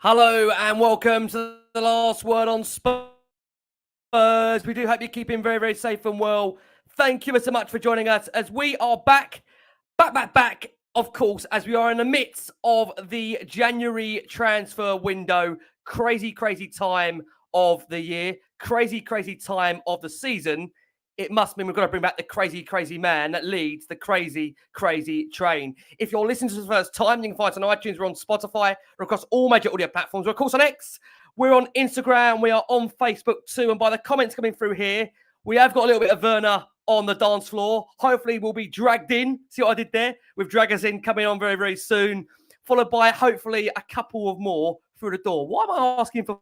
Hello and welcome to the last word on Spurs. We do hope you're keeping very, very safe and well. Thank you so much for joining us as we are back, of course, as we are in the midst of the January transfer window. Crazy, crazy time of the year. Crazy, crazy time of the season. It must mean we've got to bring back the crazy, crazy man that leads the crazy, crazy train. If you're listening to this for the first time, you can find us on iTunes. We're on Spotify. We're across all major audio platforms. We're, of course, on X. We're on Instagram. We are on Facebook too. And by the comments coming through here, we have got a little bit of Werner on the dance floor. Hopefully, we'll be dragged in. See what I did there? With Dragusin coming on very, very soon. Followed by, hopefully, a couple of more through the door. Why am I asking for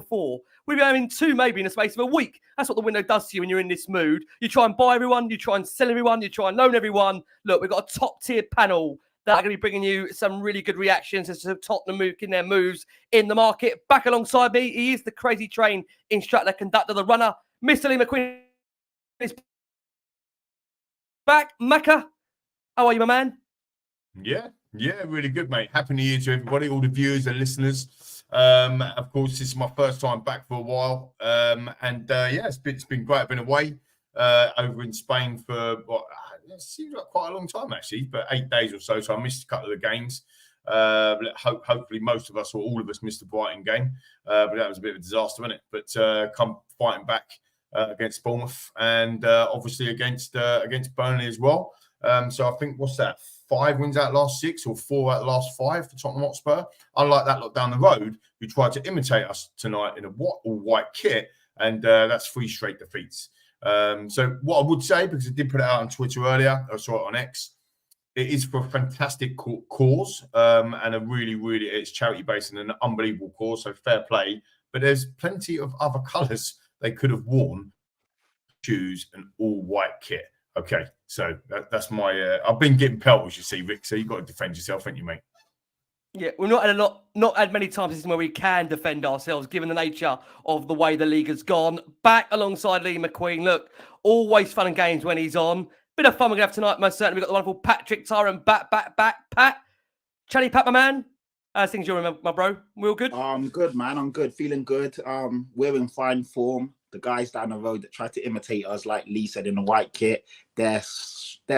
4? We're having 2 maybe in the space of a week. That's what the window does to you when you're in this mood. You try and buy everyone, you try and sell everyone, you try and loan everyone. Look, we've got a top tier panel that are going to be bringing you some really good reactions as to Tottenham making their moves in the market. Back alongside me, he is the crazy train instructor, conductor, the runner. Mr. Lee McQueen is back. Macca, how are you, my man? Yeah, really good, mate. Happy New Year to everybody, all the viewers and listeners. Of course, this is my first time back for a while, it's been great. I've been away over in Spain for it seems like quite a long time actually, but 8 days or so. So I missed a couple of the games. Hopefully, most of us or all of us missed the Brighton game, but that was a bit of a disaster, wasn't it? But come fighting back against Bournemouth and obviously against Burnley as well. So I think what's that? 5 wins out of the last 6 or 4 out of the last 5 for Tottenham Hotspur. Unlike that lot down the road, who tried to imitate us tonight in a all-white kit, and that's 3 straight defeats. So what I would say, because I did put it out on Twitter earlier, I saw it on X, it is for a fantastic cause and a really, really, it's charity-based and an unbelievable cause, so fair play. But there's plenty of other colours they could have worn, choose an all-white kit. Okay, so that's my. I've been getting pelt, as you see, Rick. So you've got to defend yourself, haven't you, mate? Yeah, we've not had many times where we can defend ourselves, given the nature of the way the league has gone. Back alongside Lee McQueen. Look, always fun and games when he's on. Bit of fun we're gonna have tonight, most certainly. We've got the wonderful Patrick Tyrant back. Pat, Chatty Pat, my man. How's things, my bro? We all good? I'm good, man. I'm good, feeling good. We're in fine form. The guys down the road that try to imitate us, like Lee said, in the white kit, they're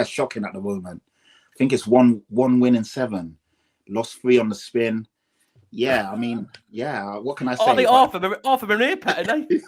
shocking at the moment. I think it's one win in 7, lost 3 on the spin. Yeah, I mean, yeah. What can I say? I think half of them are here, Pat, aren't they?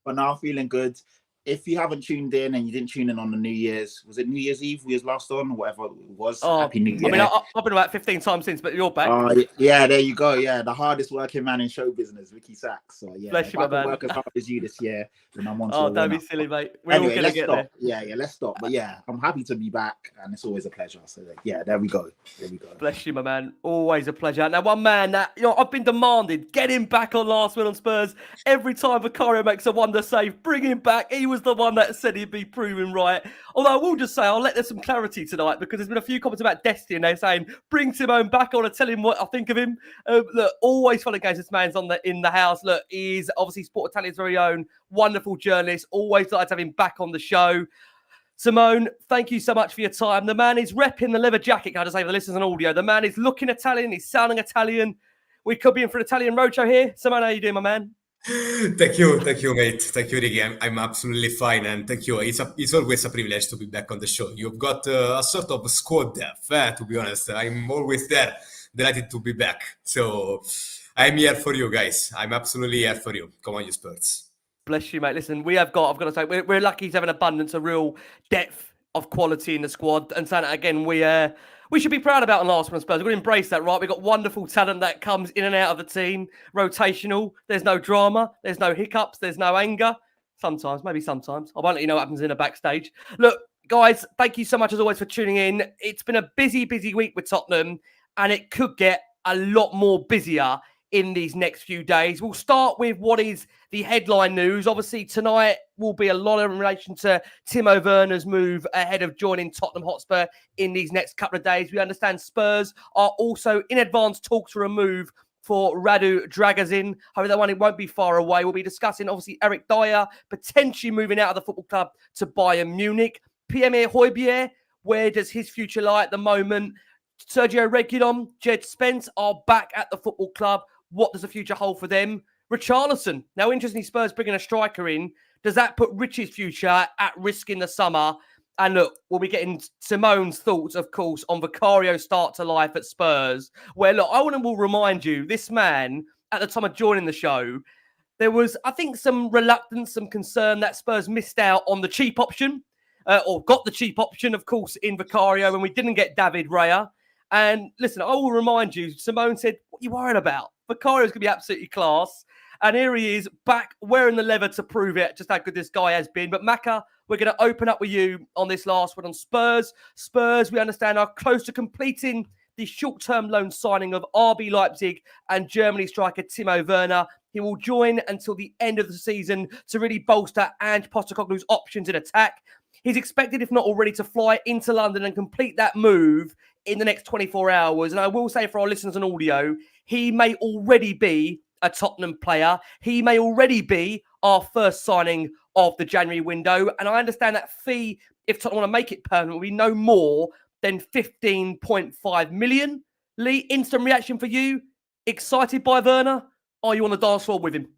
But now I'm feeling good. If you haven't tuned in and you didn't tune in on the New Year's, was it New Year's Eve we was last on or whatever it was? Happy New Year. I mean, I've been about 15 times since, but you're back. Yeah, there you go. Yeah, the hardest working man in show business, Ricky Sachs. So yeah, bless you, my man. Work as hard as you this year, then I'm on. Don't be silly, mate. We're anyway, all let's get stop. there. Yeah, let's stop. But yeah, I'm happy to be back, and it's always a pleasure. So yeah, there we go. Bless you, my man. Always a pleasure. Now, one man that I've been demanded, get him back on Last Word on Spurs. Every time Vicario makes a wonder save, bring him back. He was the one that said he'd be proven right. Although I will just say, I'll let there some clarity tonight because there's been a few comments about Destiny and they're saying, bring Simone back. I want to tell him what I think of him. Look, always fun and games. This man's in the house. Look, he's obviously Sportitalia's very own wonderful journalist. Always like to have him back on the show. Simone, thank you so much for your time. The man is repping the leather jacket, can I just say for the listeners on audio. The man is looking Italian. He's sounding Italian. We could be in for an Italian roadshow here. Simone, how you doing, my man? Thank you, mate. Thank you, Ricky. I'm absolutely fine, and thank you. It's always a privilege to be back on the show. You've got a sort of squad depth, to be honest. I'm always there, delighted to be back. So I'm here for you guys. I'm absolutely here for you. Come on, you Spurs. Bless you, mate. Listen, I've got to say, we're lucky to have an abundance of real depth of quality in the squad, and saying that again, we should be proud about on Last Word on Spurs. We've got to embrace that, right? We've got wonderful talent that comes in and out of the team, rotational. There's no drama. There's no hiccups. There's no anger. Sometimes, maybe sometimes. I won't let you know what happens in a backstage. Look, guys, thank you so much as always for tuning in. It's been a busy week with Tottenham, and it could get a lot more busier in these next few days. We'll start with what is the headline news. Obviously, tonight will be a lot in relation to Timo Werner's move ahead of joining Tottenham Hotspur in these next couple of days. We understand Spurs are also in advanced talks for a move for Radu Dragusin. However, that one, it won't be far away. We'll be discussing, obviously, Eric Dier potentially moving out of the football club to Bayern Munich. Pierre-Emile Højbjerg, where does his future lie at the moment? Sergio Reguilón, Djed Spence are back at the football club. What does the future hold for them? Richarlison. Now, interestingly, Spurs bringing a striker in. Does that put Rich's future at risk in the summer? And look, we'll be getting Simone's thoughts, of course, on Vicario's start to life at Spurs, where, look, I will remind you, this man, at the time of joining the show, there was, I think, some reluctance, some concern that Spurs missed out on the cheap option, or got the cheap option, of course, in Vicario, and we didn't get David Raya. And listen, I will remind you, Simone said, what are you worried about? Vicario's going to be absolutely class. And here he is, back wearing the leather to prove it, just how good this guy has been. But Macca, we're going to open up with you on this last one on Spurs. Spurs, we understand, are close to completing the short-term loan signing of RB Leipzig and Germany striker Timo Werner. He will join until the end of the season to really bolster Ange Postecoglou's options in attack. He's expected, if not already, to fly into London and complete that move in the next 24 hours. And I will say for our listeners on audio, he may already be a Tottenham player. He may already be our first signing of the January window. And I understand that fee, if Tottenham want to make it permanent, will be no more than 15.5 million. Lee, instant reaction for you. Excited by Werner? Are you on the dance floor with him?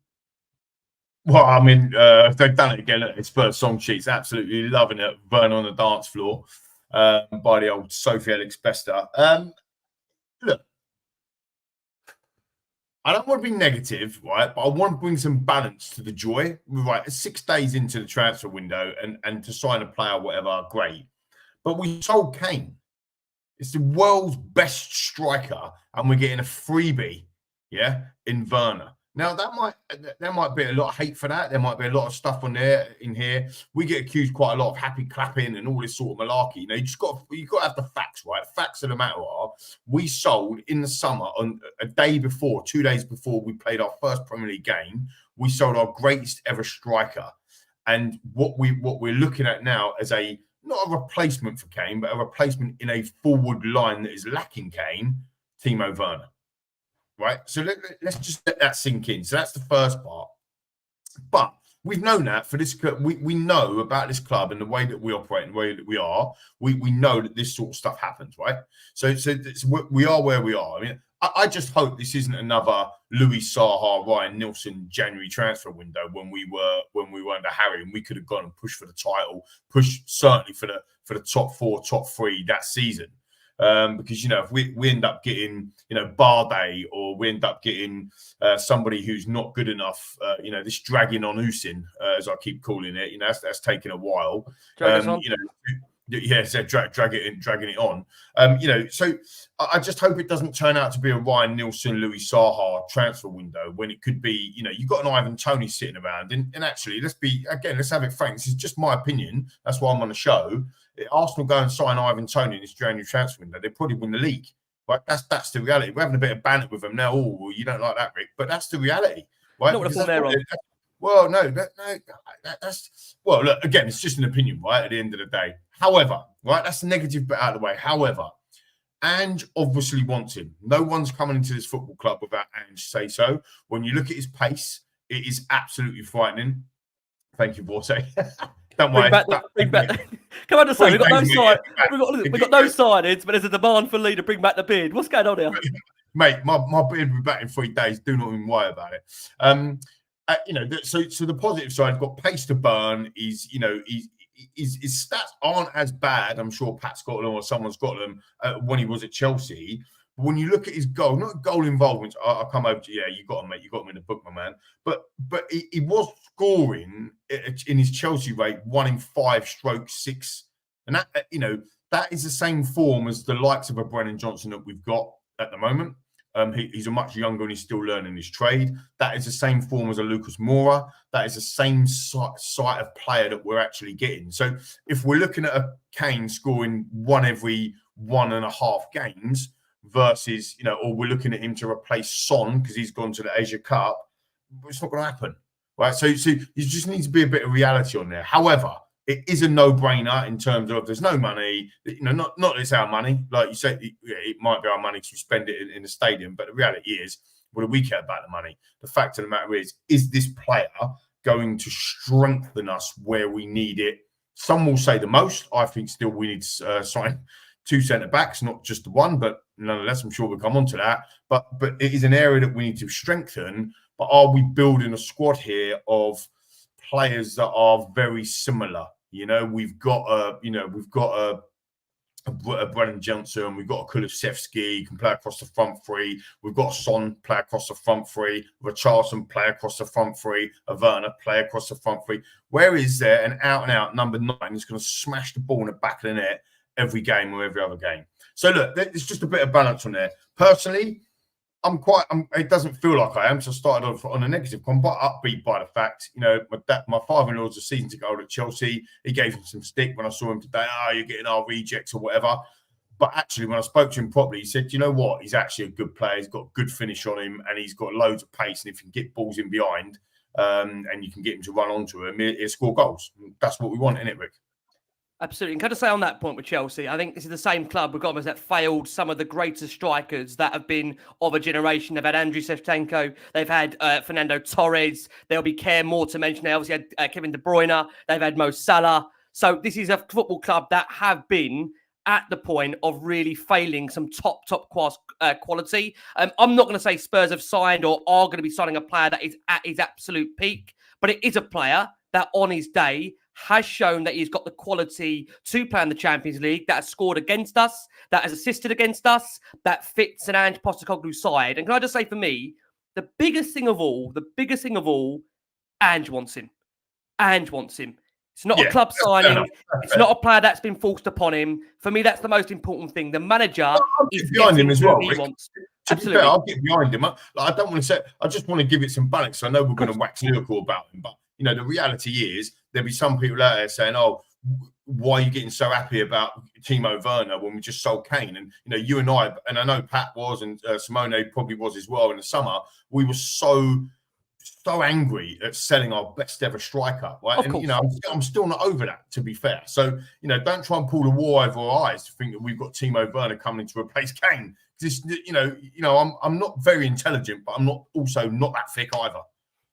Well, I mean, if they've done it again at his first song sheets, absolutely loving it. Werner on the dance floor by the old Sophie Alex Bester. Look, I don't want to be negative, right? But I want to bring some balance to the joy. Right, 6 days into the transfer window and to sign a player, whatever, great. But we sold Kane. It's the world's best striker, and we're getting a freebie, yeah, in Werner. Now there might be a lot of hate for that. There might be a lot of stuff in here. We get accused quite a lot of happy clapping and all this sort of malarkey. You know, you got to have the facts, right? Facts of the matter are, we sold in the summer on a day before, 2 days before we played our first Premier League game. We sold our greatest ever striker, and what we're looking at now as not a replacement for Kane, but a replacement in a forward line that is lacking Kane, Timo Werner. Right, so let's just let that sink in. So that's the first part. But we've known that for this. We know about this club and the way that we operate and the way that we are. We know that this sort of stuff happens, right? So we are where we are. I mean, I just hope this isn't another Louis Saha, Ryan Nilsson January transfer window when we were under Harry and we could have gone and pushed for the title, pushed certainly for the top 4, top 3 that season. Because, you know, if we end up getting, you know, Bardet, or we end up getting somebody who's not good enough, you know, this dragging on Usin, as I keep calling it, you know, that's taken a while. You know, yeah, so dragging it on. You know, so I just hope it doesn't turn out to be a Ryan Nilsson, Louis Saha transfer window when it could be, you know, you've got an Ivan Toney sitting around. And actually, let's have it frank. This is just my opinion. That's why I'm on the show. Arsenal go and sign Ivan Toney in this January transfer window, they probably win the league. Right? That's the reality. We're having a bit of banter with them now. Oh, well, you don't like that, Rick, but that's the reality, right? Well, no, that's well. Look, again, it's just an opinion, right? At the end of the day, however, right, that's the negative bit out of the way. However, Ange obviously wants him. No one's coming into this football club without Ange say so. When you look at his pace, it is absolutely frightening. Thank you, Borse. Don't worry. Bring back. Come on, to say we've got no signings, but there's a demand for Lee to bring back the beard. What's going on here, mate? My beard will be back in 3 days. Do not even worry about it. You know, so the positive side, got pace to burn. His stats aren't as bad. I'm sure Pat's got them or someone's got them when he was at Chelsea. But when you look at his goal, not goal involvement, I'll come over to you. Yeah, you got him, mate. You got him in the book, my man. But he was scoring in his Chelsea rate 1 in 5/6, and that, you know, that is the same form as the likes of a Brennan Johnson that we've got at the moment. He's a much younger and he's still learning his trade. That is the same form as a Lucas Moura. That is the same site of player that we're actually getting. So if we're looking at a Kane scoring 1 every 1.5 games versus, you know, or we're looking at him to replace Son because he's gone to the Asia Cup, it's not going to happen, right? So you just need to be a bit of reality on there. However, it is a no-brainer in terms of there's no money, you know, not that it's our money. Like you said, it might be our money to spend it in the stadium, but the reality is, what do we care about the money? The fact of the matter is this player going to strengthen us where we need it? Some will say the most. I think still we need to sign 2 centre-backs, not just the one, but nonetheless, I'm sure we'll come on to that. But it is an area that we need to strengthen. But are we building a squad here of players that are very similar? We've got a Brennan Johnson, we've got a Kulusevski, he can play across the front three. We've got a Son play across the front three, a Richarlison play across the front three, a Werner play across the front three. Where is there an out-and-out number 9 that's going to smash the ball in the back of the net every game or every other game? So look, there's just a bit of balance on there. Personally, it doesn't feel like I am. So I started off on a negative. I'm quite upbeat by the fact, my father-in-law's a season ticket holder at Chelsea. He gave him some stick when I saw him today. You're getting our rejects or whatever. But actually, when I spoke to him properly, he said, you know what? He's actually a good player. He's got good finish on him and he's got loads of pace. And if you can get balls in behind and you can get him to run onto him, he'll score goals. That's what we want, isn't it, Rick? Absolutely. And can I say on that point with Chelsea, I think this is the same club regardless that failed some of the greatest strikers that have been of a generation. They've had Andriy Shevchenko, they've had Fernando Torres, there'll be Care more to mention. They obviously had Kevin De Bruyne, they've had Mo Salah. So this is a football club that have been at the point of really failing some top class quality. I'm not going to say Spurs have signed or are going to be signing a player that is at his absolute peak, but it is a player that on his day has shown that he's got the quality to play in the Champions League, that has scored against us, that has assisted against us, that fits an Ange Postecoglou side. And can I just say for me, the biggest thing of all, Ange wants him. Ange wants him. It's not a club signing. It's not a player that's been forced upon him. For me, that's the most important thing. The manager is behind him as well. He wants. Absolutely. Fair, I'll get behind him. I don't want to say, I just want to give it some balance. I know we're going to wax lyrical about him, but the reality is there'll be some people out there saying, why are you getting so happy about Timo Werner when we just sold Kane? And, you and I know Pat was, and Simone probably was as well in the summer, we were so angry at selling our best ever striker, right? And, I'm still not over that, to be fair. So, don't try and pull the wool over our eyes to think that we've got Timo Werner coming to replace Kane. Because, I'm not very intelligent, but I'm also not that thick either.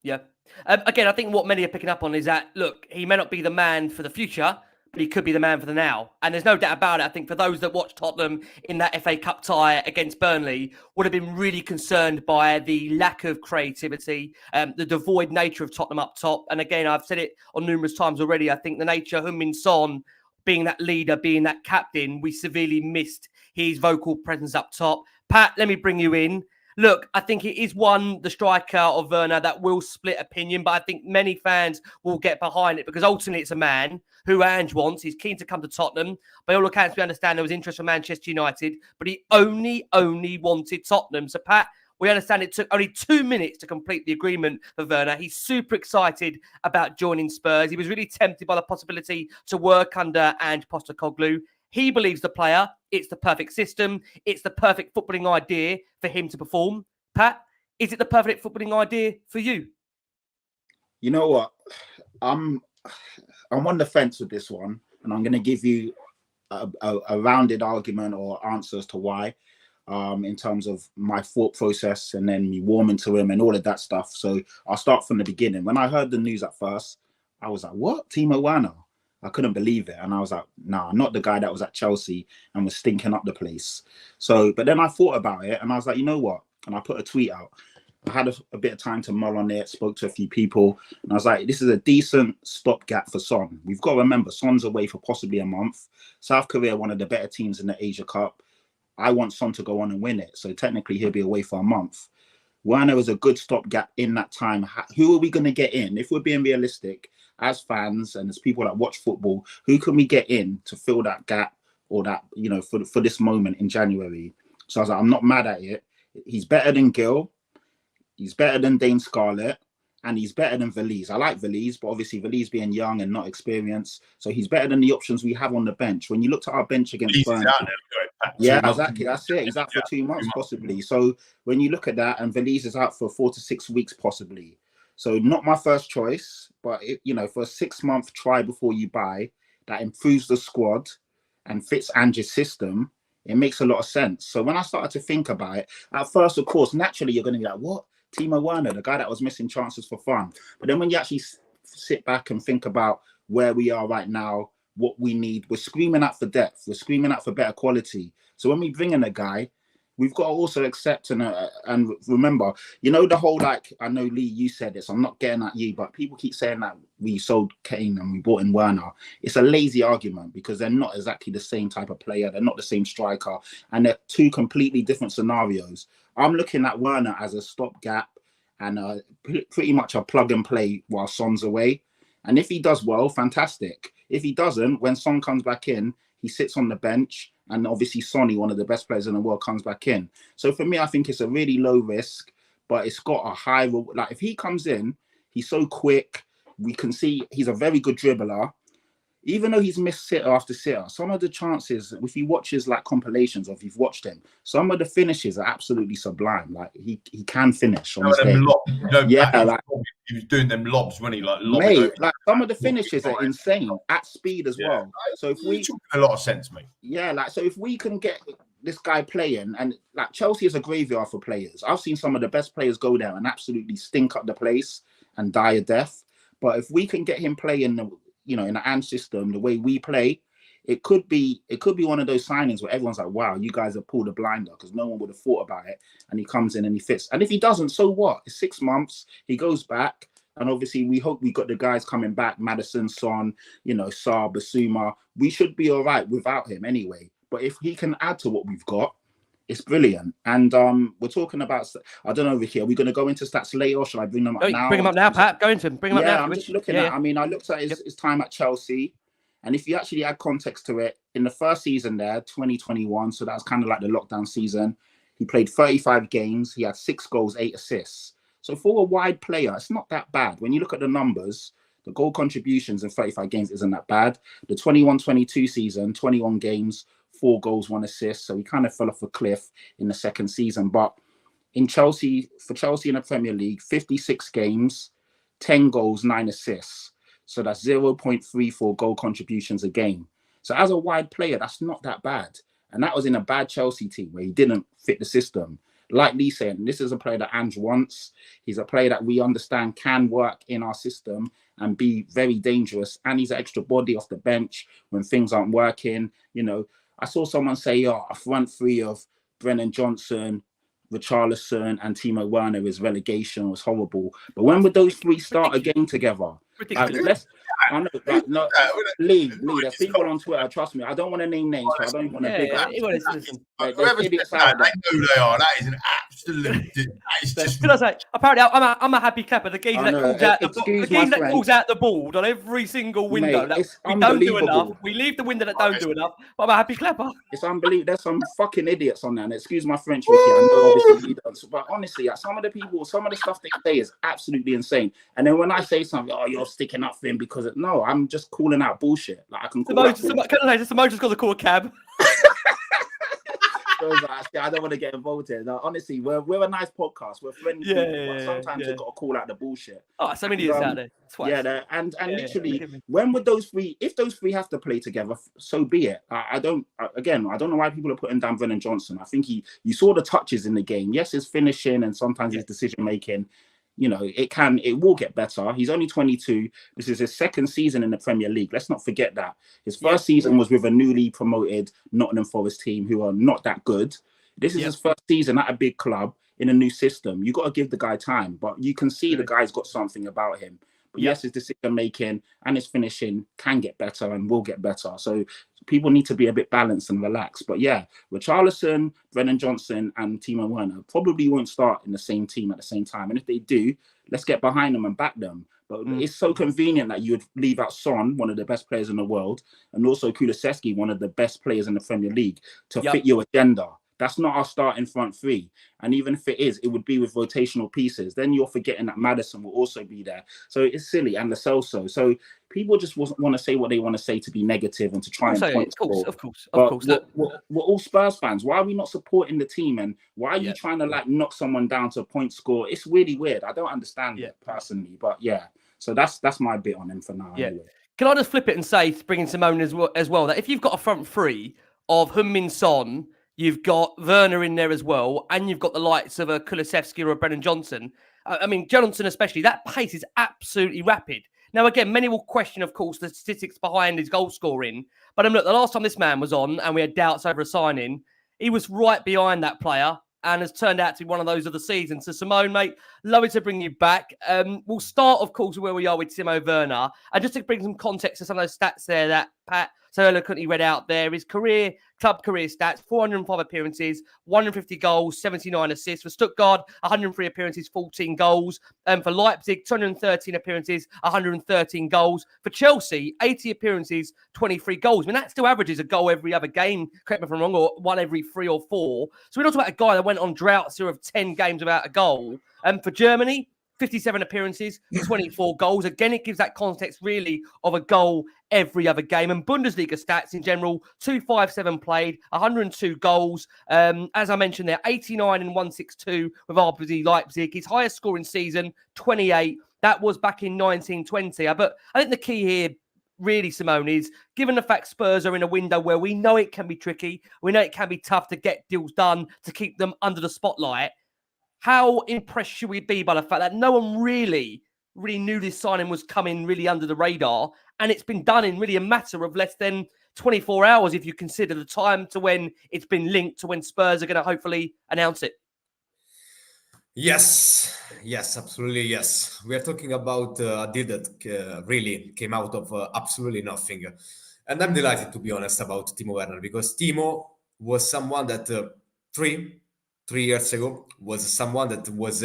Yeah. Again, I think what many are picking up on is that, look, he may not be the man for the future, but he could be the man for the now. And there's no doubt about it. I think for those that watched Tottenham in that FA Cup tie against Burnley would have been really concerned by the lack of creativity, the devoid nature of Tottenham up top. And again, I've said it on numerous times already. I think the nature of Heung-min Son being that leader, being that captain, we severely missed his vocal presence up top. Pat, let me bring you in. Look, I think it is the striker of Werner that will split opinion, but I think many fans will get behind it because ultimately it's a man who Ange wants. He's keen to come to Tottenham. By all accounts, we understand there was interest from Manchester United, but he only wanted Tottenham. So, Pat, we understand it took only 2 minutes to complete the agreement for Werner. He's super excited about joining Spurs. He was really tempted by the possibility to work under Ange Postecoglou. He believes the player, it's the perfect system, it's the perfect footballing idea for him to perform. Pat, is it the perfect footballing idea for you? You know what? I'm on the fence with this one, and I'm going to give you a rounded argument or answers to why, in terms of my thought process and then me warming to him and all of that stuff. So I'll start from the beginning. When I heard the news at first, I was like, what? Timo Werner? I couldn't believe it. And I was like, nah, not the guy that was at Chelsea and was stinking up the place. So, but then I thought about it and I was like, you know what? And I put a tweet out. I had a bit of time to mull on it, spoke to a few people. And I was like, this is a decent stopgap for Son. We've got to remember, Son's away for possibly a month. South Korea, one of the better teams in the Asia Cup. I want Son to go on and win it. So technically he'll be away for a month. Werner is a good stopgap in that time. Who are we going to get in? If we're being realistic, as fans and as people that watch football, who can we get in to fill that gap or that, for this moment in January? So I was like, I'm not mad at it. He's better than Gil. He's better than Dane Scarlett. And he's better than Valise. I like Valise, but obviously Valise being young and not experienced. So he's better than the options we have on the bench. When you looked at our bench against Burnley, yeah, exactly. That's it. He's out for 2 months, possibly. So when you look at that, and Valise is out for 4 to 6 weeks, possibly. So not my first choice, but for a 6-month try before you buy, that improves the squad and fits Ange's system, it makes a lot of sense. So when I started to think about it, at first, of course, naturally you're going to be like, what? Timo Werner, the guy that was missing chances for fun. But then when you actually sit back and think about where we are right now, what we need. We're screaming out for depth. We're screaming out for better quality. So when we bring in a guy, we've got to also accept and remember, you know, the whole, like, I know, Lee, you said this, I'm not getting at you, but people keep saying that we sold Kane and we bought in Werner. It's a lazy argument because they're not exactly the same type of player. They're not the same striker. And they're two completely different scenarios. I'm looking at Werner as a stopgap and pretty much a plug and play while Son's away. And if he does well, fantastic. If he doesn't, when Son comes back in, he sits on the bench, and obviously Sonny, one of the best players in the world, comes back in. So for me, I think it's a really low risk, but it's got a high, like if he comes in, he's so quick. We can see he's a very good dribbler. Even though he's missed sitter after sitter, some of the chances, if he watches like compilations of, you've watched him, some of the finishes are absolutely sublime. Like he can finish on his day. Yeah, like he was doing them lobs when he like some of the finishes are insane at speed as well. So if we talking a lot of sense, mate. Yeah, like so if we can get this guy playing, and like Chelsea is a graveyard for players. I've seen some of the best players go there and absolutely stink up the place and die a death. But if we can get him playing, you know, in the AND system, the way we play, it could be one of those signings where everyone's like, wow, you guys have pulled a blinder because no one would have thought about it. And he comes in and he fits. And if he doesn't, so what? It's 6 months. He goes back. And obviously, we hope we got the guys coming back, Maddison, Son, you know, Saar, Basuma. We should be all right without him anyway. But if he can add to what we've got, it's brilliant. And we're talking about, I don't know, Ricky, are we going to go into stats later or should I bring them up now? Bring them up now, Pat. Go into them. Bring them up now. I'm just looking at, I mean, I looked at his time at Chelsea. And if you actually add context to it, in the first season there, 2021, so that was kind of like the lockdown season, he played 35 games. He had 6 goals, 8 assists. So for a wide player, it's not that bad. When you look at the numbers, the goal contributions in 35 games isn't that bad. The 21-22 season, 21 games, 4 goals, 1 assist. So he kind of fell off a cliff in the second season. But in Chelsea, for Chelsea in the Premier League, 56 games, 10 goals, 9 assists. So that's 0.34 goal contributions a game. So as a wide player, that's not that bad. And that was in a bad Chelsea team where he didn't fit the system. Like Lee said, this is a player that Ange wants. He's a player that we understand can work in our system and be very dangerous. And he's an extra body off the bench when things aren't working. You know, I saw someone say, a front three of Brennan Johnson, Richarlison and Timo Werner is relegation was horrible. But when would those three start a game together? I know, like, no, Lee, there's people on Twitter, trust me, I don't want to name names, so I don't want to big up. Whoever said that, they know they are. That is an absolute... Can I say, apparently, I'm a happy clapper. The geezer that calls out the board on every single window. Mate, we don't do enough. We leave the window that don't do enough, but I'm a happy clapper. It's unbelievable. There's some fucking idiots on there, and excuse my French, Ricky, I know obviously you don't, but honestly, some of the stuff they say is absolutely insane. And then when I say something, you're sticking up for him because no, I'm just calling out bullshit. Like I can call out Samoja's got to call a cab. I don't want to get involved here. No, honestly, we're a nice podcast. We're friendly people, but sometimes you've got to call out the bullshit. Oh, so many idiots out there. Yeah, and literally, when would those three, if those three have to play together, so be it. I don't know why people are putting down Brennan Johnson. I think you saw the touches in the game. Yes, his finishing and sometimes his decision making. You know, it will get better. He's only 22. This is his second season in the Premier League. Let's not forget that. His first season was with a newly promoted Nottingham Forest team who are not that good. This is his first season at a big club in a new system. You got to give the guy time, but you can see the guy's got something about him. But yes, his decision making and his finishing can get better and will get better. So people need to be a bit balanced and relaxed. But yeah, Richarlison, Brennan Johnson and Timo Werner probably won't start in the same team at the same time. And if they do, let's get behind them and back them. But it's so convenient that you would leave out Son, one of the best players in the world, and also Kulusevski, one of the best players in the Premier League, to fit your agenda. That's not our starting front three. And even if it is, it would be with rotational pieces. Then you're forgetting that Maddison will also be there. So it's silly. And Lo Celso. So people just want to say what they want to say to be negative and to try and point. Of course. We're all Spurs fans. Why are we not supporting the team? And why are you trying to knock someone down to a point score? It's really weird. I don't understand it personally. But yeah, so that's my bit on him for now. Yeah. Anyway. Can I just flip it and say, bringing Simone as well, that if you've got a front three of Heung-min Son, you've got Werner in there as well, and you've got the likes of a Kulusevski or a Brennan Johnson. I mean, Johnson especially, that pace is absolutely rapid. Now, again, many will question, of course, the statistics behind his goal scoring. But look, the last time this man was on and we had doubts over a signing, he was right behind that player and has turned out to be one of those of the season. So, Simone, mate, lovely to bring you back. We'll start, of course, where we are with Timo Werner. And just to bring some context to some of those stats there that Pat so eloquently read out there, his club career stats, 405 appearances, 150 goals, 79 assists. For Stuttgart, 103 appearances, 14 goals. For Leipzig, 213 appearances, 113 goals. For Chelsea, 80 appearances, 23 goals. I mean, that still averages a goal every other game, correct me if I'm wrong, or one every 3 or 4. So we're not talking about a guy that went on droughts here of 10 games without a goal. For Germany, 57 appearances, 24 goals. Again, it gives that context really of a goal every other game. And Bundesliga stats in general, 257 played, 102 goals. As I mentioned there, 89 and 162 with RB Leipzig. His highest scoring season, 28. That was back in 1920. But I think the key here, really, Simone, is given the fact Spurs are in a window where we know it can be tricky, we know it can be tough to get deals done, to keep them under the spotlight. How impressed should we be by the fact that no one really knew this signing was coming really under the radar, and it's been done in really a matter of less than 24 hours if you consider the time to when it's been linked to when Spurs are going to hopefully announce it? Yes, absolutely, yes. We are talking about a deal that really came out of absolutely nothing. And I'm delighted, to be honest, about Timo Werner, because Timo was someone that 3 years ago was someone that was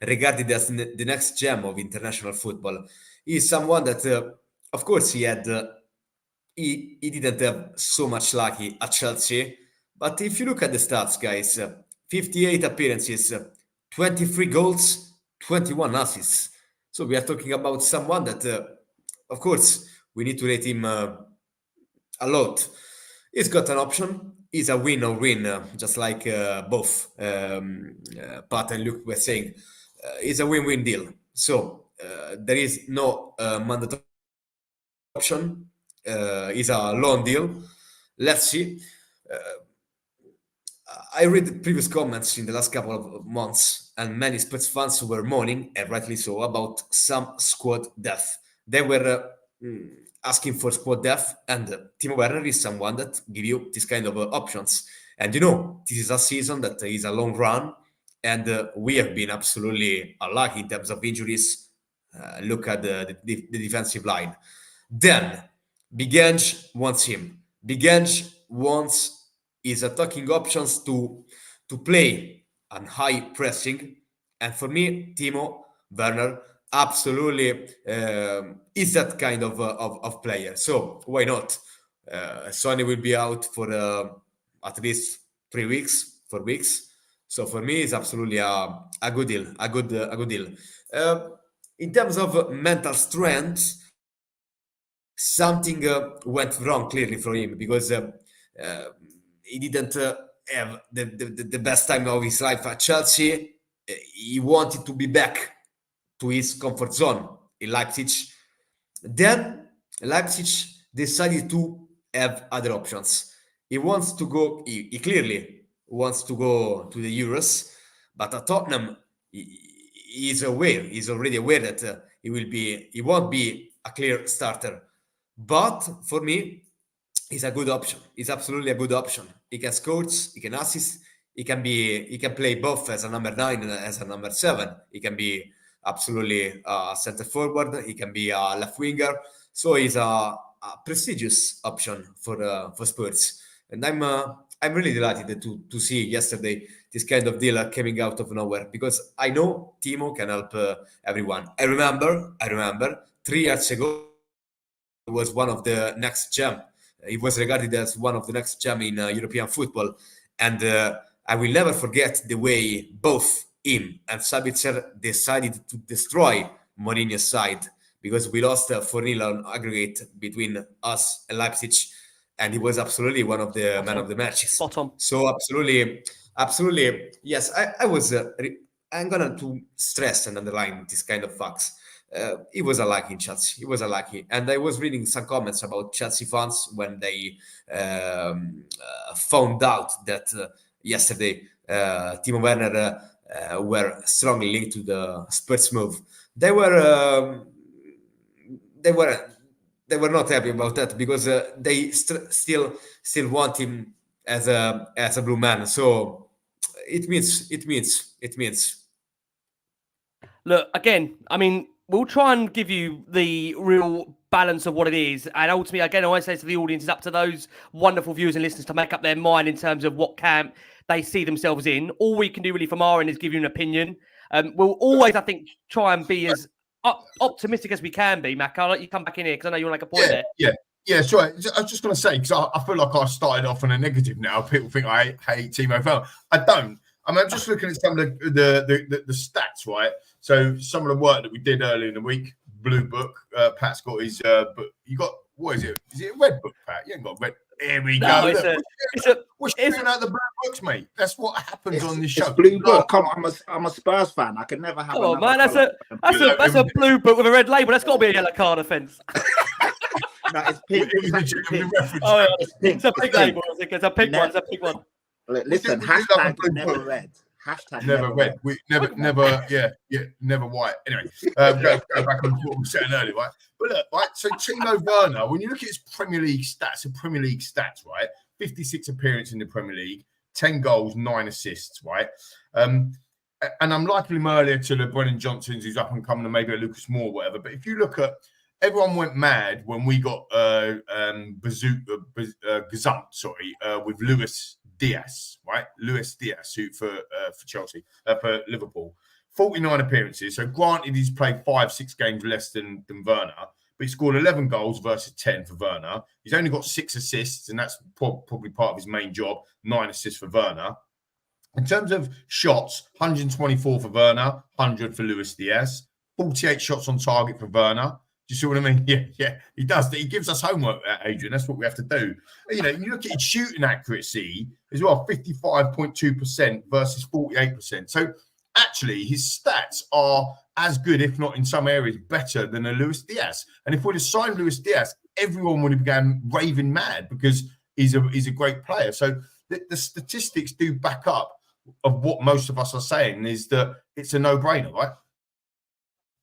regarded as the next gem of international football. He's someone that, of course, he didn't have so much lucky at Chelsea. But if you look at the stats, guys, 58 appearances, 23 goals, 21 assists. So we are talking about someone that, of course, we need to rate him a lot. He's got an option. Is a win or win, just like both Pat and Luke were saying. It's a win-win deal. So there is no mandatory option. It's a loan deal. Let's see. I read the previous comments in the last couple of months, and many Spurs fans were moaning, and rightly so, about some squad depth. They were asking for squad depth, and Timo Werner is someone that give you this kind of options. And this is a season that is a long run, and we have been absolutely unlucky in terms of injuries. Look at the defensive line. Then Big Ange wants him. Big Ange wants his attacking options to play on high pressing, and for me, Timo Werner absolutely is that kind of player. So why not? Sonny will be out for at least 3 weeks, 4 weeks. So for me, it's absolutely a good deal. A good deal. In terms of mental strength, something went wrong clearly for him, because he didn't have the best time of his life at Chelsea. He wanted to be back to his comfort zone in Leipzig. Then Leipzig decided to have other options. He wants to go, he clearly wants to go to the Euros, but at Tottenham, he's already aware that he won't be a clear starter. But for me, he's a good option. He's absolutely a good option. He can score, he can assist, he can play both as a number 9 and as a number 7. He can be absolutely a center forward. He can be a left winger. So he's a prestigious option for Spurs. And I'm really delighted to see yesterday this kind of deal coming out of nowhere, because I know Timo can help everyone. I remember 3 years ago, he was one of the next gem. He was regarded as one of the next gem in European football. And I will never forget the way both him and Sabitzer decided to destroy Mourinho's side, because we lost 4-0 on aggregate between us and Leipzig, and he was absolutely one of the man of the matches. Spot on. So absolutely, yes. I'm gonna to stress and underline this kind of facts. He was unlucky in Chelsea. He was unlucky, and I was reading some comments about Chelsea fans when they found out that yesterday Timo Werner were strongly linked to the Spurs move. They were they were not happy about that because they still want him as a blue man. So it means. Look, again, I mean, we'll try and give you the real balance of what it is. And ultimately, again, I always say to the audience, it's up to those wonderful viewers and listeners to make up their mind in terms of what camp they see themselves in. All we can do really from our end is give you an opinion. We'll always, I think, try and be as optimistic as we can be, Mac. I'll let you come back in here because I know you want to make a point there. Yeah, sure. I was just going to say, because I feel like I started off on a negative now. People think I hate Timo Werner. I don't. I mean, I'm just looking at some of the stats, right? So some of the work that we did earlier in the week, blue book. Pat's got his book. You got, what is it? Is it a red book, Pat? You ain't got a red. Here we go. We're shooting out the blue books, mate. That's what happens on this show. It's blue book. Come on, I'm a Spurs fan. I can never have. Come on, man. That's a blue book with a red label. That's got to be a yellow card offence. No, it's pink. It's a big label. It's a pig one. It's a big one. Listen, hashtag never red. Hashtag never red. We never white. Anyway, go back on what we were saying earlier, right? But look, right. So Timo Werner, when you look at his Premier League stats, right? 56 appearances in the Premier League, 10 goals, 9 assists, right? And I'm liking him earlier to the Brennan Johnsons, who's up and coming, and maybe a Lucas Moore, whatever. But if you look at, everyone went mad when we got Gazump, with Luis Diaz, right? Luis Diaz, who for Chelsea, for Liverpool. 49 appearances. So granted, he's played 5-6 games less than Werner, but he scored 11 goals versus 10 for Werner. He's only got 6 assists, and that's probably part of his main job. 9 assists for Werner. In terms of shots, 124 for Werner, 100 for Luis Diaz. 48 shots on target for Werner. Do you see what I mean? Yeah, he does. He gives us homework, Adrian. That's what we have to do. You know, you look at his shooting accuracy as well, 55.2% versus 48%. So actually, his stats are as good, if not in some areas better, than a Luis Diaz. And if we'd have signed Luis Diaz, everyone would have begun raving mad because he's a great player. So the statistics do back up of what most of us are saying, is that it's a no-brainer, right?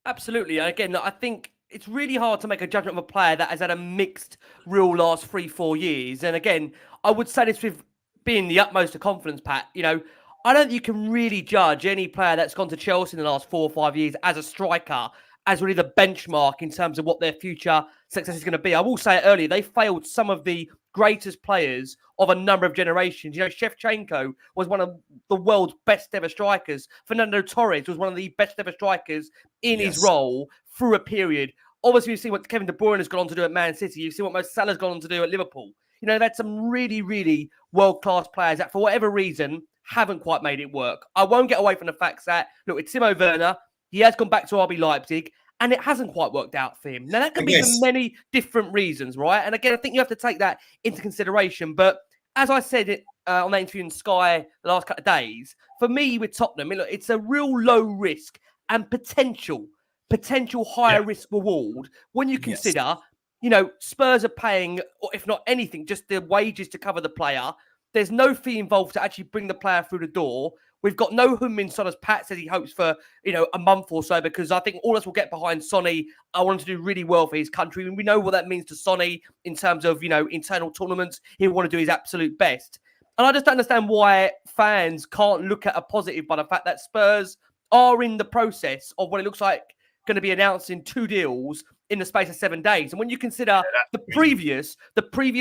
Absolutely. And again, I think it's really hard to make a judgment of a player that has had a mixed real last 3-4 years. And again, I would say this with being the utmost of confidence, Pat. You know, I don't think you can really judge any player that's gone to Chelsea in the last 4 or 5 years as a striker as really the benchmark in terms of what their future success is going to be. I will say it earlier, they failed some of the greatest players of a number of generations. You know, Shevchenko was one of the world's best ever strikers. Fernando Torres was one of the best ever strikers in his role through a period. Obviously, you've seen what Kevin De Bruyne has gone on to do at Man City. You've seen what Mo Salah's gone on to do at Liverpool. You know, they've had some really, really world-class players that, for whatever reason, haven't quite made it work. I won't get away from the facts that, look, with Timo Werner, he has gone back to RB Leipzig, and it hasn't quite worked out for him. Now, that can be for many different reasons, right? And again, I think you have to take that into consideration. But as I said on that interview in Sky the last couple of days, for me with Tottenham, look, it's a real low risk and potential higher risk reward when you consider, you know, Spurs are paying, or if not anything, just the wages to cover the player. There's no fee involved to actually bring the player through the door. We've got no Heung-min Son, as Pat says he hopes for, you know, a month or so, because I think all of us will get behind Sonny. I want him to do really well for his country. And we know what that means to Sonny in terms of, you know, internal tournaments. He'll want to do his absolute best. And I just don't understand why fans can't look at a positive by the fact that Spurs are in the process of what it looks like going to be announcing 2 deals in the space of 7 days. And when you consider the previous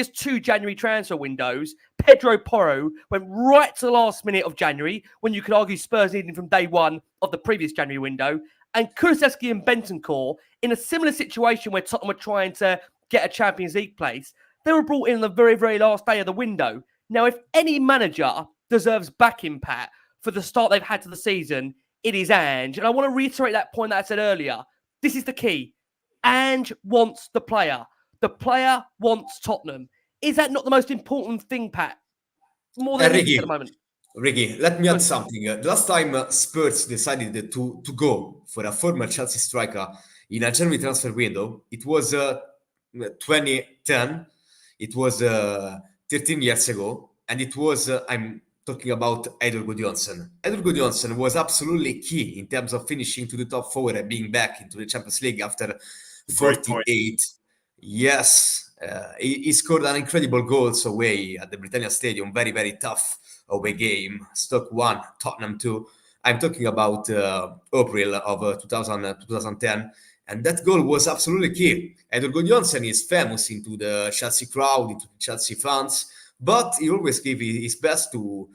2 January transfer windows, Pedro Porro went right to the last minute of January, when you could argue Spurs needed him from day one of the previous January window. And Kulusevski and Bentancur, in a similar situation where Tottenham were trying to get a Champions League place, they were brought in on the very, very last day of the window. Now, if any manager deserves backing, Pat, for the start they've had to the season, it is Ange. And I want to reiterate that point that I said earlier. This is the key. Ange wants the player. The player wants Tottenham. Is that not the most important thing, Pat? More than anything at the moment. Ricky, let me add something. The last time Spurs decided to go for a former Chelsea striker in a January transfer window, it was 2010. It was 13 years ago. And it was, I'm talking about Eidur Gudjohnsen. Eidur Gudjohnsen was absolutely key in terms of finishing to the top 4 and being back into the Champions League after Great point. 48. Yes, he scored an incredible goals away at the Britannia Stadium. Very, very tough away game. Stoke 1, Tottenham 2. I'm talking about April of 2010. And that goal was absolutely key. And Reguilón is famous into the Chelsea crowd, into the Chelsea fans, but he always gave his best to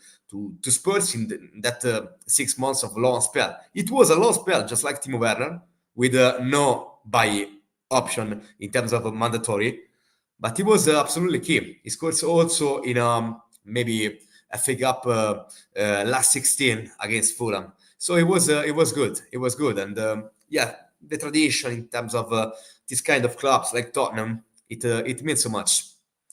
Spurs in that 6 months of long spell. It was a long spell, just like Timo Werner, with no buy option in terms of mandatory, but he was absolutely key. He scored also in maybe a FA Cup last 16 against Fulham. So it was good. It was good, and the tradition in terms of this kind of clubs like Tottenham, it means so much.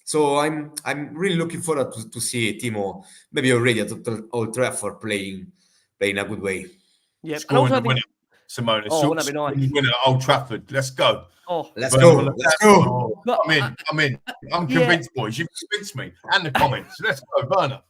So I'm really looking forward to see Timo maybe already at Old Trafford playing a good way. Yeah, Scoring the winner, Simone. Oh, that'd be nice. The winner at Old Trafford. Let's go. Oh, Let's go. I'm in. I'm convinced, boys. You've convinced me. And the comments. Let's go, Werner.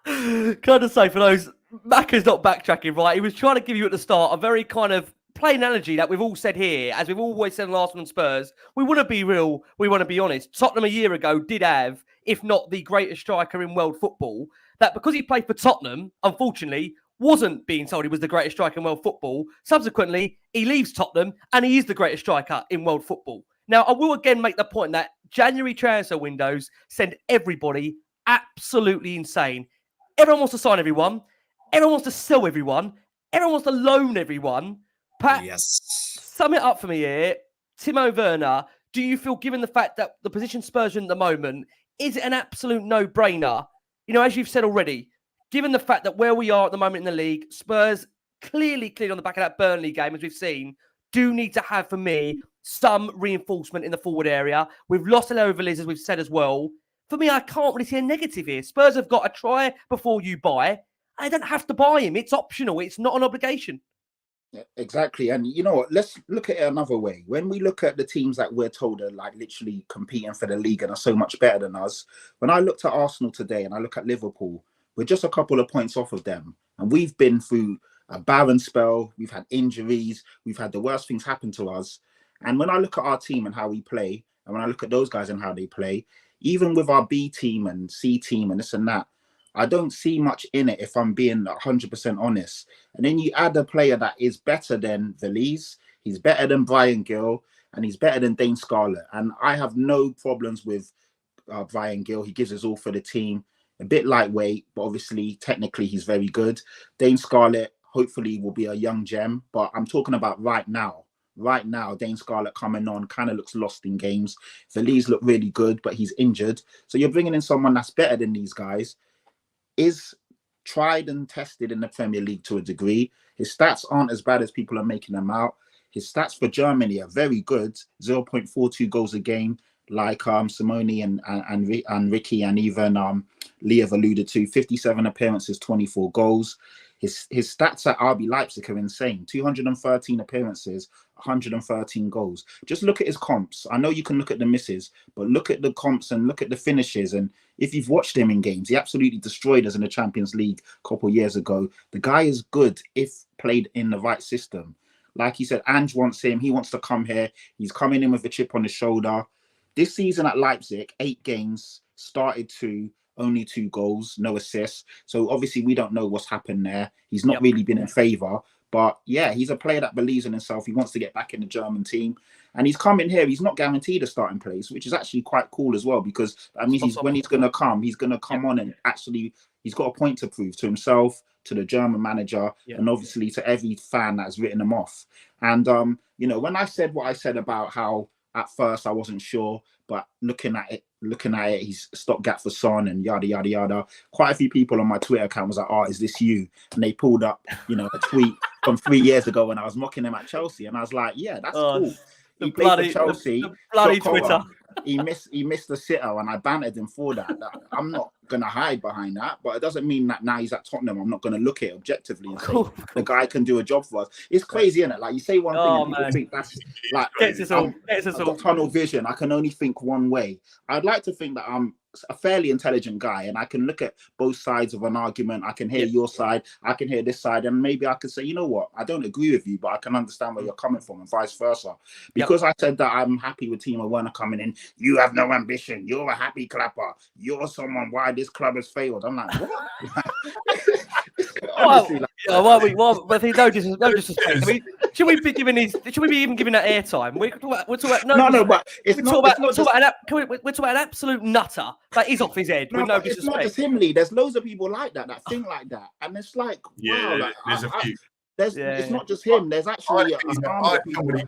Can I just say, for those, Macca's not backtracking, right? He was trying to give you at the start a very kind of plain analogy that we've all said here, as we've always said in Arsenal and Spurs. We want to be real. We want to be honest. Tottenham a year ago did have, if not the greatest striker in world football, that because he played for Tottenham, unfortunately, wasn't being told he was the greatest striker in world football. Subsequently, he leaves Tottenham and he is the greatest striker in world football. Now, I will again make the point that January transfer windows send everybody absolutely insane. Everyone wants to sign everyone. Everyone wants to sell everyone. Everyone wants to loan everyone. Pat, yes. Sum it up for me here. Timo Werner, do you feel, given the fact that the position Spurs are in at the moment, is it an absolute no-brainer? You know, as you've said already, given the fact that where we are at the moment in the league, Spurs clearly on the back of that Burnley game, as we've seen, do need to have, for me, some reinforcement in the forward area. We've lost Leo Veliz, as we've said as well. For me, I can't really see a negative here. Spurs have got to try before you buy. I don't have to buy him. It's optional. It's not an obligation. Yeah, exactly. And you know what? Let's look at it another way. When we look at the teams that we're told are like literally competing for the league and are so much better than us, when I looked at Arsenal today and I look at Liverpool, we're just a couple of points off of them. And we've been through a barren spell. We've had injuries. We've had the worst things happen to us. And when I look at our team and how we play, and when I look at those guys and how they play, even with our B team and C team and this and that, I don't see much in it, if I'm being 100% honest. And then you add a player that is better than Veliz, he's better than Bryan Gil, and he's better than Dane Scarlett. And I have no problems with Bryan Gil. He gives us all for the team. A bit lightweight, but obviously, technically, he's very good. Dane Scarlett, hopefully, will be a young gem. But I'm talking about right now. Right now, Dane Scarlett coming on kind of looks lost in games. Veliz looked really good, but he's injured. So you're bringing in someone that's better than these guys. Is tried and tested in the Premier League to a degree. His stats aren't as bad as people are making them out. His stats for Germany are very good, 0.42 goals a game, like Simone and Ricky and even Lee have alluded to. 57 appearances, 24 goals. His stats at RB Leipzig are insane. 213 appearances, 113 goals. Just look at his comps. I know you can look at the misses, but look at the comps and look at the finishes. And if you've watched him in games, he absolutely destroyed us in the Champions League a couple of years ago. The guy is good if played in the right system. Like he said, Ange wants him. He wants to come here. He's coming in with a chip on his shoulder. This season at Leipzig, 8 games, started 2, only 2 goals, no assists. So obviously we don't know what's happened there. He's not really been in favour. But yeah, he's a player that believes in himself. He wants to get back in the German team. And he's coming here. He's not guaranteed a starting place, which is actually quite cool as well, because that means when he's going to come on and actually he's got a point to prove to himself, to the German manager, and obviously to every fan that's written him off. And, you know, when I said what I said about how at first I wasn't sure, but looking at it, he's stopgap for Son and yada, yada, yada. Quite a few people on my Twitter account was like, oh, is this you? And they pulled up, you know, a tweet from 3 years ago when I was mocking him at Chelsea. And I was like, yeah, that's cool. He played for Chelsea. The bloody Twitter. He missed the sitter, and I bantered him for that. I'm not going to hide behind that, but it doesn't mean that now he's at Tottenham, I'm not going to look at it objectively and say the guy can do a job for us. It's crazy, isn't it? Like, you say one thing and people think that's like, I've got tunnel vision. I can only think one way. I'd like to think that I'm a fairly intelligent guy, and I can look at both sides of an argument. I can hear your side, I can hear this side, and maybe I could say, you know what, I don't agree with you, but I can understand where you're coming from, and vice versa. Because I said that I'm happy with Timo Werner coming in. You have no ambition. You're a happy clapper. You're someone why this club has failed. I'm like, what? Honestly, but no disrespect. I mean, should we be even giving that airtime? We're talking about but it's we're talking about an absolute nutter that is off his head. With no disrespect. It's not just him, Lee. There's loads of people like that think like that, and it's like, wow, like, there's a few. It's not just him. There's actually I had somebody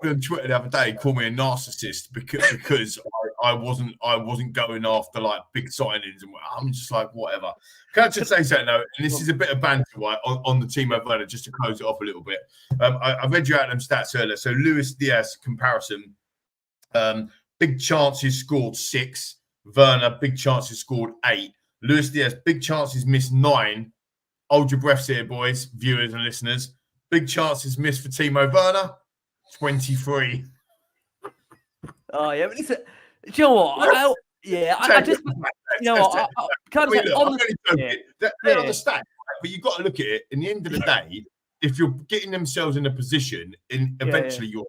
on Twitter the other day call me a narcissist because I wasn't going after like big signings, and I'm just like, whatever. Can I just say something though? And this is a bit of banter, right, on the Timo Werner, just to close it off a little bit. I read you out them stats earlier. So Luis Diaz comparison, big chances scored 6. Werner, big chances scored 8. Luis Diaz, big chances missed 9. Hold your breaths here, boys, viewers and listeners. Big chances missed for Timo Werner, 23. Oh, yeah. But listen, do you know what? I just, you know what? They understand, but you've got to look at it. In the end of the day, if you're getting themselves in a position, eventually you'll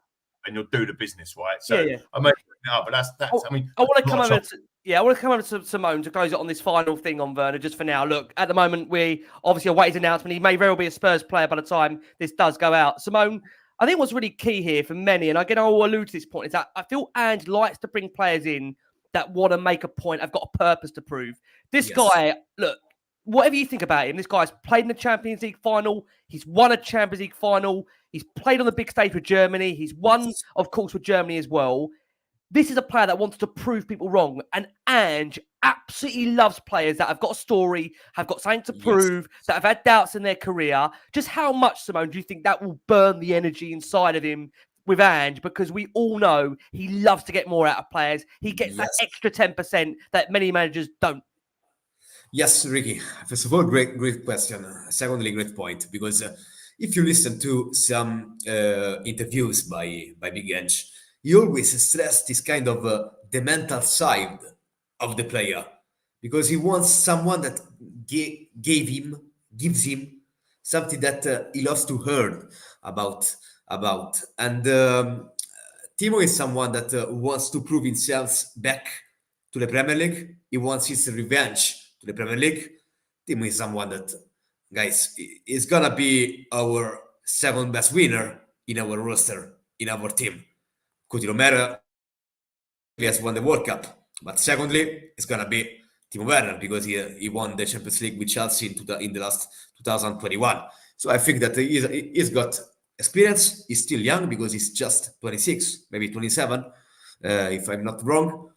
do the business, right? So I mean, no, but that's. I mean, I want to come over to. Yeah, I want to come over to Simone to close it on this final thing on Werner just for now. Look, at the moment, we obviously await his announcement. He may very well be a Spurs player by the time this does go out. Simone, I think what's really key here for many, and again, I will allude to this point, is that I feel Ange likes to bring players in that want to make a point, have got a purpose to prove. This guy, look, whatever you think about him, this guy's played in the Champions League final. He's won a Champions League final. He's played on the big stage with Germany. He's won, of course, with Germany as well. This is a player that wants to prove people wrong. And Ange absolutely loves players that have got a story, have got something to prove, that have had doubts in their career. Just how much, Simone, do you think that will burn the energy inside of him with Ange? Because we all know he loves to get more out of players. He gets that extra 10% that many managers don't. Yes, Ricky. First of all, great question. Secondly, great point. Because if you listen to some interviews by Big Ange, he always stressed this kind of the mental side of the player, because he wants someone that gives him something that he loves to hear about. And Timo is someone that wants to prove himself back to the Premier League. He wants his revenge to the Premier League. Timo is someone that, guys, is gonna be our second best winner in our roster, in our team. Coutinho Romero has won the World Cup, but secondly, it's gonna be Timo Werner, because he won the Champions League with Chelsea in the last 2021. So I think that he's got experience. He's still young because he's just 26, maybe 27, if I'm not wrong.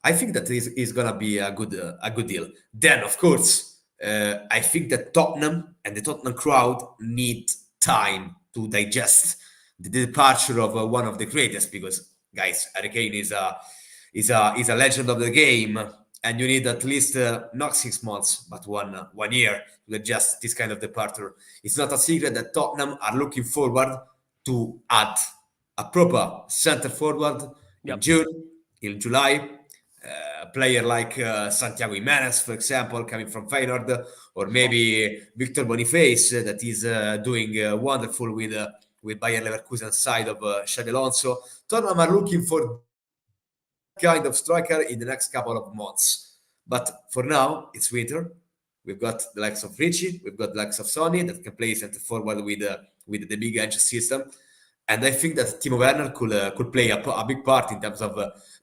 I think that is gonna be a good deal. Then, of course, I think that Tottenham and the Tottenham crowd need time to digest the departure of one of the greatest, because, guys, Harry Kane is a legend of the game, and you need at least not 6 months, but 1 year to digest this kind of departure. It's not a secret that Tottenham are looking forward to add a proper centre forward in June, in July. A player like Santiago Jimenez, for example, coming from Feyenoord, or maybe Victor Boniface, that is doing wonderful with Bayern Leverkusen side of Xabi Alonso. Tottenham are looking for kind of striker in the next couple of months. But for now, it's winter. We've got the likes of Richie, we've got the likes of Sonny that can play center forward with the big Ange system. And I think that Timo Werner could play a big part in terms of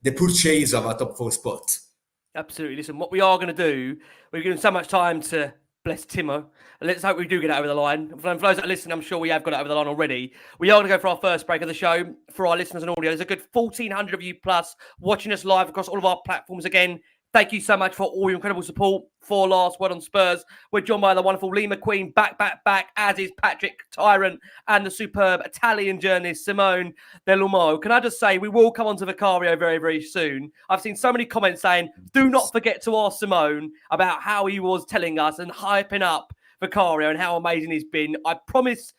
the purchase of a top 4 spot. Absolutely. Listen, what we are going to do, we're giving so much time to bless Timo. Let's hope we do get it over the line. For those that listen, I'm sure we have got it over the line already. We are going to go for our first break of the show. For our listeners and audio, there's a good 1,400 of you plus watching us live across all of our platforms. Again, thank you so much for all your incredible support for Last Word on Spurs. We're joined by the wonderful Lee McQueen, back, as is Patrick Tyrant, and the superb Italian journalist Simone Dell'Uomo. Can I just say, we will come on to Vicario very, very soon. I've seen so many comments saying, do not forget to ask Simone about how he was telling us and hyping up Vicario and how amazing he's been. I promise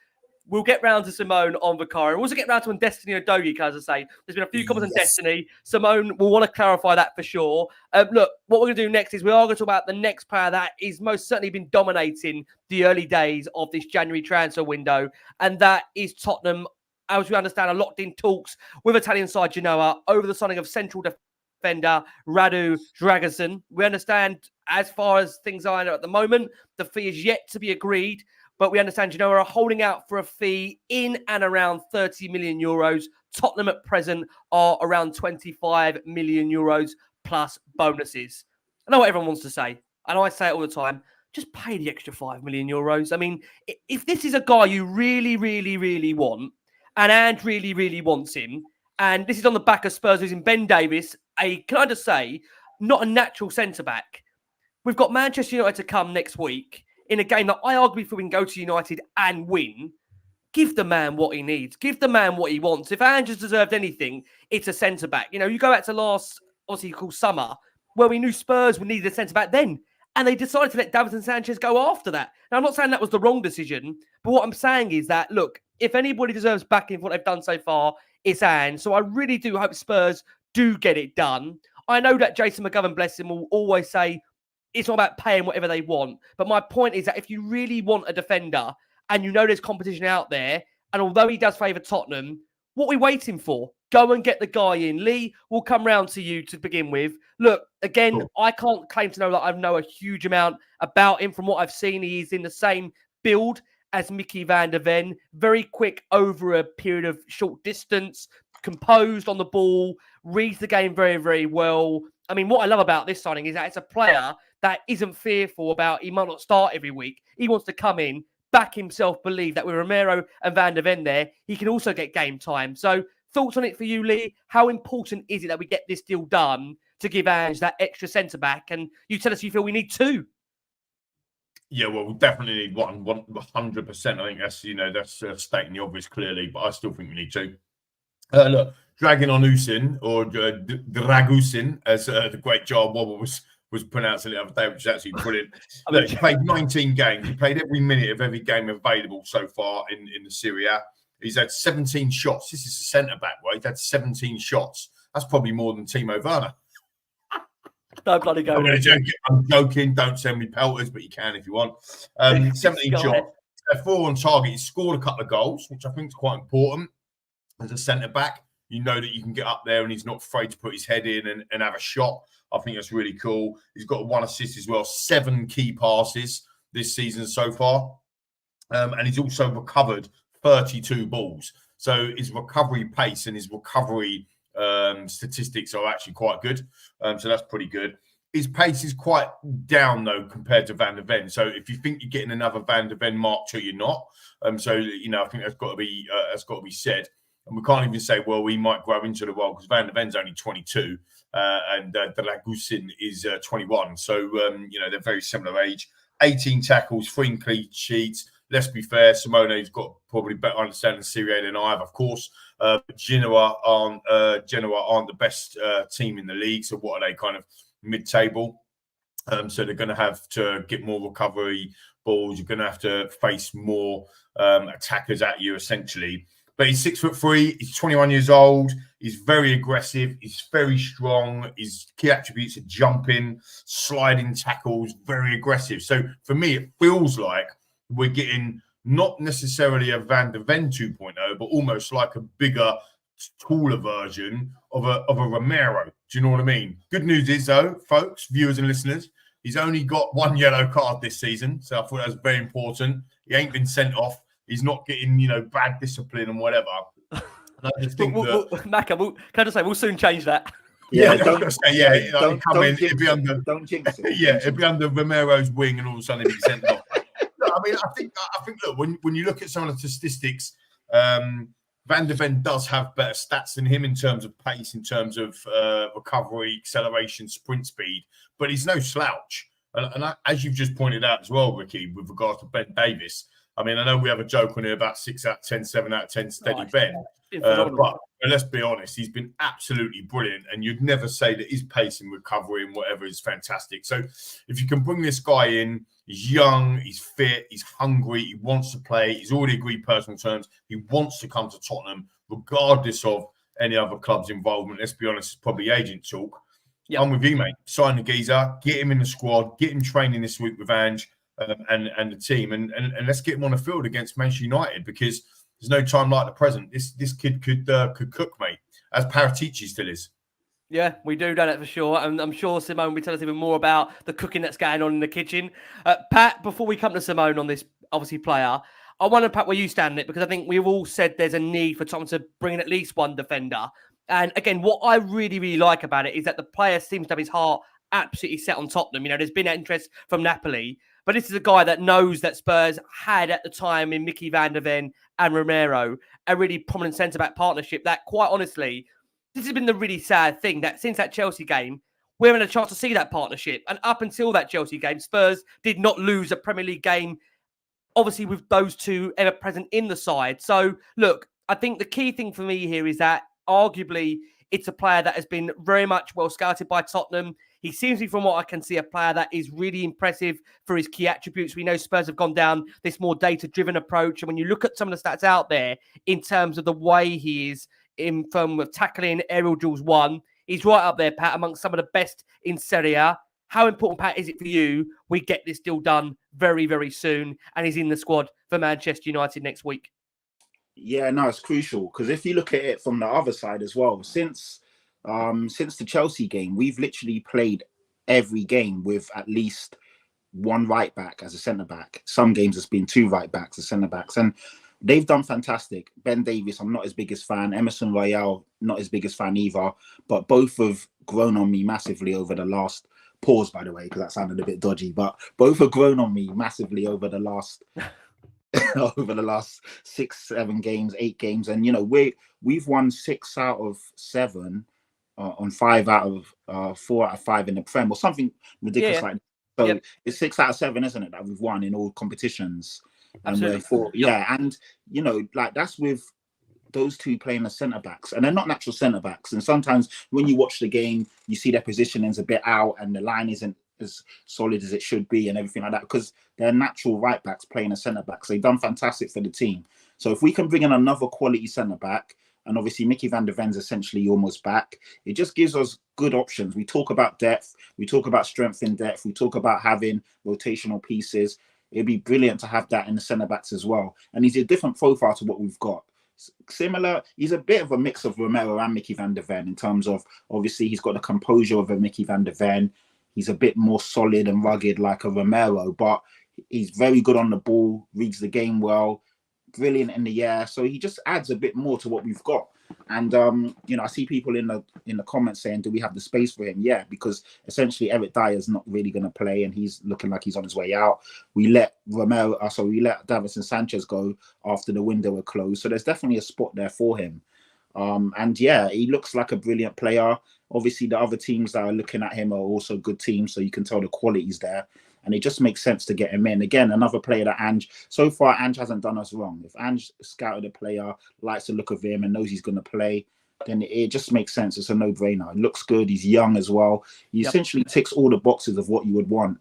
We'll get round to Simone on Vicario. We'll also get round to on Destiny and Dogi, as I say. There's been a few comments on Destiny. Simone will want to clarify that for sure. Look, what we're going to do next is we are going to talk about the next player that is most certainly been dominating the early days of this January transfer window, and that is Tottenham. As we understand, are locked in talks with Italian side Genoa over the signing of central defender Radu Dragusin. We understand, as far as things are at the moment, the fee is yet to be agreed. But we understand Genoa are holding out for a fee in and around 30 million euros. Tottenham at present are around 25 million euros plus bonuses. I know what everyone wants to say, and I say it all the time. Just pay the extra 5 million euros. I mean, if this is a guy you really, really, really want, and really, really wants him, and this is on the back of Spurs losing Ben Davies, can I just say, not a natural centre-back. We've got Manchester United to come next week in a game that I arguably feel we can go to United and win. Give the man what he needs. Give the man what he wants. If Ange's deserved anything, it's a centre-back. You know, you go back to last, obviously called summer, where we knew Spurs would need a centre-back then, and they decided to let Davinson Sanchez go after that. Now, I'm not saying that was the wrong decision, but what I'm saying is that, look, if anybody deserves backing for what they've done so far, it's Ange. So I really do hope Spurs do get it done. I know that Jason McGovern, bless him, will always say, it's not about paying whatever they want. But my point is that if you really want a defender and you know there's competition out there, and although he does favour Tottenham, what are we waiting for? Go and get the guy in. Lee, we'll come round to you to begin with. Look, again, I can't claim to know that I know a huge amount about him. From what I've seen, he's in the same build as Mickey van der Ven. Very quick over a period of short distance, composed on the ball, reads the game very, very well. I mean, what I love about this signing is that it's a player that isn't fearful about he might not start every week. He wants to come in, back himself, believe that with Romero and Van der Ven there, he can also get game time. So thoughts on it for you, Lee? How important is it that we get this deal done to give Ange that extra centre-back? And you tell us you feel we need two. Yeah, well, we definitely need 100%. I think that's stating the obvious clearly, but I still think we need two. Look, dragging on Usin, or Dragusin, as the great Jar Wobble was pronouncing the other day, which is absolutely brilliant. Look, he played 19 games. He played every minute of every game available so far in the Serie A. He's had 17 shots. This is a centre-back, right? He's had 17 shots. That's probably more than Timo Werner. Don't bloody go. I'm joking. Don't send me pelters, but you can if you want. 17 shots. 4 on target. He scored a couple of goals, which I think is quite important. As a centre-back, you know that you can get up there and he's not afraid to put his head in and have a shot. I think that's really cool. He's got 1 assist as well, 7 key passes this season so far. And he's also recovered 32 balls. So his recovery pace and his recovery statistics are actually quite good. So that's pretty good. His pace is quite down, though, compared to Van der Ven. So if you think you're getting another Van der Ven Mark II, you're not. So, you know, I think that's got to be said. And we can't even say, well, we might grow into the role because Van der Ven's only 22 and Dragusin is 21. So, you know, they're very similar age. 18 tackles, 3 clean sheets. Let's be fair, Simone's got probably better understanding of Serie A than I have, of course. But Genoa aren't the best team in the league. So what are they, kind of mid-table? So they're going to have to get more recovery balls. You're going to have to face more attackers at you, essentially. But he's 6'3". He's 21 years old. He's very aggressive. He's very strong. His key attributes are jumping, sliding tackles, very aggressive. So for me, it feels like we're getting not necessarily a Van der Ven 2.0, but almost like a bigger, taller version of a Romero. Do you know what I mean? Good news is, though, folks, viewers and listeners, he's only got 1 yellow card this season. So I thought that was very important. He ain't been sent off. He's not getting, you know, bad discipline and whatever. And I just think Macca, can I just say, we'll soon change that. Don't jinx it. Yeah, it'd be under Romero's wing, and all of a sudden he'd be sent off. No, I mean, I think look, when you look at some of the statistics, Van der Ven does have better stats than him in terms of pace, in terms of recovery, acceleration, sprint speed, but he's no slouch. And as you've just pointed out as well, Ricky, with regards to Ben Davies, I mean, I know we have a joke on here about 6 out of 10, 7 out of 10 steady Ben. But let's be honest, he's been absolutely brilliant. And you'd never say that his pace and recovery and whatever is fantastic. So if you can bring this guy in, He's young, he's fit, he's hungry, he wants to play, he's already agreed personal terms, he wants to come to Tottenham, regardless of any other club's involvement. Let's be honest, it's probably agent talk. Yep. I'm with you, mate. Sign the geezer, get him in the squad, get him training this week with Ange and the team, and let's get him on the field against Manchester United, because there's no time like the present. This kid could cook, mate, as Perišić still is. Yeah, we do know that for sure. And I'm sure Simone will tell us even more about the cooking that's going on in the kitchen. Pat, before we come to Simone on this, obviously, player, I wonder, Pat, where you stand on it, because I think we've all said there's a need for Tottenham to bring in at least one defender. And again, what I really, really like about it is that the player seems to have his heart absolutely set on Tottenham. You know, there's been interest from Napoli, but this is a guy that knows that Spurs had at the time in Mickey van der Ven and Romero a really prominent centre-back partnership that, quite honestly, this has been the really sad thing, that since that Chelsea game, we haven't had a chance to see that partnership. And up until that Chelsea game, Spurs did not lose a Premier League game, obviously, with those two ever present in the side. So, look, I think the key thing for me here is that arguably it's a player that has been very much well scouted by Tottenham. He seems to be, from what I can see, a player that is really impressive for his key attributes. We know Spurs have gone down this more data-driven approach. And when you look at some of the stats out there in terms of the way he is in terms of tackling, aerial duels won, he's right up there, Pat, amongst some of the best in Serie A. How important, Pat, is it for you we get this deal done very, very soon, and he's in the squad for Manchester United next week? Yeah, no, it's crucial, because if you look at it from the other side as well, since the Chelsea game, we've literally played every game with at least one right back as a centre back. Some games it's been two right backs as centre backs, and they've done fantastic. Ben Davies, I'm not his biggest fan. Emerson Royale, not his biggest fan either. But both have grown on me massively over the last... Pause, by the way, because that sounded a bit dodgy. But both have grown on me massively over the last... over the last 6, 7 games, 8 games. And, you know, we've won 6 out of 7 on 5 out of 4 out of 5 in the Prem, or something ridiculous like that. So it's 6 out of 7, isn't it, that we've won in all competitions? Absolutely. And you know, like, that's with those two playing as centre backs, and they're not natural centre backs. And sometimes when you watch the game, you see their positioning's a bit out, and the line isn't as solid as it should be, and everything like that, because they're natural right backs playing as centre backs. They've done fantastic for the team. So if we can bring in another quality centre back, and obviously Mickey van der Ven's essentially almost back, it just gives us good options. We talk about depth, we talk about strength in depth, we talk about having rotational pieces. It'd be brilliant to have that in the centre backs as well. And he's a different profile to what we've got. Similar, he's a bit of a mix of Romero and Mickey van der Ven in terms of, obviously, he's got the composure of a Mickey van der Ven. He's a bit more solid and rugged like a Romero, but he's very good on the ball, reads the game well, brilliant in the air. So he just adds a bit more to what we've got. And you know, I see people in the comments saying, do we have the space for him? Yeah, because essentially Eric Dier is not really going to play, and he's looking like he's on his way out. We let Davinson Sanchez go after the window were closed, so there's definitely a spot there for him. And yeah, he looks like a brilliant player. Obviously, the other teams that are looking at him are also good teams, so you can tell the quality's there. And it just makes sense to get him in. Again, another player that Ange hasn't done us wrong. If Ange scouted a player, likes the look of him and knows he's going to play, then it just makes sense. It's a no-brainer. It looks good. He's young as well. He essentially ticks all the boxes of what you would want.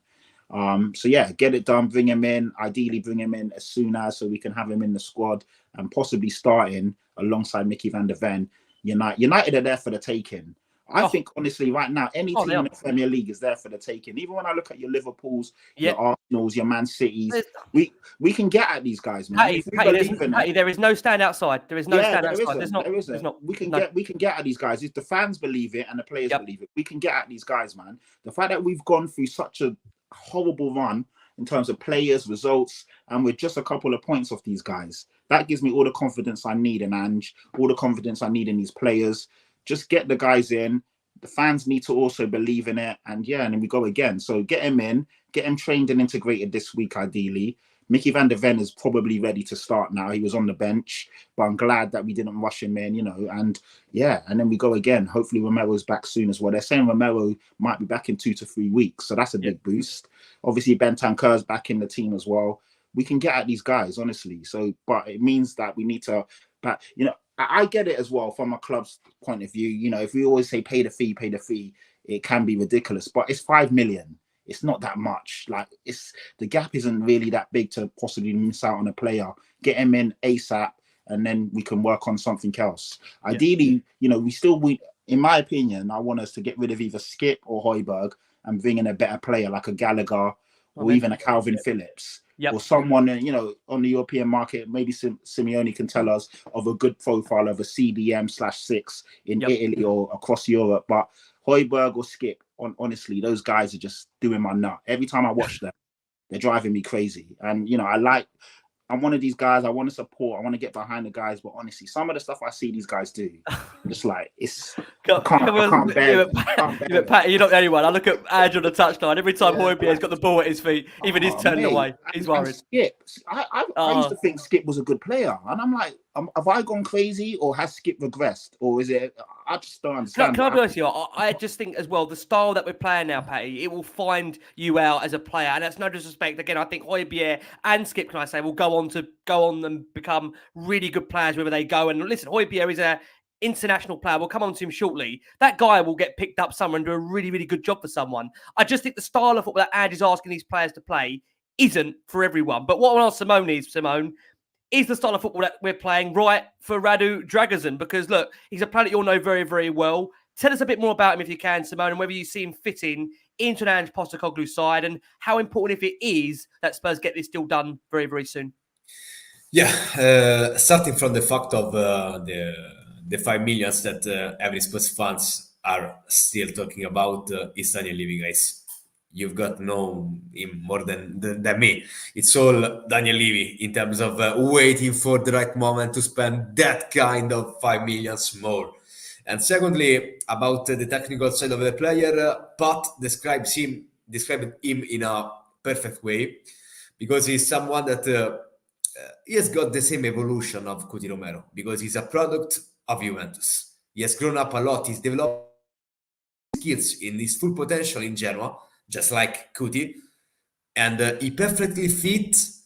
So yeah, get it done. Bring him in. Ideally, bring him in as soon as, so we can have him in the squad and possibly starting alongside Mickey van der Ven. United are there for the taking. I think, honestly, right now, any team in the Premier League is there for the taking. Even when I look at your Liverpools, your Arsenals, your Man Cities, we can get at these guys, man. Patty, there is no stand outside. There is no stand outside. There's not. We can get at these guys. If the fans believe it and the players believe it, we can get at these guys, man. The fact that we've gone through such a horrible run in terms of players, results, and we're just a couple of points off these guys, that gives me all the confidence I need in Ange, all the confidence I need in these players. Just get the guys in. The fans need to also believe in it. And then we go again. So get him in, get him trained and integrated this week, ideally. Mickey van der Ven is probably ready to start now. He was on the bench, but I'm glad that we didn't rush him in, and then we go again. Hopefully Romero's back soon as well. They're saying Romero might be back in 2 to 3 weeks. So that's a big boost. Obviously, Bentancur's back in the team as well. We can get at these guys, honestly. So, but it means that we need to, I get it as well from a club's point of view. If we always say pay the fee, it can be ridiculous. But it's 5 million. it's not that much. Like the gap isn't really that big to possibly miss out on a player. Get him in ASAP, and then we can work on something else. Ideally, you know, we in my opinion, I want us to get rid of either Skip or Højbjerg and bring in a better player like a Gallagher or even a Calvin Phillips. Or someone, you know, on the European market. Maybe Simeone can tell us of a good profile of a CDM/6 in Italy or across Europe. But Højbjerg or Skip, honestly, those guys are just doing my nut. Every time I watch them, they're driving me crazy. And, you know, I'm one of these guys. I want to support. I want to get behind the guys. But honestly, some of the stuff I see these guys do, I'm just like, I can't bear it. Pat, you're not the only one. I look at Adge on the touchline. Every time Højbjerg's got the ball at his feet, even he's turning away. He's worried. Skip. I used to think Skip was a good player. And I'm like, have I gone crazy, or has Skip regressed? Or is it... I just don't understand. Can I be honest with you? I just think as well, the style that we're playing now, Patty, it will find you out as a player. And that's no disrespect. Again, I think Højbjerg and Skip, can I say, will go on and become really good players wherever they go. And listen, Højbjerg is a international player. We'll come on to him shortly. That guy will get picked up somewhere and do a really, really good job for someone. I just think the style of football that Ad is asking these players to play isn't for everyone. But what I want to ask Simone, is the style of football that we're playing right for Radu Dragusin? Because look, he's a player that you'll know very, very well. Tell us a bit more about him if you can, Simone, and whether you see him fitting into an Ange Postecoglou side, and how important, if it is, that Spurs get this deal done very, very soon. Yeah, starting from the fact of the 5 million that every Spurs fans are still talking about is Daniel Levy, guys. You've got to know him more than me. It's all Daniel Levy in terms of waiting for the right moment to spend that kind of 5 million more. And secondly, about the technical side of the player, Pat described him in a perfect way, because he's someone that he has got the same evolution of Cuti Romero, because he's a product of Juventus. He has grown up a lot. He's developed skills in his full potential in Genoa, just like Cuti, and he perfectly fits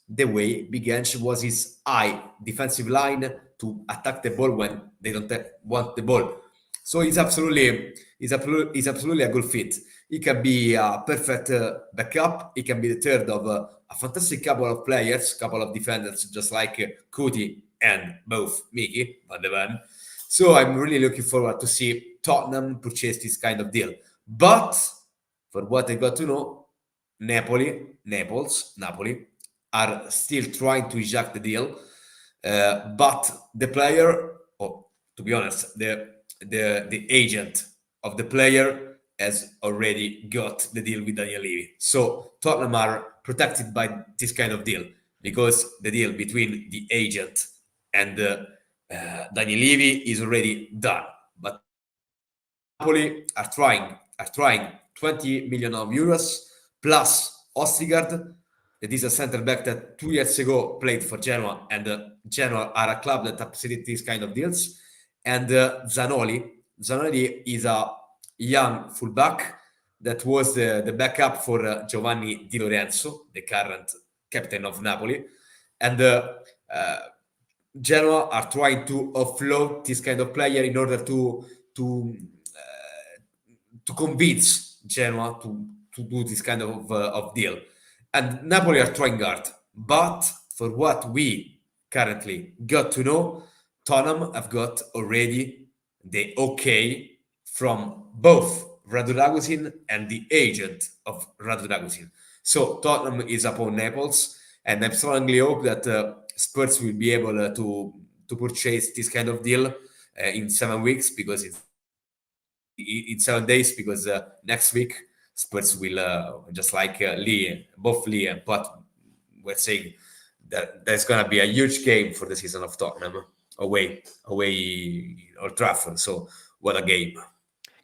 the way Biganch was his eye defensive line to attack the ball when they don't want the ball. So he's absolutely a good fit. He can be a perfect backup. He can be the third of a fantastic couple of players, couple of defenders, just like Cuti and both Mickey Van de Ven. So I'm really looking forward to see Tottenham purchase this kind of deal. But for what I got to know, Napoli are still trying to eject the deal. But the player, or to be honest, the agent of the player has already got the deal with Daniel Levy. So Tottenham are protected by this kind of deal, because the deal between the agent and Daniel Levy is already done. But Napoli are trying 20 million euros plus Østigård, that is a centre back that 2 years ago played for Genoa, and Genoa are a club that appreciate these kind of deals. And Zanoli is a young fullback that was the backup for Giovanni Di Lorenzo, the current captain of Napoli. And Genoa are trying to offload this kind of player in order to convince Genoa to do this kind of deal. And Napoli are trying hard. But for what we currently got to know, Tottenham have got already the okay from both Radu Dragusin and the agent of Radu Dragusin. So Tottenham is upon Naples, and I strongly hope that Spurs will be able to purchase this kind of deal in 7 weeks, because in 7 days, because next week Spurs will, just like both Lee and Pat were saying, that there's going to be a huge game for the season of Tottenham away Old Trafford. So what a game.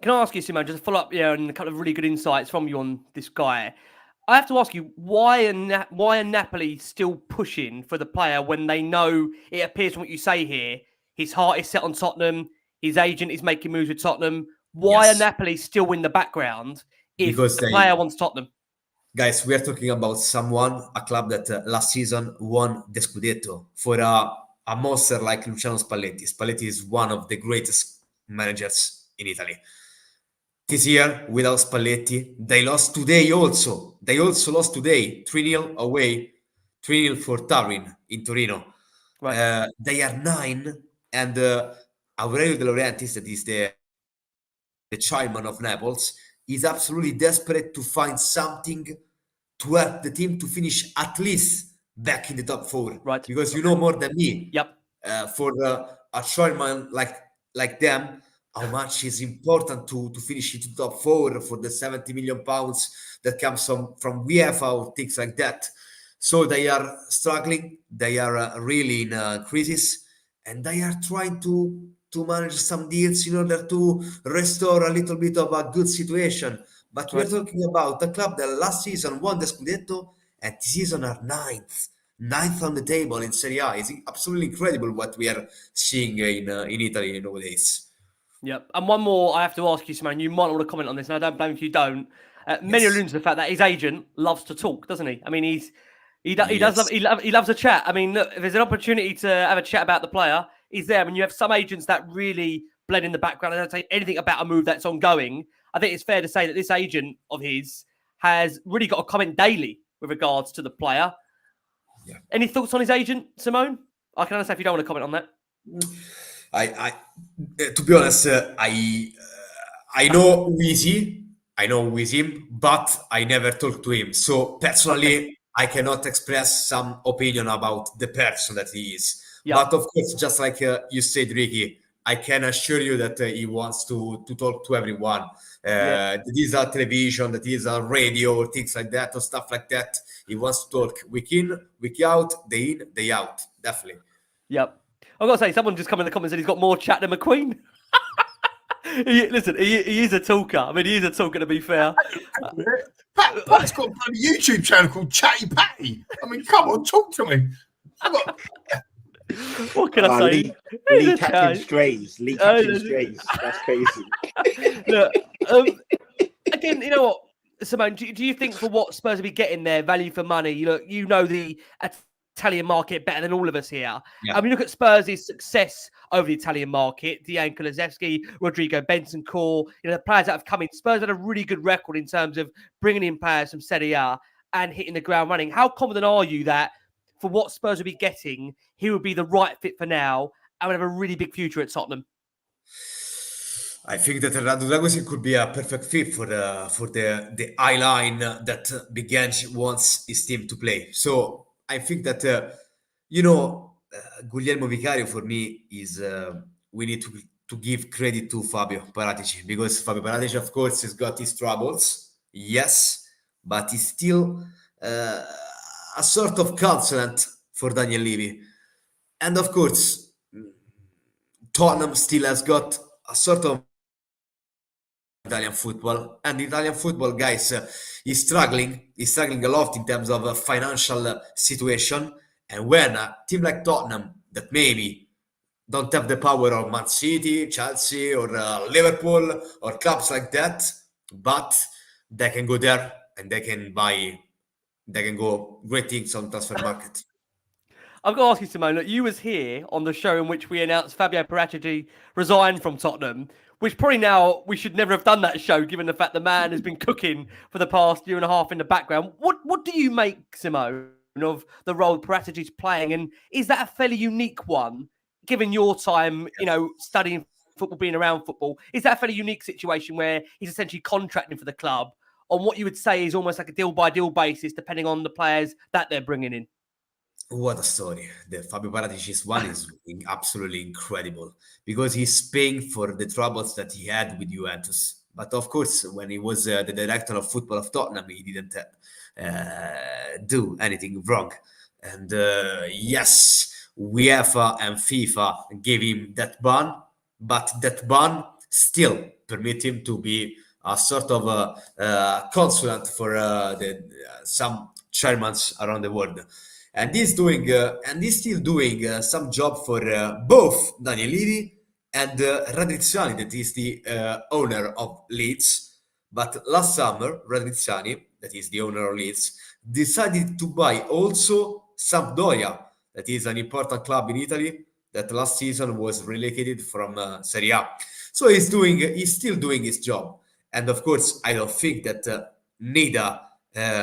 Can I ask you, Simone, just to follow up and a couple of really good insights from you on this guy? I have to ask you, why are Napoli still pushing for the player when they know, it appears from what you say here, his heart is set on Tottenham, his agent is making moves with Tottenham? Why are Napoli still in the background if the player wants Tottenham? Guys, we are talking about a club that last season won the Scudetto for a monster like Luciano Spalletti. Spalletti is one of the greatest managers in Italy. this year without Spalletti. They lost today also. They also lost today, 3-0 away, 3-0 for Turin in Torino. Right. They are 9, and Aurelio De Laurentiis, that is the chairman of Naples, is absolutely desperate to find something to help the team to finish at least back in the top 4. Right. Because you know more than me. Yep. For a chairman like them, how much is important to finish into top 4 for the 70 million pounds that comes from UEFA or things like that. So they are struggling. They are really in a crisis, and they are trying to manage some deals in order to restore a little bit of a good situation. But we're talking about a club that last season won the Scudetto, and this season are ninth on the table in Serie A. It's absolutely incredible what we are seeing in Italy nowadays. Yep. And one more I have to ask you, Simone. You might want to comment on this, and I don't blame if you don't. Many allude to the fact that his agent loves to talk, doesn't he? I mean, he loves a chat. I mean, look, if there's an opportunity to have a chat about the player, he's there. I mean, you have some agents that really blend in the background and don't say anything about a move that's ongoing. I think it's fair to say that this agent of his has really got a comment daily with regards to the player. Yeah. Any thoughts on his agent, Simone? I can understand if you don't want to comment on that. I to be honest, I know Wheezy. I know with him, but I never talked to him. So personally, I cannot express some opinion about the person that he is. Yeah. But of course, just like you said, Ricky, I can assure you that he wants to talk to everyone. That is a television, that is a radio, or things like that, or stuff like that. He wants to talk week in, week out, day in, day out. Definitely. Yep. I've got to say, someone just come in the comments and he's got more chat than McQueen. He is a talker. I mean, he is a talker, to be fair. Pat's got a bloody YouTube channel called Chatty Patty. I mean, come on, talk to me. What can I say? Lee catching strays. Lee catching strays. That's crazy. Look, again, you know what, Simone, do you think for what Spurs will be getting there, value for money, look, you know the Italian market better than all of us here. Yeah. I mean, look at Spurs' success over the Italian market. Dejan Kulusevski, Rodrigo Bentancur, the players that have come in. Spurs had a really good record in terms of bringing in players from Serie A and hitting the ground running. How confident are you that for what Spurs will be getting, he would be the right fit for now and would have a really big future at Tottenham? I think that Radu Dragusin could be a perfect fit for the eye line that Biganci wants his team to play. So I think that Guglielmo Vicario for me is we need to give credit to Fabio Paratici, because Fabio Paratici, of course, has got his troubles, yes, but he's still a sort of consultant for Daniel Levy, and of course Tottenham still has got a sort of Italian football, and the Italian football, guys, is struggling a lot in terms of financial situation. And when a team like Tottenham, that maybe don't have the power of Man City, Chelsea, or Liverpool, or clubs like that, but they can go there and they can go great things on transfer market. I've got to ask you, Simone, look, you was here on the show in which we announced Fabio Paratici resigned from Tottenham, which probably now we should never have done that show, given the fact the man has been cooking for the past year and a half in the background. What do you make, Simone, of the role Paratici's playing? And is that a fairly unique one, given your time, studying football, being around football? Is that a fairly unique situation where he's essentially contracting for the club on what you would say is almost like a deal-by-deal basis, depending on the players that they're bringing in? What a story. The Fabio Paratici's one is absolutely incredible, because he's paying for the troubles that he had with Juventus. But of course, when he was the director of football of Tottenham, he didn't do anything wrong. And yes, UEFA and FIFA gave him that ban, but that ban still permit him to be a sort of a consultant for some chairmans around the world. And he's still doing some job for both Daniel Levy and Radrizzani, that is the owner of Leeds. But last summer, Radrizzani, that is the owner of Leeds, decided to buy also Sampdoria, that is an important club in Italy that last season was relegated from Serie A. So he's still doing his job. And of course, I don't think that neither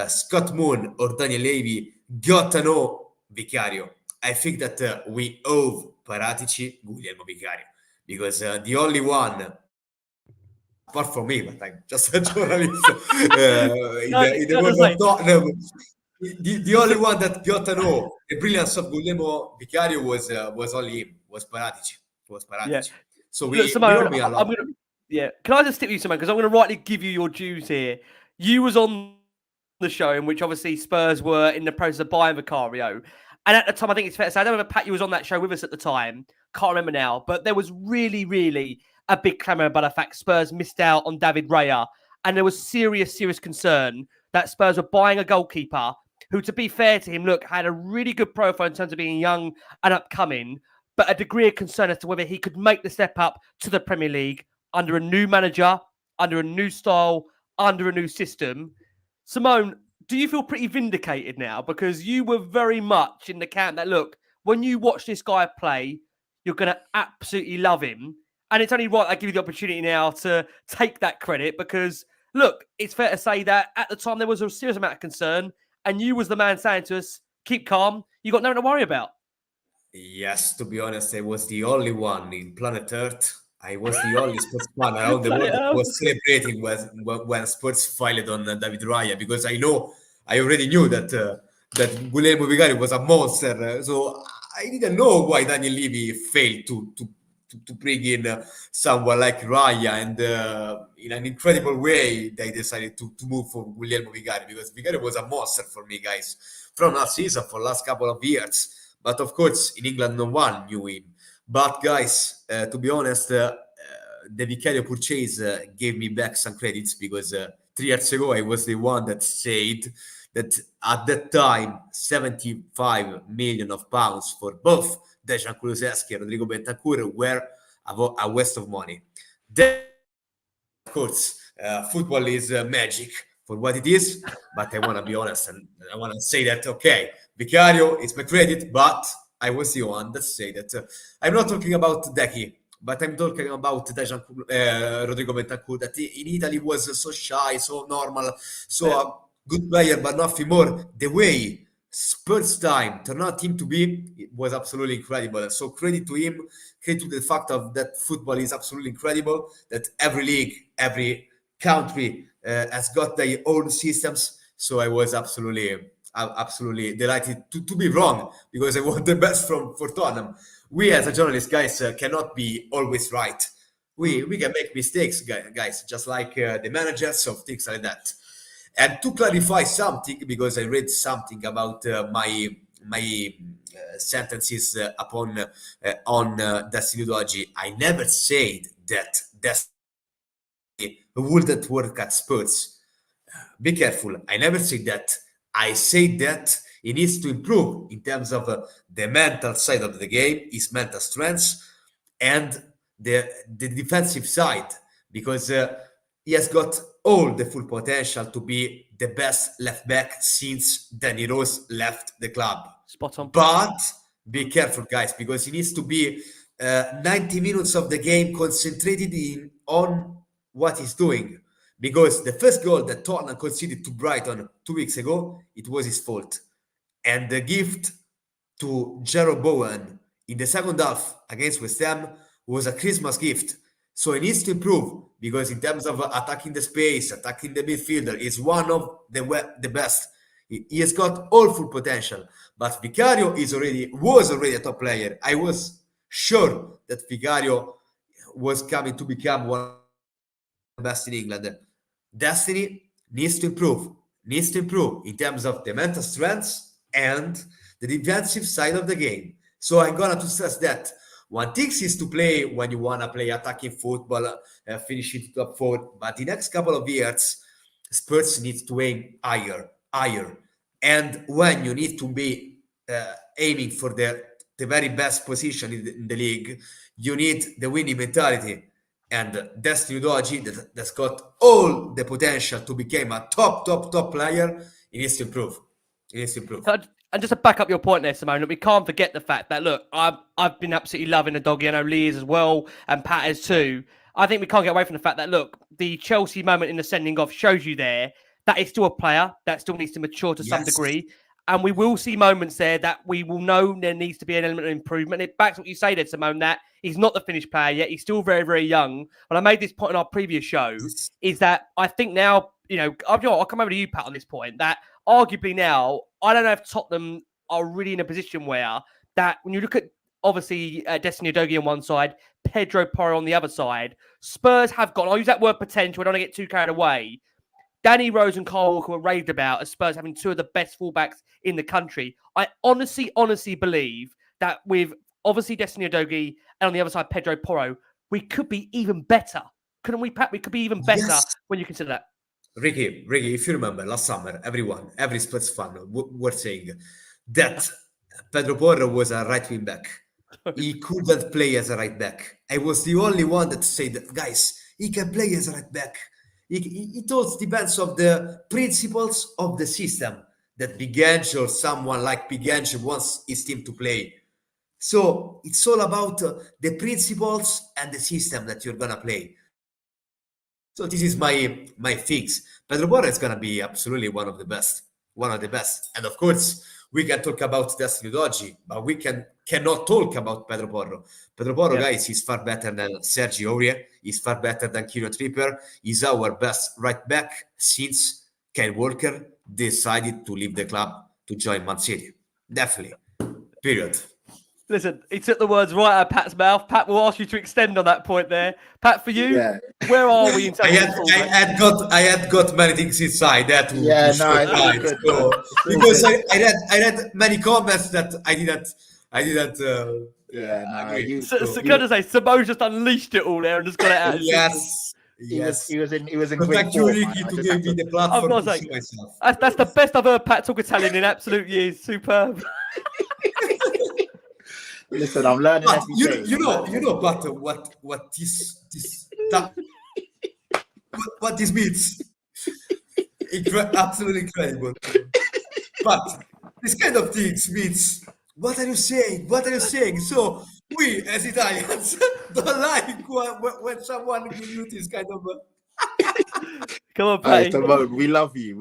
Scott Moon or Daniel Levy got to know Vicario. I think that we owe Paratici Guglielmo Vicario, because the only one, apart from me, but I'm just a journalist, in the world of Tottenham, the only one that got to know the brilliance of Guglielmo Vicario was only him, was Paratici. Yeah. So Look, Simone, can I just stick with you, Simone, because I'm going to rightly give you your dues here. You was on the show in which obviously Spurs were in the process of buying Vicario. And at the time, I think it's fair to say, I don't remember, Pat, you was on that show with us at the time. Can't remember now. But there was really, really a big clamour about the fact Spurs missed out on David Raya. And there was serious concern that Spurs were buying a goalkeeper who, to be fair to him, look, had a really good profile in terms of being young and upcoming, but a degree of concern as to whether he could make the step up to the Premier League under a new manager, under a new style, under a new system. Simone, do you feel pretty vindicated now? Because you were very much in the camp that, look, when you watch this guy play, you're going to absolutely love him. And it's only right I give you the opportunity now to take that credit because, look, it's fair to say that at the time there was a serious amount of concern and you was the man saying to us, keep calm, you got nothing to worry about. Yes, to be honest, I was the only one in planet Earth. I was the only Spurs fan around the world that was celebrating when Spurs filed on David Raya, because I already knew that Guglielmo Vicario was a monster. So I didn't know why Daniel Levy failed to bring in someone like Raya, and in an incredible way they decided to move for Guglielmo Vicario, because Vicario was a monster for me, guys, from last season, for last couple of years. But of course, in England, no one knew him. But guys, to be honest, the Vicario purchase gave me back some credits, because 3 years ago I was the one that said that at that time 75 million of pounds for both Dejan Kulusevski and Rodrigo Bentancur were a waste of money. Then, of course, football is magic for what it is, but I want to be honest and I want to say that, okay, Vicario is my credit, but I was the one that say that I'm not talking about Decky, but I'm talking about Dejan Rodrigo Bentancur, that in Italy was so shy, so normal, so a good player, but nothing more. The way Spurs time turned out him to be, it was absolutely incredible. So credit to him, credit to the fact of that football is absolutely incredible, that every league, every country has got their own systems. So I was absolutely delighted to be wrong, because I want the best for Tottenham. We as a journalist, guys, cannot be always right. We can make mistakes, guys, just like the managers of things like that. And to clarify something, because I read something about my sentences on Destiny Udogie, I never said that Destiny wouldn't work at Spurs. Be careful. I never said that. I say that he needs to improve in terms of the mental side of the game, his mental strengths, and the defensive side, because he has got all the full potential to be the best left back since Danny Rose left the club. Spot on. But be careful, guys, because he needs to be 90 minutes of the game concentrated on what he's doing. Because the first goal that Tottenham conceded to Brighton 2 weeks ago, it was his fault. And the gift to Jarrod Bowen in the second half against West Ham was a Christmas gift. So he needs to improve, because in terms of attacking the space, attacking the midfielder, he's one of the best. He has got all full potential. But Vicario was already a top player. I was sure that Vicario was coming to become one of the best in England. Destiny needs to improve in terms of the mental strengths and the defensive side of the game. So I'm going to stress that. One thing is to play when you want to play attacking football, finish it top 4. But the next couple of years, Spurs needs to aim higher. And when you need to be aiming for the very best position in the league, you need the winning mentality. And Destiny Udogie, that's got all the potential to become a top player, he needs to improve. And just to back up your point there, Simone, we can't forget the fact that, look, I've been absolutely loving the doggy. I know Lee is as well, and Pat is too. I think we can't get away from the fact that, look, the Chelsea moment in the sending off shows you there that is still a player that still needs to mature to some degree. And we will see moments there that we will know there needs to be an element of improvement. It backs what you say there, Simone, that he's not the finished player yet. He's still very, very young. But I made this point in our previous show, is that I think now, I'll come over to you, Pat, on this point, that arguably now, I don't know if Tottenham are really in a position where that when you look at, obviously, Destiny Udogie on one side, Pedro Porro on the other side, Spurs have got, I'll use that word potential, I don't want to get too carried away. Danny Rose and Kyle Walker were raved about as Spurs having two of the best fullbacks in the country. I honestly believe that with obviously Destiny Udogie and on the other side Pedro Porro, we could be even better. Couldn't we, Pat? We could be even better when you consider that. Ricky, if you remember last summer, every Spurs fan were saying that Pedro Porro was a right wing back. He couldn't play as a right back. I was the only one that said, guys, he can play as a right back. It all depends on the principles of the system that Big Angel or someone like Big Angel wants his team to play. So it's all about the principles and the system that you're going to play. So this is my fix. Pedro Porro is going to be absolutely one of the best. And of course, we can talk about Destiny Udogie, but we cannot talk about Pedro Porro. Pedro Porro, guys, is far better than Sergio Aurier. He's far better than Kieran Trippier. He's our best right back since Kyle Walker decided to leave the club to join Man City. Definitely. Period. Listen, he took the words right out of Pat's mouth. Pat will ask you to extend on that point there. Pat, for you, where are we in terms of I had got many things inside that because I read many comments that I didn't agree. So can I say Simone's just unleashed it all there and just got it out? Yes. He was in thank you, Ricky, to give me the platform to show myself. That's the best I've heard Pat talk Italian in absolute years. Superb. Listen, I'm learning every day. You know, but what this means? Absolutely incredible. But this kind of things means, what are you saying? So we, as Italians, don't like when someone gives you this kind of... Come on, Patty. We love you,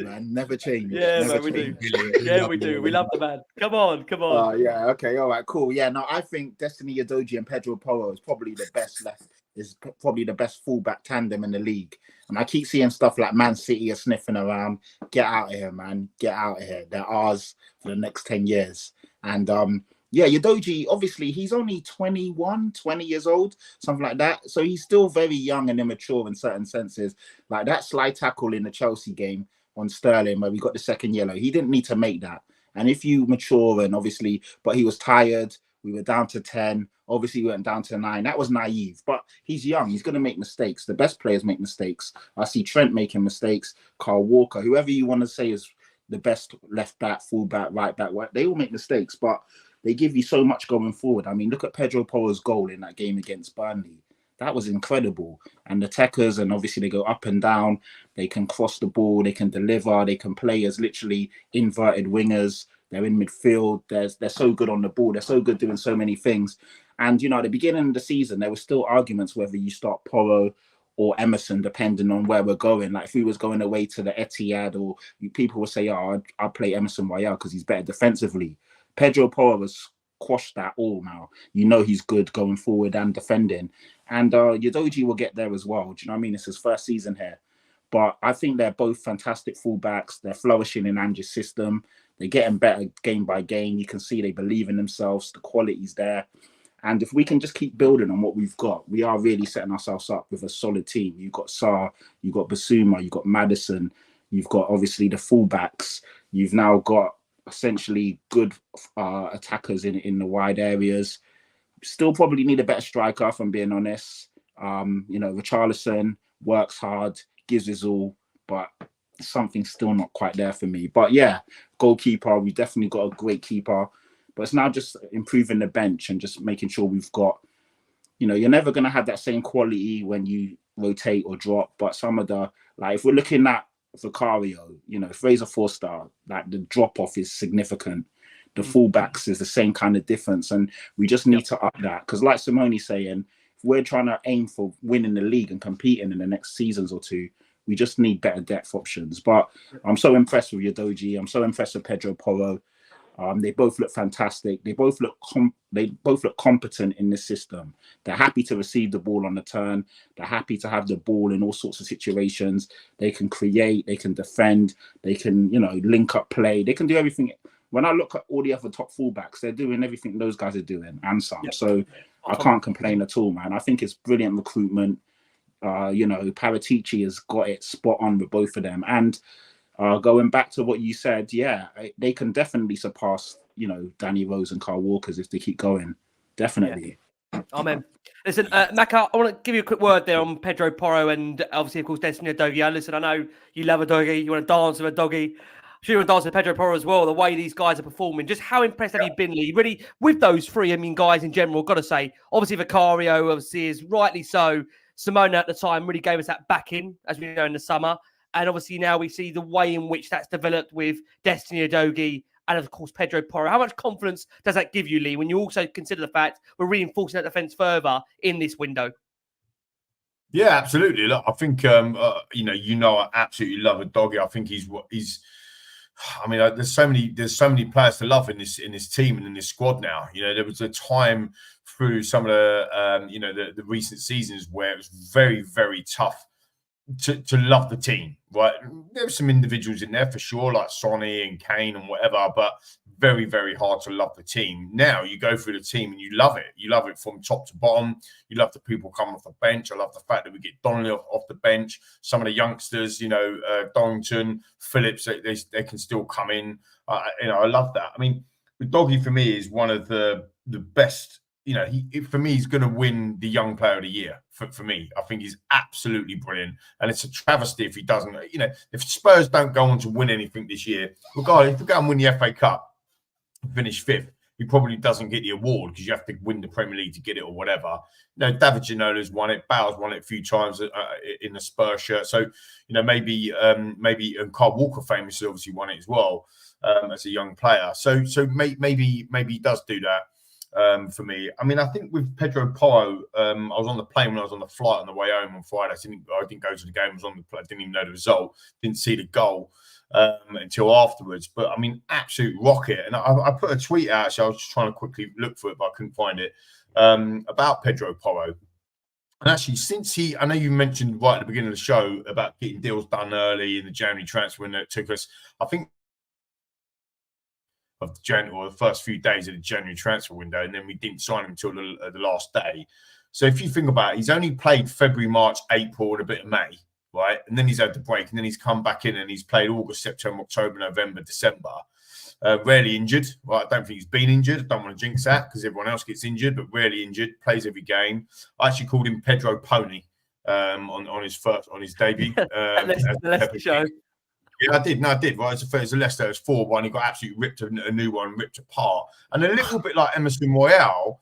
man. Never change. Yeah, Never man, we change. do. Yeah, we do. We love the man. Come on. Okay, all right, cool. Yeah, no, I think Destiny Udogie and Pedro Porro is probably the best fullback tandem in the league. And I keep seeing stuff like Man City are sniffing around. Get out of here, man. Get out of here. They're ours for the next 10 years. And Udogie, obviously, he's only 20 years old, something like that. So he's still very young and immature in certain senses. Like that slide tackle in the Chelsea game on Sterling where we got the second yellow, he didn't need to make that. And if you mature and obviously, but he was tired, we were down to 10, obviously we went down to 9. That was naive, but he's young. He's going to make mistakes. The best players make mistakes. I see Trent making mistakes, Kyle Walker, whoever you want to say is the best left back, full back, right back, they all make mistakes, but they give you so much going forward. I mean, look at Pedro Porro's goal in that game against Burnley. That was incredible. And the attackers, and obviously they go up and down. They can cross the ball. They can deliver. They can play as literally inverted wingers. They're in midfield. They're so good on the ball. They're so good doing so many things. And, at the beginning of the season, there were still arguments whether you start Porro or Emerson, depending on where we're going. Like if we was going away to the Etihad, or people would say, I'll play Emerson Royale because he's better defensively. Pedro Porro has quashed that all now. He's good going forward and defending. And Udogie will get there as well. Do you know what I mean? It's his first season here. But I think they're both fantastic fullbacks. They're flourishing in Ange's system. They're getting better game by game. You can see they believe in themselves. The quality's there. And if we can just keep building on what we've got, we are really setting ourselves up with a solid team. You've got Sarr, you've got Basuma, you've got Maddison, you've got obviously the fullbacks. You've now got essentially good attackers in the wide areas. Still probably need a better striker, if I'm being honest. Richarlison works hard, gives his all, but something's still not quite there for me. But yeah, goalkeeper, we definitely got a great keeper. But it's now just improving the bench and just making sure we've got, you're never going to have that same quality when you rotate or drop. But some of the, like if we're looking at Vicario, Fraser 4-star, like the drop off is significant. The fullbacks is the same kind of difference, and we just need to up that because, like Simone's saying, if we're trying to aim for winning the league and competing in the next seasons or two, we just need better depth options. But I'm so impressed with Udogie. I'm so impressed with Pedro Porro. They both look fantastic. They both look competent in this system. They're happy to receive the ball on the turn. They're happy to have the ball in all sorts of situations. They can create. They can defend. They can, link up play. They can do everything. When I look at all the other top fullbacks, they're doing everything those guys are doing and some. Yeah. So I can't complain at all, man. I think it's brilliant recruitment. Perišić has got it spot on with both of them. And going back to what you said, they can definitely surpass, Danny Rose and Kyle Walker's if they keep going. Definitely. Yeah. Amen. Listen, Maka, I want to give you a quick word there on Pedro Porro and obviously, of course, Destiny Udogie. Listen, I know you love a doggy. You want to dance with a doggy. I'm sure you want to dance with Pedro Porro as well. The way these guys are performing. Just how impressed have you been, Lee? Really, with those three, guys in general, got to say, obviously, Vicario, obviously, is rightly so. Simone at the time really gave us that backing, as we know, in the summer. And obviously now we see the way in which that's developed with Destiny Udogie and, of course, Pedro Porro. How much confidence does that give you, Lee, when you also consider the fact we're reinforcing that defence further in this window? Yeah, absolutely. Look, I think, I absolutely love Udogie. I think there's so many players to love in this team and in this squad now. There was a time through some of the recent seasons where it was very, very tough to love the team, right? There were some individuals in there for sure, like Sonny and Kane and whatever, but very, very hard to love the team. Now you go through the team and you love it. You love it from top to bottom. You love the people coming off the bench. I love the fact that we get Donnelly off the bench. Some of the youngsters, Dorrington, Phillips, they can still come in. I love that. I mean, Udogie for me is one of the best. For me, he's going to win the Young Player of the Year. For me, I think he's absolutely brilliant, and it's a travesty if he doesn't. If Spurs don't go on to win anything this year, regardless, if we go and win the FA Cup, finish fifth, he probably doesn't get the award because you have to win the Premier League to get it or whatever. David Ginola's won it, Bale's won it a few times in the Spurs shirt. So maybe Kyle Walker famously obviously won it as well as a young player. So maybe he does do that. For me, I think with Pedro Porro, I was on the plane when I was on the flight on the way home on Friday. I didn't go to the game. I was on the plane. I didn't even know the result. Didn't see the goal until afterwards. But absolute rocket. And I put a tweet out. Actually, I was just trying to quickly look for it, but I couldn't find it. About Pedro Porro. And actually, I know you mentioned right at the beginning of the show about getting deals done early in the January transfer window. It took us, I think, of the first few days of the January transfer window, and then we didn't sign him until the last day. So if you think about it, he's only played February, March, April, and a bit of May, right? And then he's had the break, and then he's come back in and he's played August, September, October, November, December. Rarely injured. Well, I don't think he's been injured. I don't want to jinx that because everyone else gets injured, but rarely injured. Plays every game. I actually called him Pedro Pony on his debut. Let's show. Yeah, I did. No, I did. Right, it was a Leicester. It was 4-1. He got absolutely ripped a new one, ripped apart. And a little bit like Emerson Royale,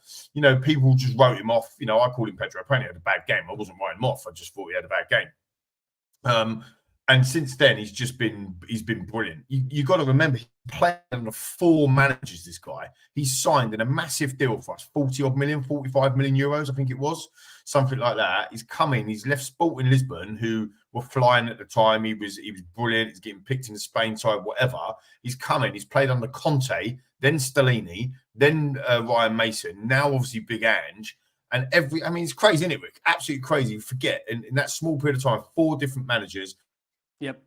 people just wrote him off. I called him Pedro Pony. He had a bad game. I wasn't writing him off. I just thought he had a bad game. And since then, he's been brilliant. You got to remember, he played under 4 managers, this guy. He's signed in a massive deal for us, 45 million euros, I think it was, something like that. He's come in, he's left Sporting Lisbon, who were flying at the time. He was brilliant. He's getting picked in the Spain side, whatever. He's come in, he's played under Conte, then Stellini, then Ryan Mason, now obviously Big Ange. And it's crazy, isn't it, Rick? Absolutely crazy. Forget, in that small period of time, 4 different managers. Yep.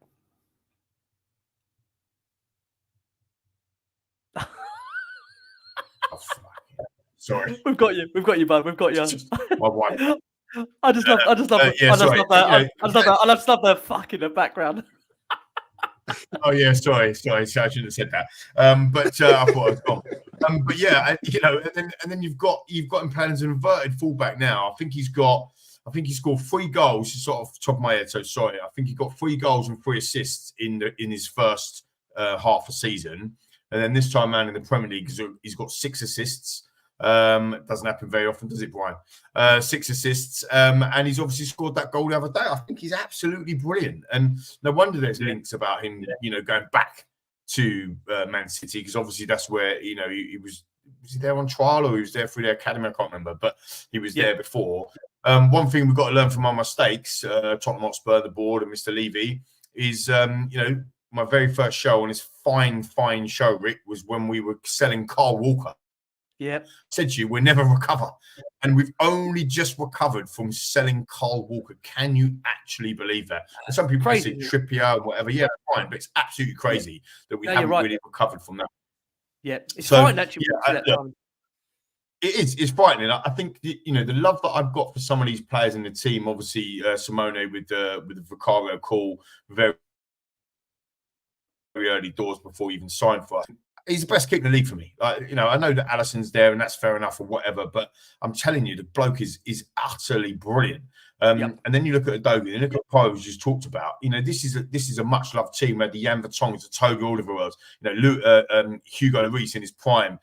Oh, sorry. We've got you, bud. We've got you. My wife. I just love that. I love the fuck in the background. Oh yeah, sorry. I shouldn't have said that. But I thought I was gone. But yeah, and then you've got him playing as an inverted fullback now. I think he scored 3 goals. It's sort of top of my head, so sorry. I think he got 3 goals and 3 assists in his first half a season, and then this time around in the Premier League, he's got 6 assists. It doesn't happen very often, does it, Brian? 6 assists, and he's obviously scored that goal the other day. I think he's absolutely brilliant, and no wonder there's links about him, going back to Man City, because obviously that's where he was was he there on trial or he was there through the academy? I can't remember, but he was there before. One thing we've got to learn from our mistakes, Tottenham Hotspur, the board, and Mr. Levy, is my very first show on his fine show, Rick, was when we were selling Carl Walker. Yeah, said to you, we'll never recover, and we've only just recovered from selling Carl Walker. Can you actually believe that? And some people say Trippier, whatever. Yeah, fine, but it's absolutely crazy that we haven't really recovered from that. Yeah, it's frightening actually. It's frightening. I think the love that I've got for some of these players in the team. Obviously, Simone with the Vicario call very early doors before he even signed for us. He's the best kick in the league for me. I know that Alisson's there and that's fair enough or whatever, but I'm telling you, the bloke is utterly brilliant. And then you look at Adobe, and look at Pro, who's just talked about. This is a much loved team. We had the Jan Vertonghen, the Toby Alderweireld, Hugo Lloris in his prime.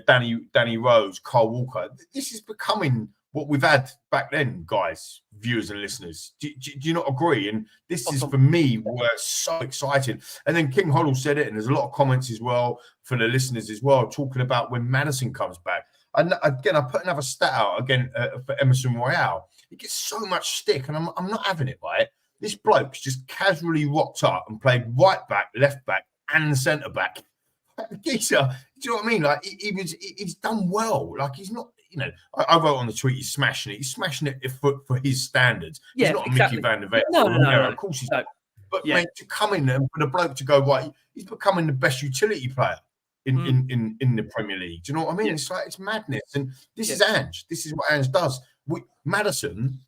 Danny Rose, Carl Walker. This is becoming what we've had back then, guys, viewers and listeners. Do you not agree? And this is, for me, where it's so exciting. And then King Hoddle said it, and there's a lot of comments as well from the listeners as well, talking about when Maddison comes back. And again, I put another stat out again for Emerson Royale. He gets so much stick, and I'm not having it, right? This bloke's just casually rocked up and played right back, left back, and centre back. Geezer, do you know what I mean? Like he's done well. Like he's not. I wrote on the tweet, he's smashing it. He's smashing it for his standards. Yeah, he's not exactly. Mickey Van der Vet. No. Of course he's not. But mate, to come in and for the bloke to go, right, he's becoming the best utility player in the Premier League. Do you know what I mean? Yeah. It's like, it's madness. And this is Ange. This is what Ange does. Maddison,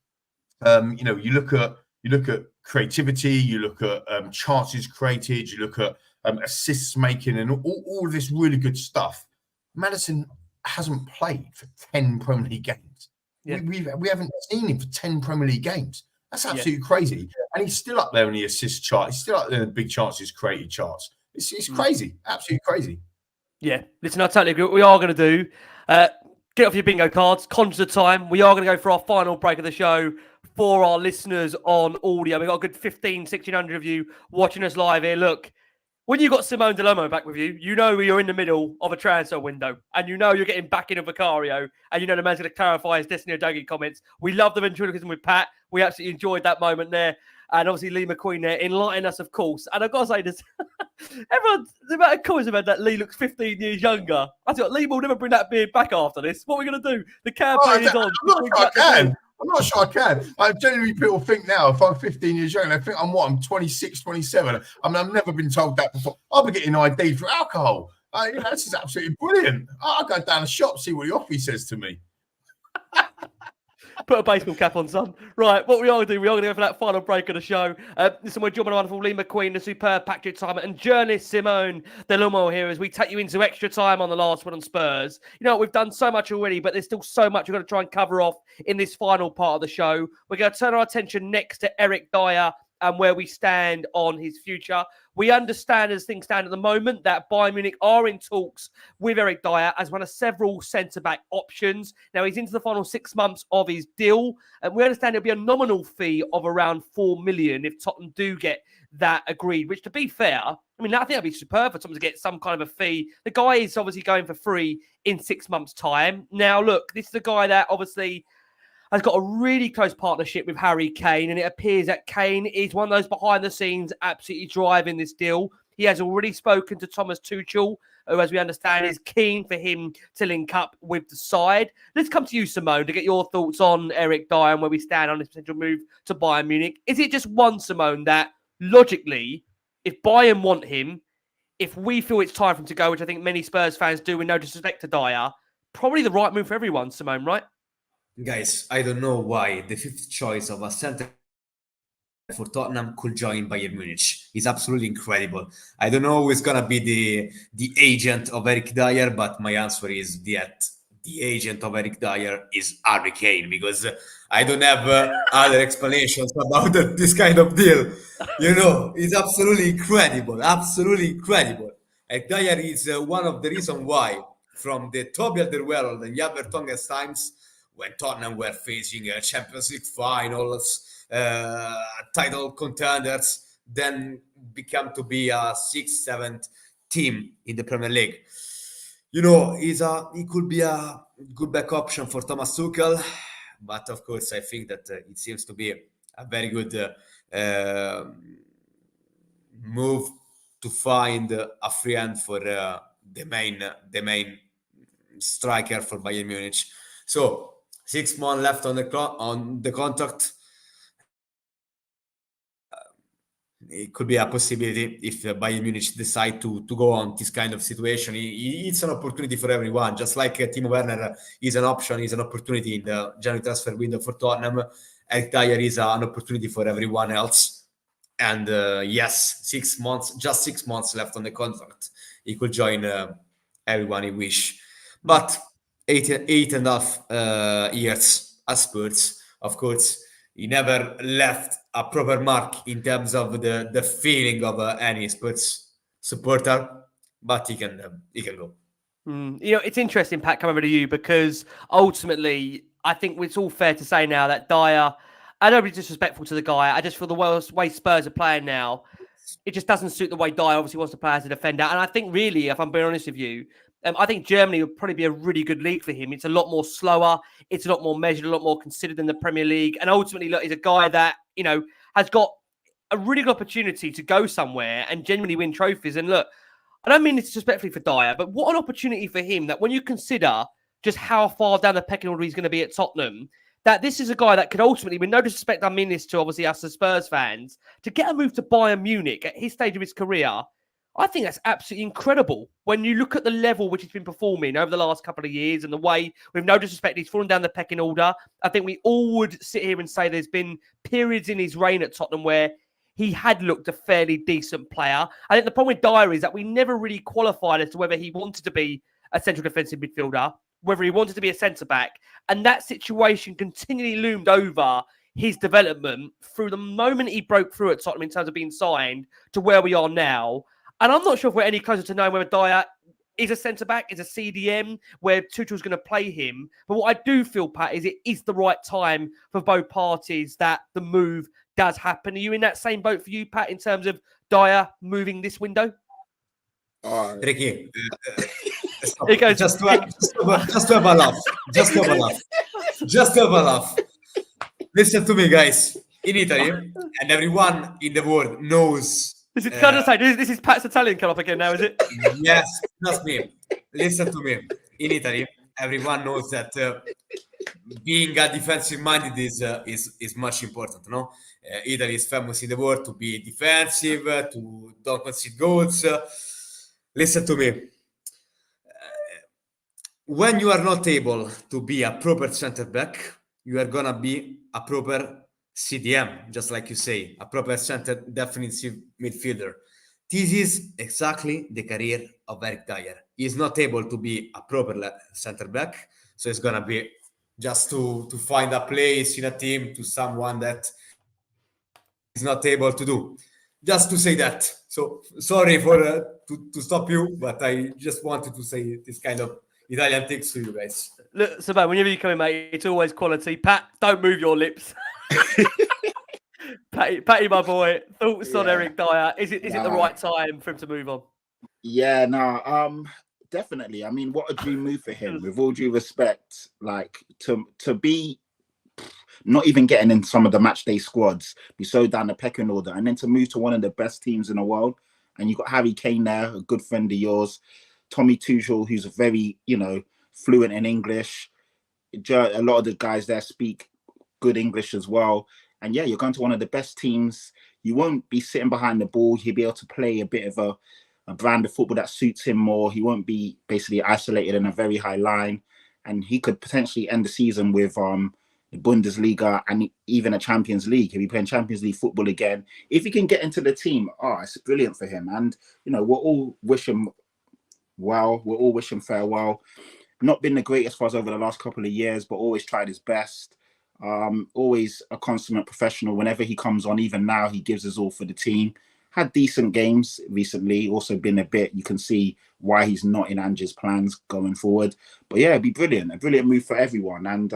you look at creativity, you look at chances created, you look at assists making and all of this really good stuff. Maddison hasn't played for 10 Premier League games. Yeah. We haven't seen him for 10 Premier League games. That's absolutely crazy. And he's still up there in the assist chart. He's still up there in the big chances created charts. It's crazy. Absolutely crazy. Yeah. Listen, I totally agree. What we are going to do, get off your bingo cards, conscious of time. We are going to go for our final break of the show for our listeners on audio. We've got a good 1,600 of you watching us live here. Look, when you've got Simone Dell'Uomo back with you, you know you're in the middle of a transfer window and you know you're getting back in a Vicario and you know the man's going to clarify his Destiny Odogi comments. We love the ventriloquism with Pat. We absolutely enjoyed that moment there. And obviously Lee McQueen there enlightening us, of course. And I've got to say this, everyone, the amount of comments about that Lee looks 15 years younger. I thought Lee will never bring that beard back after this. What are we going to do? The campaign is on. I'm not sure I can. Generally, people think now, if I'm 15 years young, they think I'm 26, 27. I mean, I've never been told that before. I'll be getting ID for alcohol. This is absolutely brilliant. I'll go down the shop, see what the office says to me. Put a baseball cap on, son. Right, what we are going to do, we are going to go for that final break of the show. Listen, we're joined by the wonderful Lee McQueen, the superb Patrick Simon, and journalist Simone Dell'Uomo here as we take you into extra time on the last one on Spurs. You know, we've done so much already, but there's still so much we're going to try and cover off in this final part of the show. We're going to turn our attention next to Eric Dier and where we stand on his future. We understand, as things stand at the moment, that Bayern Munich are in talks with Eric Dier as one of several centre-back options. Now, he's into the final 6 months of his deal, and we understand it'll be a nominal fee of around 4 million if Tottenham do get that agreed, which, to be fair, I mean, I think that'd be superb for Tottenham to get some kind of a fee. The guy is obviously going for free in 6 months' time. Now, look, this is a guy that obviously has got a really close partnership with Harry Kane, and it appears that Kane is one of those behind the scenes absolutely driving this deal. He has already spoken to Thomas Tuchel, who, as we understand, is keen for him to link up with the side. Let's come to you, Simone, to get your thoughts on Eric Dier and where we stand on this potential move to Bayern Munich. Is it just one, Simone, that logically, if Bayern want him, if we feel it's time for him to go, which I think many Spurs fans do with no disrespect to Dier, probably the right move for everyone, Simone, right? Guys, I don't know why the fifth choice of a centre for Tottenham could join Bayern Munich. It's absolutely incredible. I don't know who's going to be the agent of Eric Dier, but my answer is that the agent of Eric Dier is Harry Kane, because I don't have other explanations about this kind of deal. You know, it's absolutely incredible. Absolutely incredible. Eric Dier is one of the reasons why, from the Toby Alderweireld and Jan Vertonghen's times, when Tottenham were facing Champions League finals, title contenders, then become to be a 6th, 7th team in the Premier League. he could be a good back option for Thomas Tuchel, but of course I think that it seems to be a very good move to find a free hand for the main striker for Bayern Munich. So 6 months left on the contract. It could be a possibility if Bayern Munich decide to go on this kind of situation. It's an opportunity for everyone. Just like Timo Werner is an option, is an opportunity in the January transfer window for Tottenham. Eric Dier is an opportunity for everyone else. And yes, 6 months, just 6 months left on the contract. He could join everyone he wish. But 8.5 years at Spurs, of course, he never left a proper mark in terms of the feeling of any Spurs supporter, but he can go. It's interesting, Pat, coming over to you, because ultimately, I think it's all fair to say now that Dier, I don't be disrespectful to the guy, I just feel the way Spurs are playing now, it just doesn't suit the way Dier obviously wants to play as a defender. And I think really, if I'm being honest with you, I think Germany would probably be a really good league for him. It's a lot more slower. It's a lot more measured, a lot more considered than the Premier League. And ultimately, look, he's a guy that, has got a really good opportunity to go somewhere and genuinely win trophies. And look, I don't mean this disrespectfully for Dier, but what an opportunity for him that when you consider just how far down the pecking order he's going to be at Tottenham, that this is a guy that could ultimately, with no disrespect, I mean this to obviously us as Spurs fans, to get a move to Bayern Munich at his stage of his career, I think that's absolutely incredible. When you look at the level which he's been performing over the last couple of years and the way, with no disrespect, he's fallen down the pecking order. I think we all would sit here and say there's been periods in his reign at Tottenham where he had looked a fairly decent player. I think the problem with Dier is that we never really qualified as to whether he wanted to be a central defensive midfielder, whether he wanted to be a centre-back. And that situation continually loomed over his development through the moment he broke through at Tottenham in terms of being signed to where we are now. And I'm not sure if we're any closer to knowing whether Dier is a centre-back, is a CDM, where Tuchel's going to play him. But what I do feel, Pat, is it is the right time for both parties that the move does happen. Are you in that same boat for you, Pat, in terms of Dier moving this window? Ricky, just to have a laugh. Just to have a laugh. Listen to me, guys. In Italy, and everyone in the world knows. This is Pat's Italian come up again now, is it? Yes, trust me. Listen to me. In Italy, everyone knows that being a defensive-minded is much important, no? Italy is famous in the world to be defensive, to don't concede goals. Listen to me. When you are not able to be a proper centre-back, you are going to be a proper CDM, just like you say, a proper center defensive midfielder. This is exactly the career of Eric Dier. He is not able to be a proper center back, so it's gonna be just to find a place in a team to someone that is not able to do. Just to say that. So sorry for to stop you, but I just wanted to say this kind of Italian things to you guys. Look, Saban, whenever you come in, mate, it's always quality. Pat, don't move your lips. Patty, my boy, thoughts on Eric Dier? Is it the right time for him to move on? Yeah, no, definitely. I mean, what a dream move for him. With all due respect, like to be not even getting in some of the match day squads, be so down the pecking order, and then to move to one of the best teams in the world. And you've got Harry Kane there, a good friend of yours, Tommy Tuchel, who's very, fluent in English. A lot of the guys there speak good English as well. And yeah, you're going to one of the best teams. You won't be sitting behind the ball. He'll be able to play a bit of a brand of football that suits him more. He won't be basically isolated in a very high line. And he could potentially end the season with the Bundesliga and even a Champions League. He'll be playing Champions League football again. If he can get into the team, it's brilliant for him. And, we'll all wish him well. We'll all wish him farewell. Not been the greatest for us over the last couple of years, but always tried his best. Always a consummate professional. Whenever he comes on, even now, he gives his all for the team. Had decent games recently. Also been a bit, you can see why he's not in Ange's plans going forward. But yeah, it'd be brilliant. A brilliant move for everyone. And,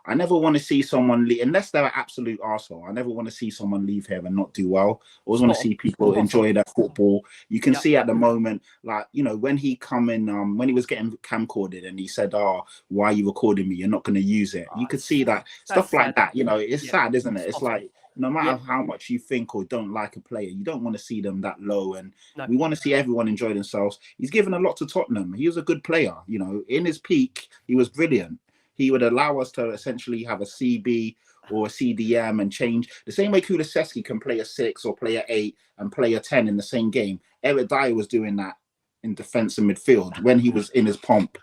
I never want to see someone leave, unless they're an absolute arsehole. I never want to see someone leave here and not do well. I always want to see people enjoy their football. You can see at the moment, like, you know, when he come in, when he was getting camcorded and he said, "Oh, why are you recording me? You're not going to use it." You could see that stuff like that. You know, it's sad, isn't it? It's like, no matter how much you think or don't like a player, you don't want to see them that low. And we want to see everyone enjoy themselves. He's given a lot to Tottenham. He was a good player. You know, in his peak, he was brilliant. He would allow us to essentially have a CB or a CDM and change. The same way Kulusevski can play a 6 or play a 8 and play a 10 in the same game. Eric Dier was doing that in defence and midfield when he was in his pomp.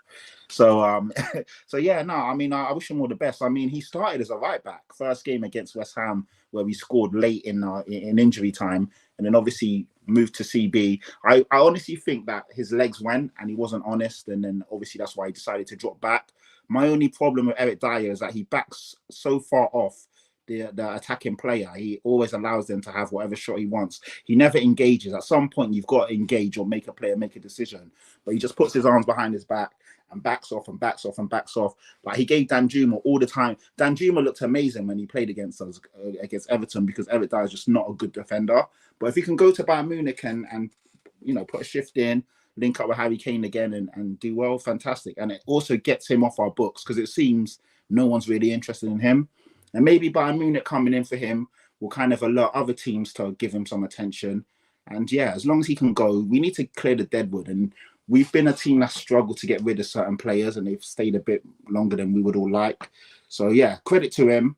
So, so yeah, no, I mean, I wish him all the best. I mean, he started as a right back, first game against West Ham, where we scored late in injury time, and then obviously moved to CB. I honestly think that his legs went and he wasn't honest, and then obviously that's why he decided to drop back. My only problem with Eric Dier is that he backs so far off the attacking player. He always allows them to have whatever shot he wants. He never engages. At some point, you've got to engage or make a player make a decision. But he just puts his arms behind his back and backs off and backs off and backs off. Like he gave Danjuma all the time. Danjuma looked amazing when he played against us, against Everton, because Eric Dier is just not a good defender. But if he can go to Bayern Munich and you know, put a shift in, link up with Harry Kane again and do well, fantastic. And it also gets him off our books, because it seems no one's really interested in him. And maybe Bayern Munich coming in for him will kind of alert other teams to give him some attention. And yeah, as long as he can go, we need to clear the deadwood. And we've been a team that struggled to get rid of certain players, and they've stayed a bit longer than we would all like. So yeah, credit to him.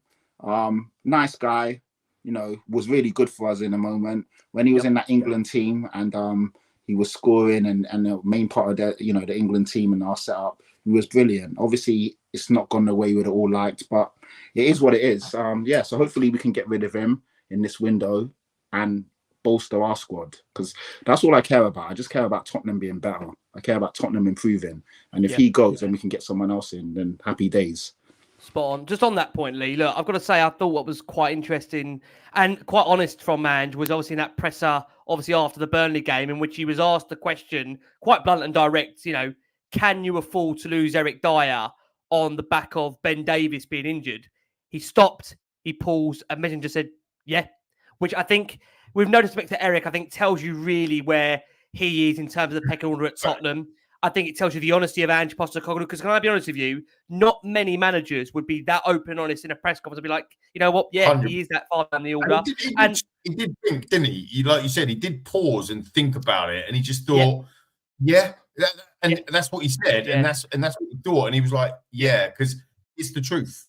Nice guy, you know, was really good for us in a moment when he was in that England team, and he was scoring and the main part of the, you know, the England team and our setup. He was brilliant. Obviously, it's not gone the way we would have all liked, but it is what it is. Yeah, so hopefully we can get rid of him in this window and bolster our squad, because that's all I care about. I just care about Tottenham being better. I care about Tottenham improving. And if he goes and we can get someone else in, then happy days. Spot on. Just on that point, Lee, look, I've got to say, I thought what was quite interesting and quite honest from Ange was obviously in that presser, obviously after the Burnley game, in which he was asked the question, quite blunt and direct, you know, can you afford to lose Eric Dier on the back of Ben Davies being injured? He stopped, he paused, and Messenger said, yeah, which I think, with no respect to Eric, I think tells you really where he is in terms of the pecking order at Tottenham. I think it tells you the honesty of Ange Postecoglou, because can I be honest with you, not many managers would be that open and honest in a press conference and be like, you know what, yeah, 100. He is that far down the order. And he did think, didn't he? Like you said, he did pause and think about it, and he just thought, and that's what he said, and that's what he thought, and he was like, yeah, because it's the truth.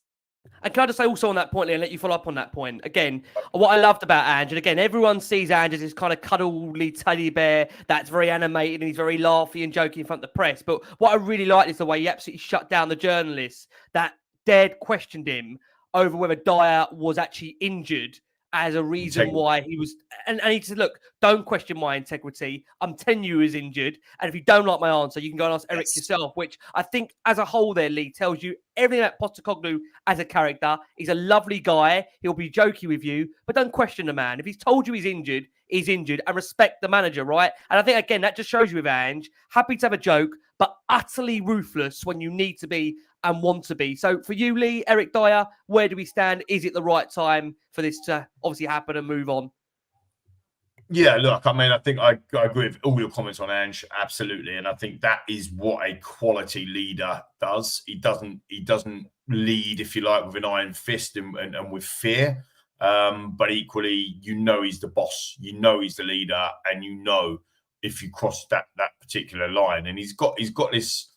And can I just say also on that point, Lee, and let you follow up on that point? Again, what I loved about Ange, and again, everyone sees Ange as this kind of cuddly teddy bear that's very animated and he's very laughy and jokey in front of the press. But what I really liked is the way he absolutely shut down the journalists that dared questioned him over whether Dier was actually injured as a reason why he was. And he said, look, don't question my integrity. I'm telling you he was injured. And if you don't like my answer, you can go and ask Eric yourself, which I think as a whole there, Lee, tells you everything about Postecoglou as a character. He's a lovely guy. He'll be jokey with you, but don't question the man. If he's told you he's injured, and respect the manager, right? And I think, again, that just shows you with Ange, happy to have a joke, but utterly ruthless when you need to be and want to be. So for you, Lee, Eric Dier, where do we stand? Is it the right time for this to obviously happen and move on? Yeah, look, I mean, I think I agree with all your comments on Ange, absolutely. And I think that is what a quality leader does. He doesn't lead, if you like, with an iron fist and with fear. But equally, you know he's the boss, you know he's the leader, and you know if you cross that particular line. And he's got this.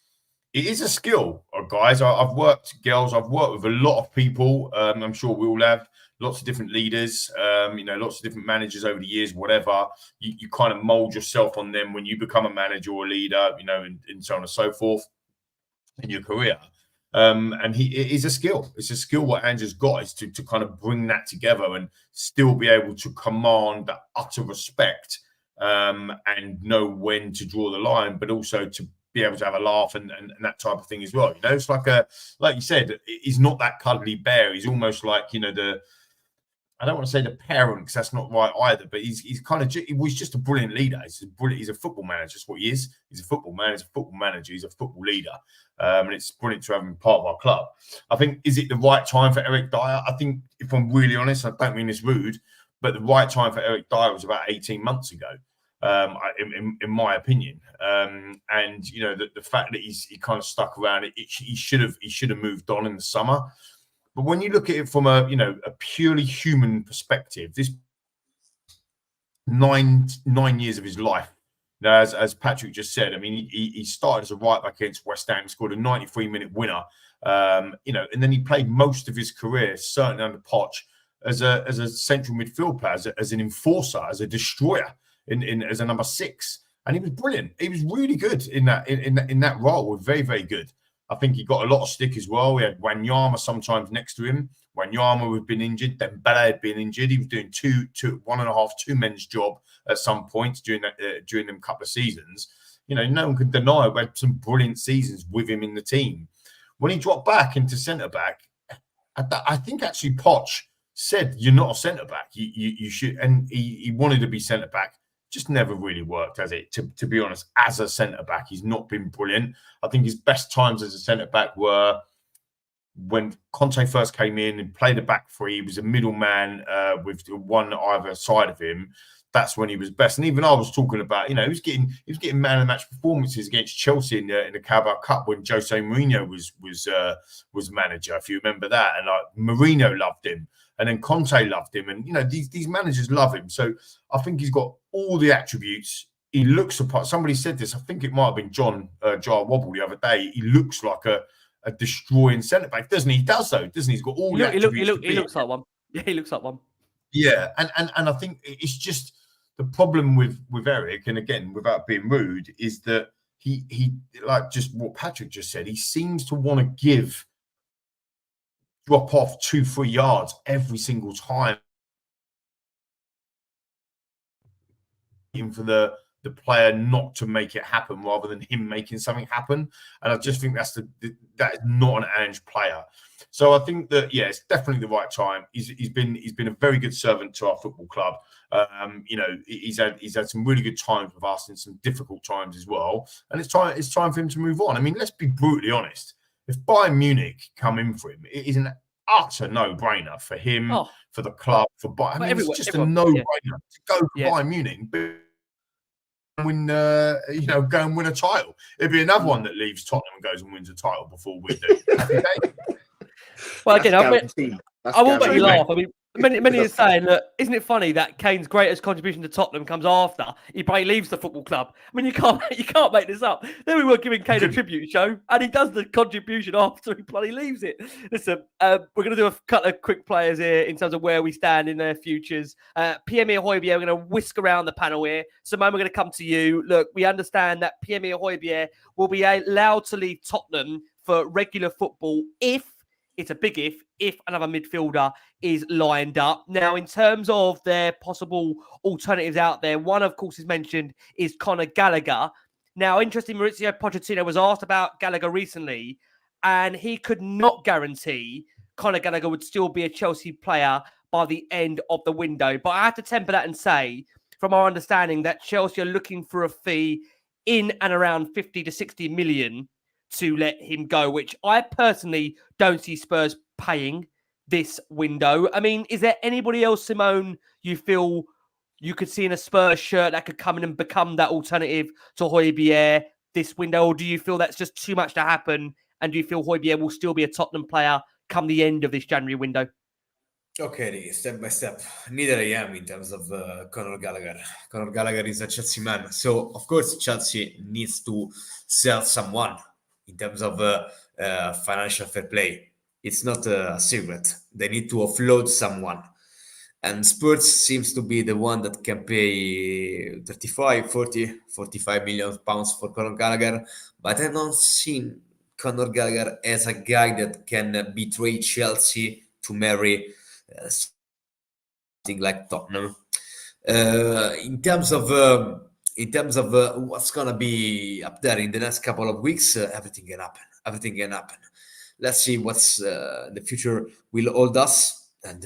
It is a skill, guys. I've worked with a lot of people. I'm sure we all have lots of different leaders, lots of different managers over the years, whatever. You kind of mold yourself on them when you become a manager or a leader, and so on and so forth in your career. And it is a skill. It's a skill what Ange's got, is to kind of bring that together and still be able to command that utter respect and know when to draw the line, but also to be able to have a laugh and that type of thing as well. It's like you said, he's not that cuddly bear. He's almost like, I don't want to say the parent because that's not right either, but he's kind of he was just a brilliant leader. He's a football manager. That's what he is. He's a football man. He's a football manager. He's a football leader, and it's brilliant to have him part of our club. I think, is it the right time for Eric Dier? I think, if I'm really honest, I don't mean this rude, but the right time for Eric Dier was about 18 months ago, in my opinion. And you know, the fact that he kind of stuck around, he should have moved on in the summer. But when you look at it from a purely human perspective, this nine years of his life, as Patrick just said, I mean, he started as a right back against West Ham, scored a 93-minute winner, and then he played most of his career, certainly under Poch, as a central midfield player, as an enforcer, as a destroyer, as a number 6, and he was brilliant. He was really good in that role. Very, very good. I think he got a lot of stick as well. We had Wanyama sometimes next to him. Wanyama had been injured. Then Bella had been injured. He was doing 1.5, 2 men's job at some points during them couple of seasons. You know, no one can deny we had some brilliant seasons with him in the team. When he dropped back into centre back, I think actually Poch said, "You're not a centre back. You should." And he wanted to be centre back. Just never really worked, has it? To be honest, as a centre-back, he's not been brilliant. I think his best times as a centre-back were when Conte first came in and played a back three. He was a middleman with one either side of him. That's when he was best. And even I was talking about, he was getting man of the match performances against Chelsea in the Carabao Cup when Jose Mourinho was manager, if you remember that. And Mourinho loved him. And then Conte loved him. And, these managers love him. So I think he's got all the attributes. He looks apart. Somebody said this. I think it might have been Jar Wobble the other day. He looks like a destroying centre-back, doesn't he? He does, though, doesn't he? He's got all the attributes. He looks like one. Yeah, he looks like one. Yeah. And I think it's just the problem with Eric, and again, without being rude, is that he like just what Patrick just said, he seems to want to drop off 2-3 yards every single time for the player not to make it happen rather than him making something happen. And I just think that is not an Ange player. So I think that, yeah, it's definitely the right time. He's been a very good servant to our football club. He's had some really good times with us and some difficult times as well. And it's time for him to move on. I mean, let's be brutally honest. If Bayern Munich come in for him, it is an utter no-brainer for him, for the club, for Bayern. I mean, it's just a no-brainer to go for Bayern Munich, but go and win a title. It'd be another one that leaves Tottenham and goes and wins a title before we do. Well, again, I won't make you laugh. I mean, many are saying, look, isn't it funny that Kane's greatest contribution to Tottenham comes after he leaves the football club? I mean, you can't make this up. Then we were giving Kane a tribute show, and he does the contribution after he bloody leaves it. Listen, we're going to do a couple of quick players here in terms of where we stand in their futures. Pierre-Emile Højbjerg, we're going to whisk around the panel here. Simone, we're going to come to you. Look, we understand that Pierre-Emile Højbjerg will be allowed to leave Tottenham for regular football if another midfielder is lined up. Now, in terms of their possible alternatives out there, one, of course, is mentioned is Conor Gallagher. Now, interesting, Mauricio Pochettino was asked about Gallagher recently, and he could not guarantee Conor Gallagher would still be a Chelsea player by the end of the window. But I have to temper that and say, from our understanding, that Chelsea are looking for a fee in and around 50 to 60 million to let him go, which I personally don't see Spurs paying this window. I mean, is there anybody else, Simone, you feel you could see in a Spurs shirt that could come in and become that alternative to Højbjerg this window? Or do you feel that's just too much to happen? And do you feel Højbjerg will still be a Tottenham player come the end of this January window? Okay, step by step. Neither I am in terms of Conor Gallagher. Conor Gallagher is a Chelsea man. So, of course, Chelsea needs to sell someone in terms of financial fair play. It's not a secret. They need to offload someone. And Spurs seems to be the one that can pay 35, 40, 45 million pounds for Conor Gallagher. But I don't see Conor Gallagher as a guy that can betray Chelsea to marry something like Tottenham. In terms of what's gonna be up there in the next couple of weeks, everything can happen. Let's see what's the future will hold us. and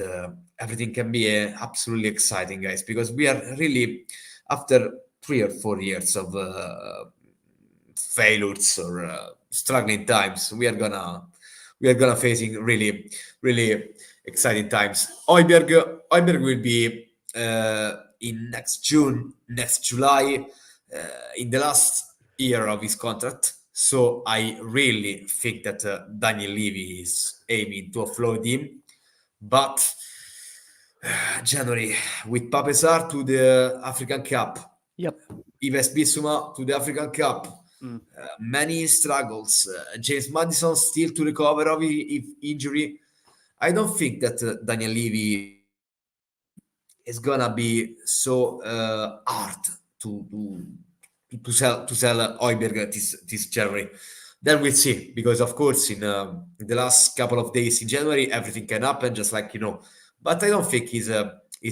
everything can be absolutely exciting, guys, because we are really, after 3 or 4 years of failures or struggling times, we are gonna facing really, really exciting times. Hojbjerg will be in next June, next July, in the last year of his contract. So I really think that Daniel Levy is aiming to offload him. But January, with Pape Sarr to the African Cup, Yep. Yves Bissouma to the African Cup, many struggles. James Maddison still to recover of injury. I don't think that Daniel Levy is gonna be so hard to sell Hojbjerg this January. Then we'll see, because of course in the last couple of days in January everything can happen, just like But I don't think it's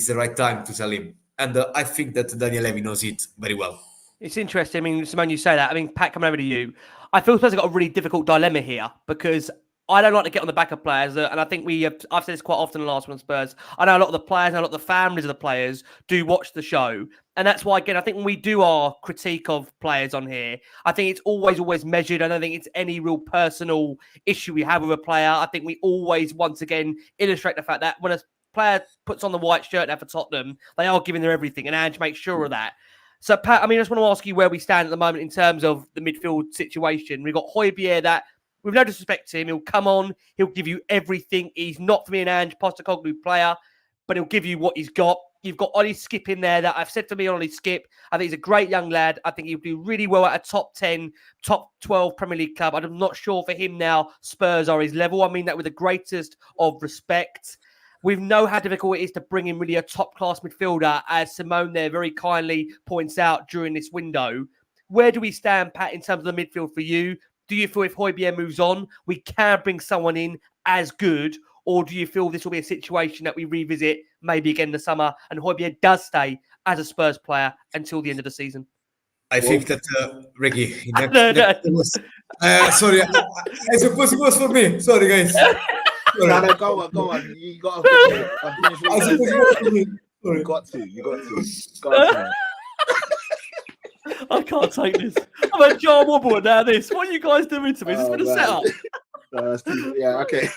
the right time to sell him, and I think that Daniel Levy knows it very well. It's interesting. I mean, Simone, you say that. I mean, Pat, coming over to you, I feel Spurs have got a really difficult dilemma here because I don't like to get on the back of players, and I think I've said this quite often in the last one, Spurs. I know a lot of the players and a lot of the families of the players do watch the show, and that's why, again, I think when we do our critique of players on here, I think it's always measured. I don't think it's any real personal issue we have with a player. I think we always, once again, illustrate the fact that when a player puts on the white shirt now for Tottenham, they are giving their everything, and Ange makes sure of that. So, Pat, I mean, I just want to ask you where we stand at the moment in terms of the midfield situation. We've got Højbjerg that, with no disrespect to him, he'll come on, he'll give you everything. He's not, for me, an Ange Postecoglou player, but he'll give you what he's got. You've got Ollie Skip in there that I've said to me on Ollie Skip. I think he's a great young lad. I think he'll do really well at a top 10, top 12 Premier League club. I'm not sure for him now Spurs are his level. I mean that with the greatest of respect. We know how difficult it is to bring in really a top-class midfielder, as Simone there very kindly points out during this window. Where do we stand, Pat, in terms of the midfield for you? Do you feel if Højbjerg moves on, we can bring someone in as good? Or do you feel this will be a situation that we revisit maybe again in the summer and Højbjerg does stay as a Spurs player until the end of the season? I think that, Ricky, sorry, I suppose it was for me. Sorry, guys. No, go on. You got to. I can't take this. I'm a John Wobble now. What are you guys doing to me? Is this been a setup? Yeah, okay.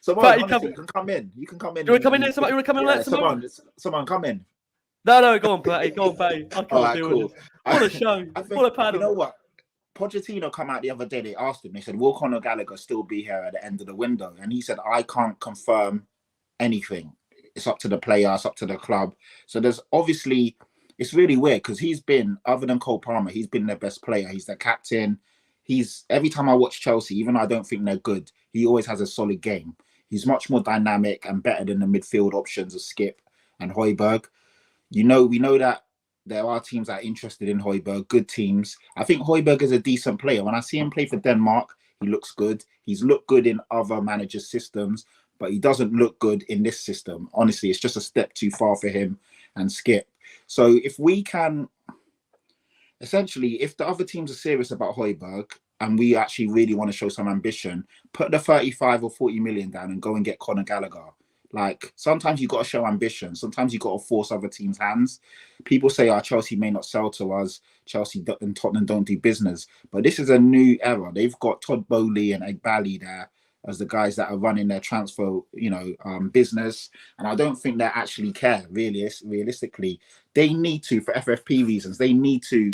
Someone, honestly, you can come in. You can come in. You want to come in there? You want to come in there? Someone come in. No, go on, Patty. Go on, Patty. I can't deal with this. What a show. What a panel. You know what? Pochettino come out the other day, they asked him, they said, will Conor Gallagher still be here at the end of the window? And he said, I can't confirm anything. It's up to the player, it's up to the club. So there's obviously, it's really weird because he's been, other than Cole Palmer, he's been their best player. He's their captain. Every time I watch Chelsea, even though I don't think they're good, he always has a solid game. He's much more dynamic and better than the midfield options of Skip and Højbjerg. We know that there are teams that are interested in Højbjerg, good teams. I think Højbjerg is a decent player. When I see him play for Denmark, he looks good. He's looked good in other managers' systems, but he doesn't look good in this system. Honestly, it's just a step too far for him and Skip. So if we can, essentially, if the other teams are serious about Højbjerg and we actually really want to show some ambition, put the 35 or 40 million down and go and get Conor Gallagher. Like, sometimes you got to show ambition. Sometimes you got to force other teams' hands. People say, Chelsea may not sell to us. Chelsea and Tottenham don't do business. But this is a new era. They've got Todd Bowley and Egbali there as the guys that are running their transfer, business. And I don't think they actually care, really, realistically. They need to, for FFP reasons, they need to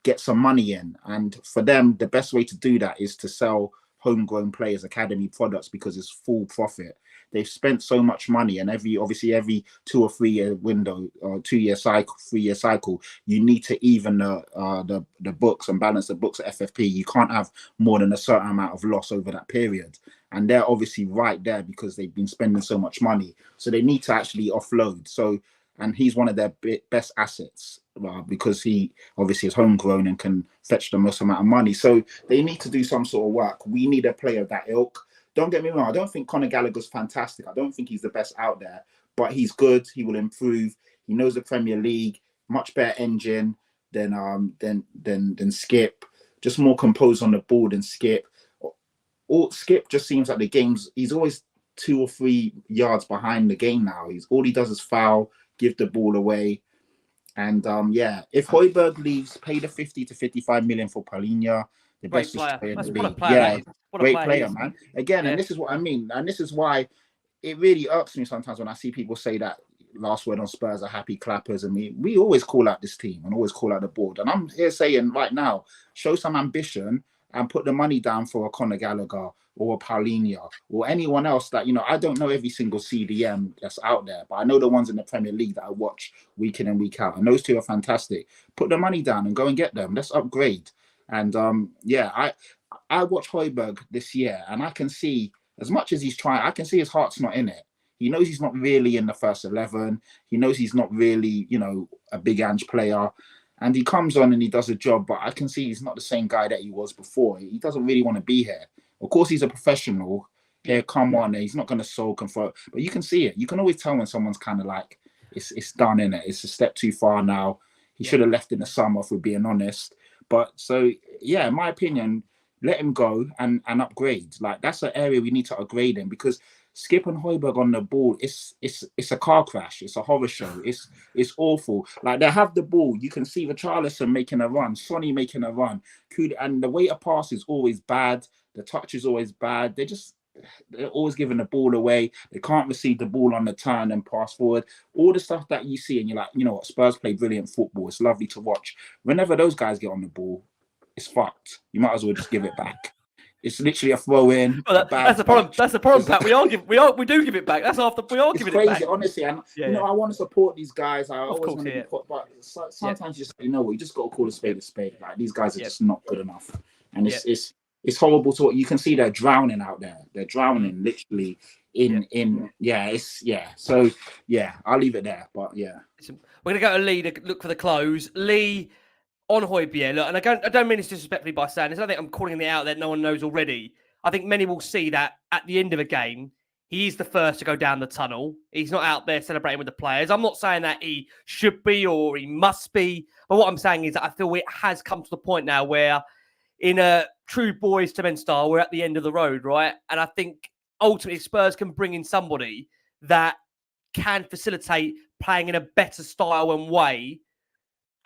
get some money in. And for them, the best way to do that is to sell homegrown players, academy products, because it's full profit. They've spent so much money, and every 2 or 3 year window or 2 year cycle, 3 year cycle, you need to even the books and balance the books at FFP. You can't have more than a certain amount of loss over that period. And they're obviously right there because they've been spending so much money. So they need to actually offload. And he's one of their best assets because he obviously is homegrown and can fetch the most amount of money. So they need to do some sort of work. We need a player of that ilk. Don't get me wrong. I don't think Conor Gallagher's fantastic. I don't think he's the best out there, but he's good. He will improve. He knows the Premier League, much better engine than Skip. Just more composed on the ball than Skip. Skip just seems like the games. He's always 2 or 3 yards behind the game now. All he does is foul, give the ball away. And if Højbjerg leaves, pay the 50 to 55 million for Palhinha, the Great best player. player in That's the what a league. player that is. What a Great player he player, is. man. Again, and this is what I mean. And this is why it really irks me sometimes when I see people say that last word on Spurs are happy clappers. And we always call out this team and always call out the board. And I'm here saying right now, show some ambition and put the money down for a Conor Gallagher or a Palhinha or anyone else that, I don't know every single CDM that's out there, but I know the ones in the Premier League that I watch week in and week out. And those two are fantastic. Put the money down and go and get them. Let's upgrade. And I watch Højbjerg this year and I can see, as much as he's trying, I can see his heart's not in it. He knows he's not really in the first 11. He knows he's not really, a big Ange player. And he comes on and he does a job, but I can see he's not the same guy that he was before. He doesn't really want to be here. Of course, he's a professional. Here, come on. He's not going to sulk and throw. But you can see it. You can always tell when someone's kind of like, it's done, innit? It's a step too far now. He should have left in the summer, if we're being honest. But so, in my opinion, let him go and upgrade. Like, that's an area we need to upgrade in, because Skip and Højbjerg on the ball, it's a car crash. It's a horror show. It's awful. Like, they have the ball. You can see Richarlison making a run, Sonny making a run. And the weight of pass is always bad. The touch is always bad. They're always giving the ball away. They can't receive the ball on the turn and pass forward. All the stuff that you see and you're like, you know what, Spurs play brilliant football. It's lovely to watch. Whenever those guys get on the ball, it's fucked. You might as well just give it back. It's literally a throw in. Well, that's the problem. That's the problem, Pat. We do give it back. That's after we are giving crazy, it back. Honestly. And I want to support these guys. I always want to be put, but sometimes you just you just got to call a spade a spade. Like, these guys are just not good enough, and it's horrible to what you can see. They're drowning out there. They're drowning literally So I'll leave it there. But we're gonna go to Lee to look for the close. Lee. On Højbjerg, look, and I don't mean this disrespectfully by saying this. I think I'm calling it out that no one knows already. I think many will see that at the end of a game, he is the first to go down the tunnel. He's not out there celebrating with the players. I'm not saying that he should be or he must be, but what I'm saying is that I feel it has come to the point now where, in a true boys to men style, we're at the end of the road, right? And I think ultimately Spurs can bring in somebody that can facilitate playing in a better style and way,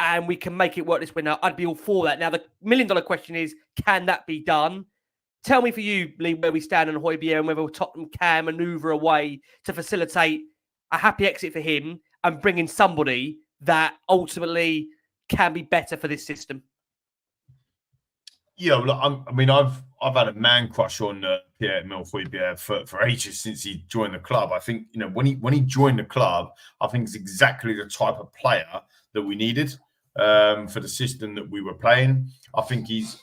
and we can make it work this way. Now, I'd be all for that. Now, the $1 million question is, can that be done? Tell me for you, Lee, where we stand on Højbjerg and whether Tottenham can manoeuvre a way to facilitate a happy exit for him and bring in somebody that ultimately can be better for this system. Yeah, well, I've had a man crush on Pierre-Emile Højbjerg for ages since he joined the club. I think when he joined the club, I think it's exactly the type of player that we needed for the system that we were playing. I think he's,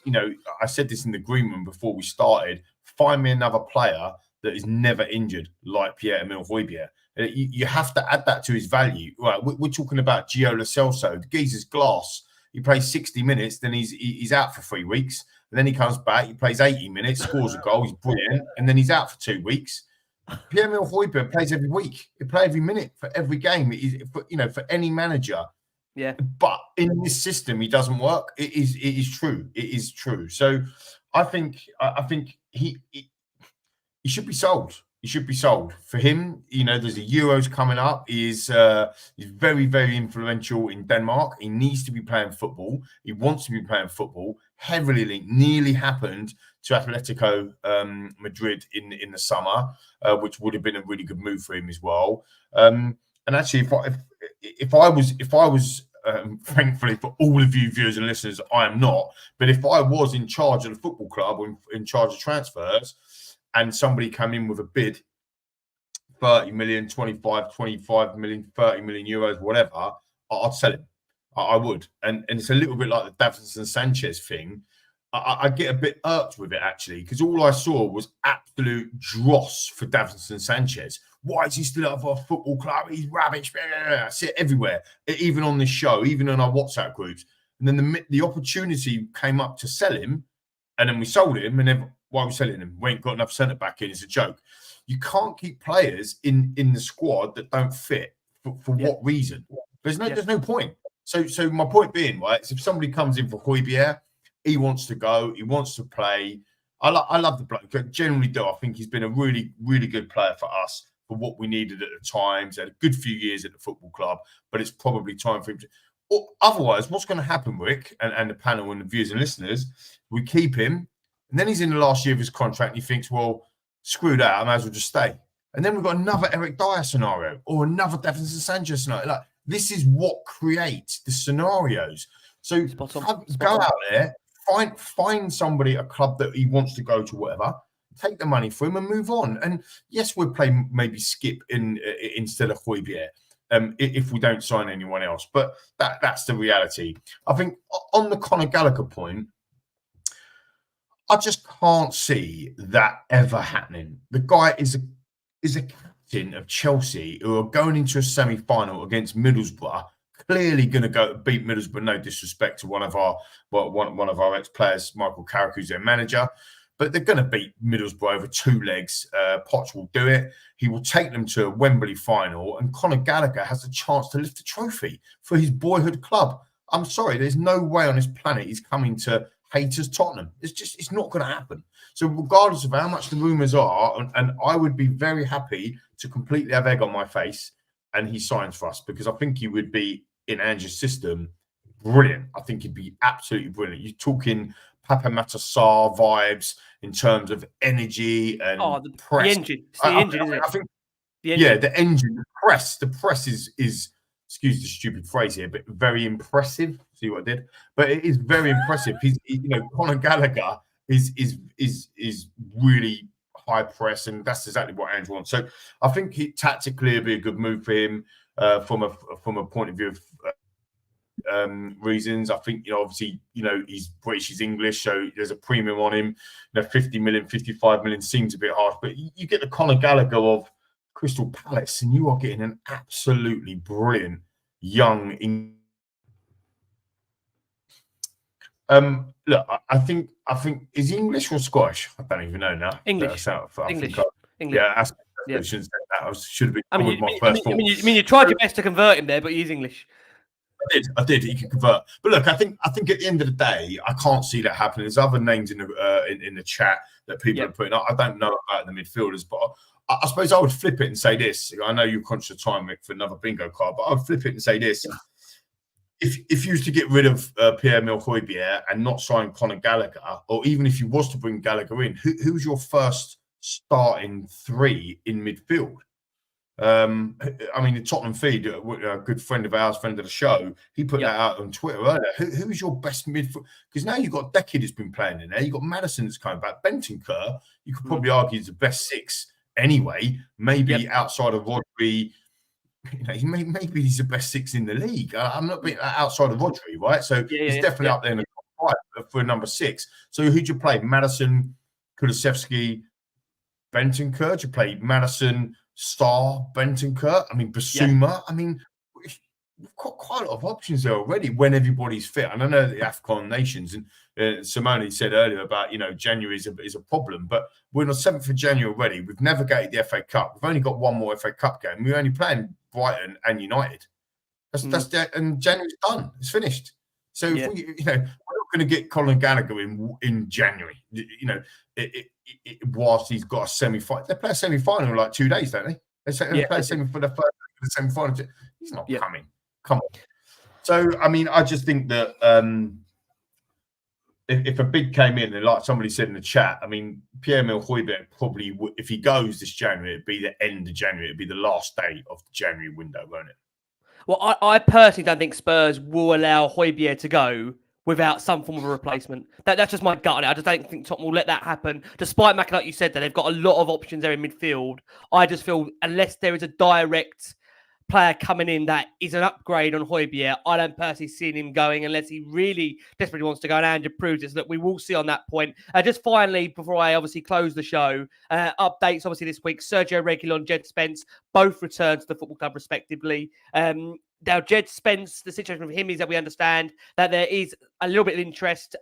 I said this in the green room before we started, find me another player that is never injured like Pierre-Emile Højbjerg. You have to add that to his value. Right, we're talking about Gio Lo Celso. The geezer's glass. He plays 60 minutes, then he's out for 3 weeks. And then he comes back, he plays 80 minutes, scores a goal, he's brilliant, and then he's out for 2 weeks. Pierre-Emile Højbjerg plays every week. He plays every minute for every game. For any manager. Yeah. But in this system, he doesn't work. It is true. It is true. So I think he should be sold. He should be sold. For him, there's the Euros coming up. He's very, very influential in Denmark. He needs to be playing football. He wants to be playing football. Heavily linked, nearly happened to Atletico Madrid in the summer, which would have been a really good move for him as well. And actually, if I was thankfully for all of you viewers and listeners, I am not. But if I was in charge of the football club or in charge of transfers, and somebody came in with a bid, 30 million, 25 million, 30 million euros, whatever, I'd sell him. I would. And it's a little bit like the Davinson Sanchez thing. I get a bit irked with it, actually, because all I saw was absolute dross for Davinson Sanchez. Why is he still at our football club? He's rubbish. I see it everywhere, even on this show, even on our WhatsApp groups. And then the opportunity came up to sell him, and then we sold him, and then why are we selling him? We ain't got enough centre back in. It's a joke. You can't keep players in the squad that don't fit. For what reason? There's no point. So my point being, right, is if somebody comes in for Højbjerg, he wants to go, he wants to play. I love the bloke. I generally do. I think he's been a really, really good player for us for what we needed at the time. He's had a good few years at the football club, but it's probably time for him to. Otherwise, what's going to happen, Rick, and the panel and the viewers and listeners? We keep him, and then he's in the last year of his contract, and he thinks, well, screw that, I might as well just stay. And then we've got another Eric Dier scenario or another Davinson Sanchez scenario. Like, this is what creates the scenarios. So go out there, find somebody, a club that he wants to go to, whatever, take the money for him and move on. And yes, we'll play maybe Skip instead of Hojbjerg if we don't sign anyone else. But that's the reality. I think on the Conor Gallagher point, I just can't see that ever happening. The guy is a captain of Chelsea who are going into a semi-final against Middlesbrough, clearly going to go beat Middlesbrough. No disrespect to one of our ex-players, Michael Carrick, who's their manager, but they're going to beat Middlesbrough over 2 legs. Potts will do it. He will take them to a Wembley final, and Conor Gallagher has a chance to lift the trophy for his boyhood club. I'm sorry, there's no way on this planet he's coming to haters Tottenham. It's not going to happen. So regardless of how much the rumours are, and I would be very happy to completely have egg on my face and he signs for us, because I think he would be, in Ange's system, brilliant. I think he'd be absolutely brilliant. You're talking Papa Matasar vibes in terms of energy and press. The engine. It's the engine, isn't it? I think, the engine, the press is excuse the stupid phrase here, but very impressive. See what I did? But it is very impressive. He's, Conor Gallagher is really high press, and that's exactly what Ange wants. So I think tactically it'd be a good move for him from a point of view of reasons. I think, obviously, he's British, he's English, so there's a premium on him. 50 million, 55 million seems a bit harsh, but you get the Conor Gallagher of Crystal Palace, and you are getting an absolutely brilliant young. Look, I think is he English or Scottish? I don't even know now. English. English. Yeah, I shouldn't say that. I should have been. I mean, you tried your best to convert him there, but he's English. I did. He can convert. But look, I think at the end of the day, I can't see that happening. There's other names in the chat that people are putting up. I don't know about the midfielders, but I suppose I would flip it and say this. I know you're conscious of time, Mick, for another bingo card, but I would flip it and say this. If you was to get rid of Pierre-Emile Højbjerg and not sign Conor Gallagher, or even if you was to bring Gallagher in, who's your first starting 3 in midfield? I mean, the Tottenham feed, a good friend of ours, friend of the show, he put that out on Twitter earlier. Who's your best midfield? Because now you've got Decky that's been playing in there. You've got Maddison that's coming back. Bentancur, you could probably argue is the best 6 anyway. Maybe outside of Rodri. Maybe he's the best 6 in the league. I'm not being outside of Rodri, right? So he's definitely up there in the top 5 for number 6. So who'd you play? Madison, Kulusevski, Bentancur? Do you play Madison, Star, Bentancur? I mean, Basuma? I mean, we've got quite a lot of options there already when everybody's fit. And I know the AFCON nations, and Simone said earlier about, January is a problem, but we're on the 7th of January already. We've navigated the FA Cup. We've only got one more FA Cup game. We're only playing Brighton and United. And January's done. It's finished. So if we, we're not going to get Conor Gallagher in January. Whilst he's got a semi-final, they play a semi-final in like 2 days, don't they? They play a for the semi-final. He's not coming. Come on. So I mean, I just think that if a bid came in, and like somebody said in the chat, I mean, Pierre-Emile Højbjerg probably, if he goes this January, it'd be the end of January. It'd be the last day of the January window, won't it? Well, I personally don't think Spurs will allow Hojbjerg to go without some form of a replacement. That's just my gut. I just don't think Tottenham will let that happen. Despite, Mac, like you said, that they've got a lot of options there in midfield. I just feel unless there is a direct player coming in that is an upgrade on Hojbjerg, I don't personally see him going unless he really desperately wants to go. And Andrew proves it. So that we will see on that point. Just finally, before I obviously close the show, updates obviously this week. Sergio Reguilón, Djed Spence, both returned to the football club respectively. Now, Djed Spence, the situation with him is that we understand that there is a little bit of interest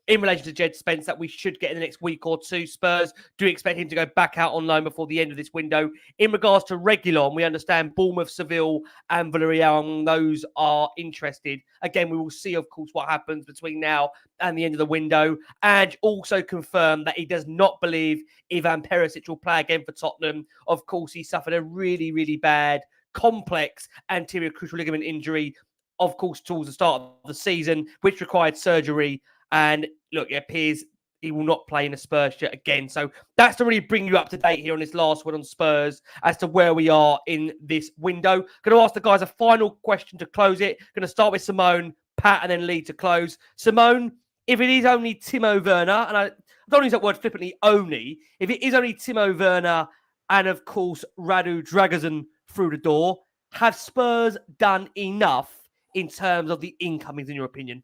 in relation to Djed Spence that we should get in the next week or two. Spurs do expect him to go back out on loan before the end of this window. In regards to Reguilón, we understand Bournemouth, Seville and Villarreal, those are interested. Again, we will see, of course, what happens between now and the end of the window. And also confirm that he does not believe Ivan Perišić will play again for Tottenham. Of course, he suffered a really, really bad, complex anterior cruciate ligament injury, of course, towards the start of the season, which required surgery. And look, it appears he will not play in a Spurs shirt again. So that's to really bring you up to date here on this last one on Spurs as to where we are in this window. Going to ask the guys a final question to close it. Going to start with Simone, Pat, and then Lee to close. Simone, if it is only Timo Werner, and I don't use that word flippantly, only, if it is only Timo Werner and, of course, Radu Dragusin through the door, have Spurs done enough in terms of the incomings, in your opinion?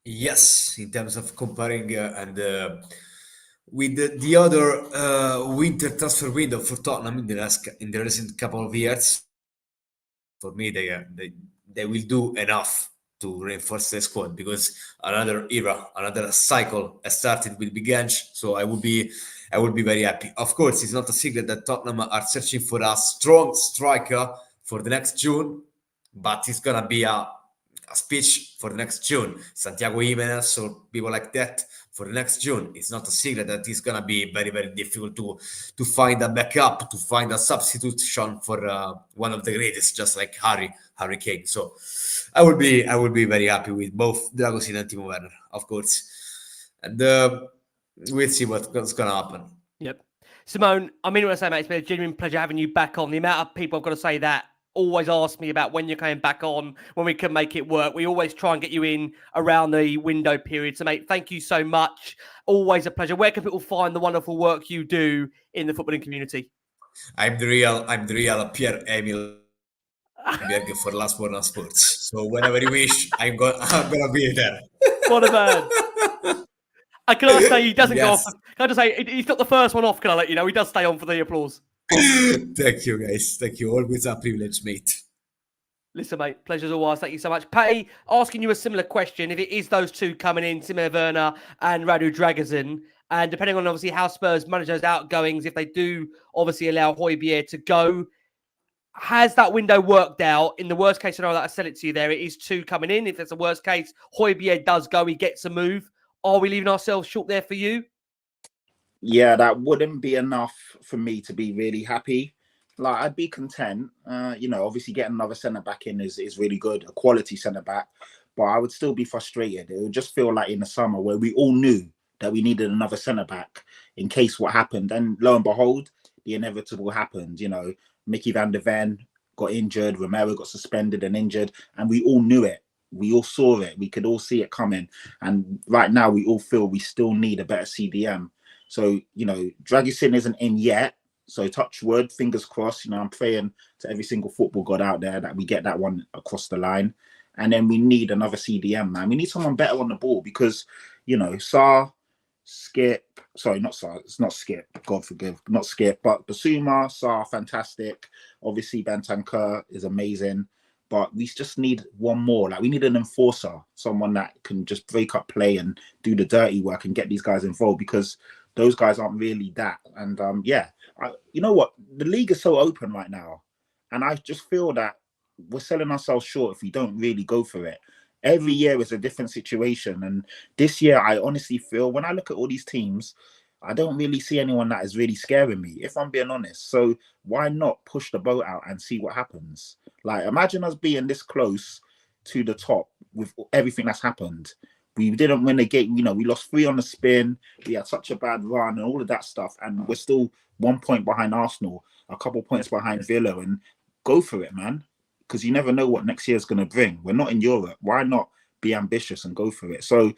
Yes, in terms of comparing with the other winter transfer window for Tottenham in the recent couple of years, for me they will do enough to reinforce the squad, because another era, another cycle has started with Big Ange. So I would be very happy. Of course, it's not a secret that Tottenham are searching for a strong striker for the next June, but it's gonna be a speech for the next June. Santiago Jimenez or people like that for the next June. It's not a secret that it's gonna be very, very difficult to find a backup, to find a substitution for one of the greatest, just like Harry Kane. So I would be very happy with both Dragusin and Timo Werner, of course. And we'll see what's gonna happen. Yep. Simone, I mean what I say, mate, it's been a genuine pleasure having you back on. The amount of people, I've got to say, that always ask me about when you're coming back on, when we can make it work. We always try and get you in around the window period. So, mate, thank you so much. Always a pleasure. Where can people find the wonderful work you do in the footballing community? I'm the real Pierre-Emile Højbjerg for Last Word on Sports. So whenever you wish, I'm gonna be there. What a man. I can say he doesn't go off. Can I just say he's not the first one off, can I let you know? He does stay on for the applause. Thank you, guys. Thank you. Always a privilege, mate. Listen, mate, pleasure as always. Thank you so much. Patty, asking you a similar question. If it is those two coming in, Timo Werner and Radu Dragusin, and depending on obviously how Spurs manage those outgoings, if they do obviously allow Hojbjerg to go, has that window worked out? In the worst case scenario that I said it to you there, it is two coming in. If it's a worst case, Hojbjerg does go, he gets a move. Are we leaving ourselves short there for you? Yeah, that wouldn't be enough for me to be really happy. Like, I'd be content. Obviously getting another centre-back in is really good, a quality centre-back. But I would still be frustrated. It would just feel like in the summer where we all knew that we needed another centre-back in case what happened. And lo and behold, the inevitable happened. Mickey van der Ven got injured, Romero got suspended and injured, and we all knew it. We all saw it. We could all see it coming. And right now we all feel we still need a better CDM. So, Dragusin isn't in yet. So touch wood, fingers crossed. I'm praying to every single football god out there that we get that one across the line. And then we need another CDM, man. We need someone better on the ball because, Sarr, Skip. Sorry, not Sarr. It's not Skip. God forgive. Not Skip. But Basuma, Sarr, fantastic. Obviously, Bentancur is amazing. But we just need one more. Like, we need an enforcer, someone that can just break up play and do the dirty work and get these guys involved, because those guys aren't really that. And you know what? The league is so open right now. And I just feel that we're selling ourselves short if we don't really go for it. Every year is a different situation. And this year, I honestly feel, when I look at all these teams, I don't really see anyone that is really scaring me, if I'm being honest. So why not push the boat out and see what happens? Like, imagine us being this close to the top with everything that's happened. We didn't win the game. We lost 3 on the spin. We had such a bad run and all of that stuff. And we're still 1 point behind Arsenal, a couple points behind Villa. And go for it, man. Because you never know what next year is going to bring. We're not in Europe. Why not be ambitious and go for it? So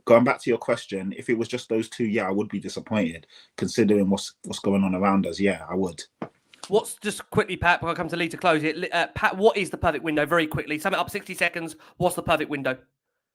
going back to your question, if it was just those two, I would be disappointed considering what's going on around us. Yeah, I would. What's just quickly, Pat, before I come to Lee to close it. Pat, what is the perfect window? Very quickly. Sum it up 60 seconds. What's the perfect window?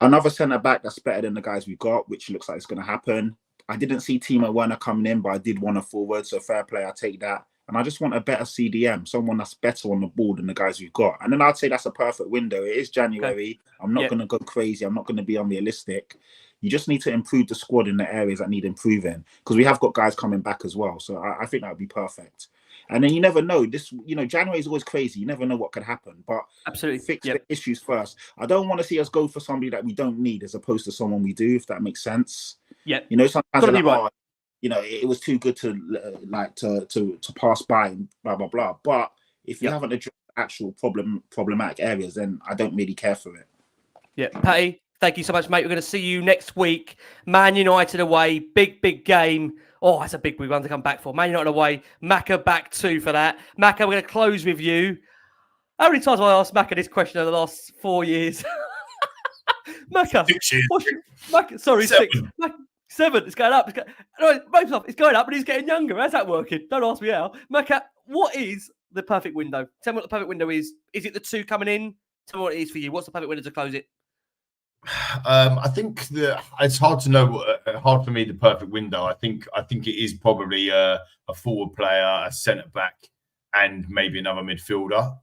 Another centre-back that's better than the guys we got, which looks like it's going to happen. I didn't see Timo Werner coming in, but I did want a forward, so fair play, I'll take that. And I just want a better CDM, someone that's better on the ball than the guys we've got. And then I'd say that's a perfect window. It is January. Okay. I'm not going to go crazy. I'm not going to be unrealistic. You just need to improve the squad in the areas that need improving, because we have got guys coming back as well. So I think that would be perfect. And then you never know. January is always crazy. You never know what could happen. But absolutely fix the issues first. I don't want to see us go for somebody that we don't need as opposed to someone we do, if that makes sense. Yeah. Sometimes it was too good to pass by and blah blah blah. But if you haven't addressed actual problematic areas, then I don't really care for it. Yeah, Patty, thank you so much, mate. We're going to see you next week. Man United away, big game. Oh, that's a big one to come back for. Man United away, Macca back 2 for that. Macca, we're going to close with you. How many times have I asked Macca this question over the last 4 years? Macca, 6 years. Macca, sorry, 7. 6. 7. It's going up. It's going up, and he's getting younger. How's that working? Don't ask me how. Macca, what is the perfect window? Tell me what the perfect window is. Is it the 2 coming in? Tell me what it is for you. What's the perfect window to close it? I think it's hard to know. Hard for me, the perfect window. I think it is probably a forward player, a centre back, and maybe another midfielder.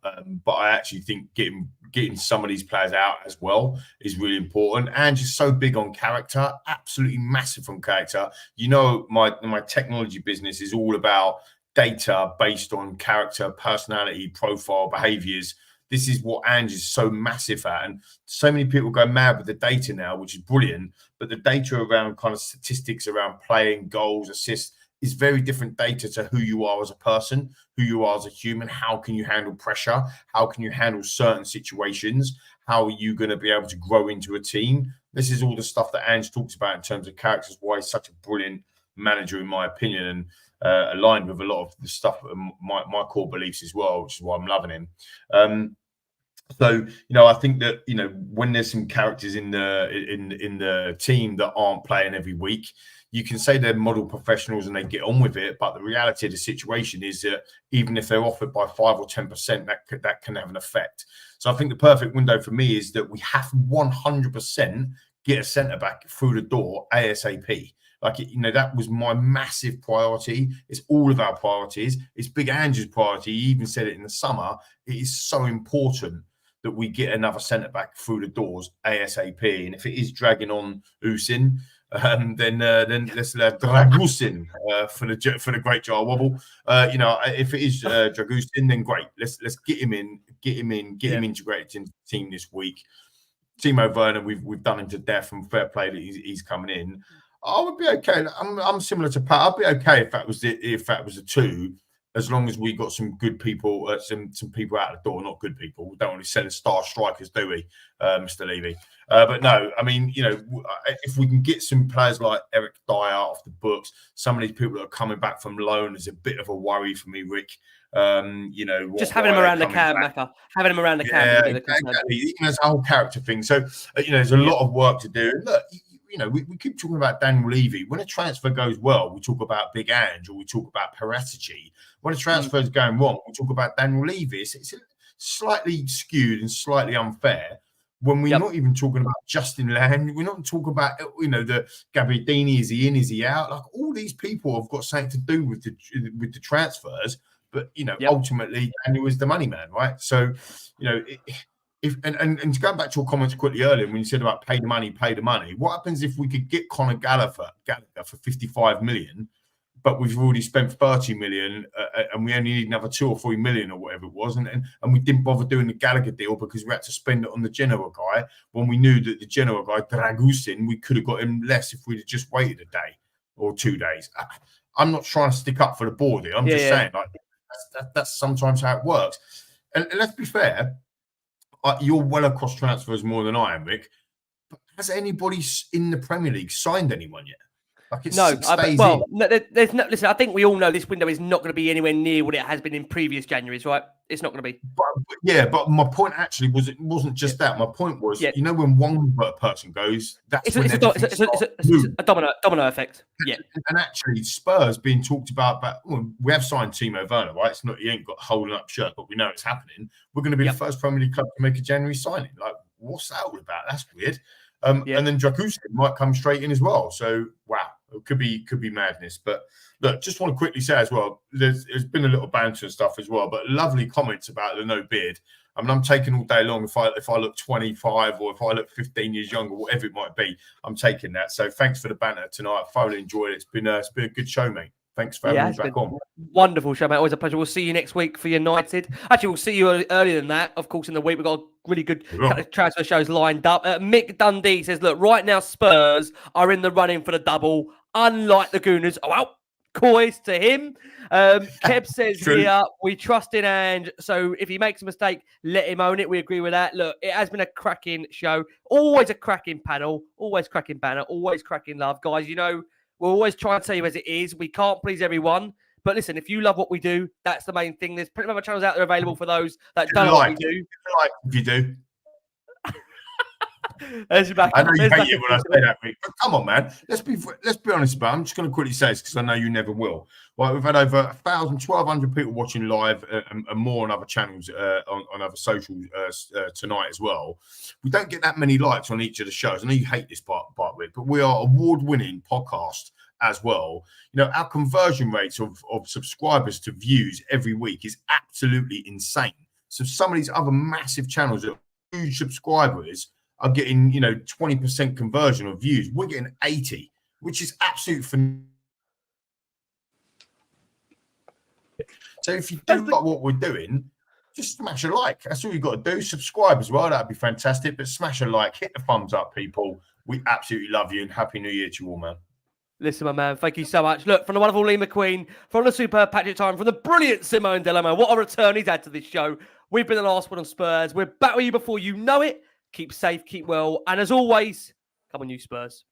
But I actually think getting some of these players out as well is really important. And just so big on character, absolutely massive on character. My technology business is all about data based on character, personality, profile, behaviours. This is what Ange is so massive at. And so many people go mad with the data now, which is brilliant. But the data around kind of statistics around playing, goals, assists is very different data to who you are as a person, who you are as a human. How can you handle pressure? How can you handle certain situations? How are you going to be able to grow into a team? This is all the stuff that Ange talks about in terms of characters, why he's such a brilliant manager, in my opinion, and aligned with a lot of the stuff, my core beliefs as well, which is why I'm loving him. So, I think that, when there's some characters in the team that aren't playing every week, you can say they're model professionals and they get on with it. But the reality of the situation is that even if they're offered by 5 or 10%, that can have an effect. So I think the perfect window for me is that we have 100% get a centre back through the door ASAP. That was my massive priority. It's all of our priorities. It's Big Ange's priority. He even said it in the summer. It is so important that we get another centre-back through the doors ASAP. And if it is dragging on Usin, then let's have Dragusin for the great jar wobble. If it is Dragusin, then great. Let's get him him integrated into the team this week. Timo Werner, we've done him to death, and fair play that he's coming in. I would be okay. I'm similar to Pat. I'd be okay if that was a 2. As long as we got some good people, some people out the door, not good people. We don't want to send star strikers, do we, Mr. Levy? But no, I mean, if we can get some players like Eric Dier off the books, some of these people that are coming back from loan is a bit of a worry for me, Rick. Just having him around the cab, Macca. Having him around the cab. Yeah, exactly. There's a whole character thing. So, there's a lot of work to do. Look, we keep talking about Daniel Levy. When a transfer goes well, we talk about Big Ange or we talk about Perišić. When a transfer is going wrong, we talk about Daniel Levy. It's slightly skewed and slightly unfair when we're not even talking about Justin Land. We're not talking about, the Gabbiadini, is he in, is he out? Like, all these people have got something to do with the transfers. But, ultimately, Daniel is the money man, right? So, and going back to your comments quickly earlier when you said about pay the money, what happens if we could get Conor Gallagher for 55 million, but we've already spent 30 million and we only need another 2 or 3 million or whatever it was, and we didn't bother doing the Gallagher deal because we had to spend it on the Genoa guy when we knew that the Genoa guy, Dragusin, we could have got him less if we'd have just waited a day or 2 days. I'm not trying to stick up for the board here. I'm just saying, that's sometimes how it works. And let's be fair, you're well across transfers more than I am, Rick. But has anybody in the Premier League signed anyone yet? There's no. Listen, I think we all know this window is not going to be anywhere near what it has been in previous Januaries, right? It's not going to be. But my point actually wasn't just that. My point was, when one person goes, that's when it's a domino effect. Yeah. And actually, Spurs being talked about, we have signed Timo Werner, right? It's not, he ain't got a holding up shirt, but we know it's happening. We're going to be the first Premier League club to make a January signing. Like, what's that all about? That's weird. And then Dragusin might come straight in as well. So, wow. It could be madness. But look, just want to quickly say as well, there's been a little banter and stuff as well, but lovely comments about the no beard. I mean, I'm taking all day long. If I look 25 or if I look 15 years younger, whatever it might be, I'm taking that. So thanks for the banter tonight. I thoroughly enjoyed it. It's been a good show, mate. Thanks for having me back on. Wonderful show, mate. Always a pleasure. We'll see you next week for United. Actually, we'll see you earlier than that. Of course, in the week, we've got really good transfer shows lined up. Mick Dundee says, look, right now Spurs are in the running for the double, unlike the Gooners. Oh, well, coys to him. Kev says here, we trust in Ange. So if he makes a mistake, let him own it. We agree with that. Look, it has been a cracking show. Always a cracking panel. Always cracking banner. Always cracking love. Guys, you know, we'll always try and tell you as it is. We can't please everyone. But listen, if you love what we do, that's the main thing. There's plenty of other channels out there available for those that don't know what we do. If you do. I know you hate it when I say that, Mick, but come on, man. Let's be honest about it. I'm just going to quickly say this because I know you never will. Well, we've had over 1,000, 1,200 people watching live and more on other channels, on other socials tonight as well. We don't get that many likes on each of the shows. I know you hate this part, Rick, but we are award-winning podcast as well. You know, our conversion rates of subscribers to views every week is absolutely insane. So some of these other massive channels that are huge subscribers are getting, 20% conversion of views. We're getting 80, which is absolute phenomenal. So if you do like what we're doing, just smash a like. That's all you've got to do. Subscribe as well. That'd be fantastic. But smash a like, hit the thumbs up, people. We absolutely love you and Happy New Year to you all, man. Listen, my man, thank you so much. Look, from the wonderful Lee McQueen, from the superb Patrick Time, from the brilliant Simone Dell'Uomo, what a return he's had to this show. We've been the last one on Spurs. We're back with you before you know it. Keep safe, keep well, and as always, come on, you Spurs.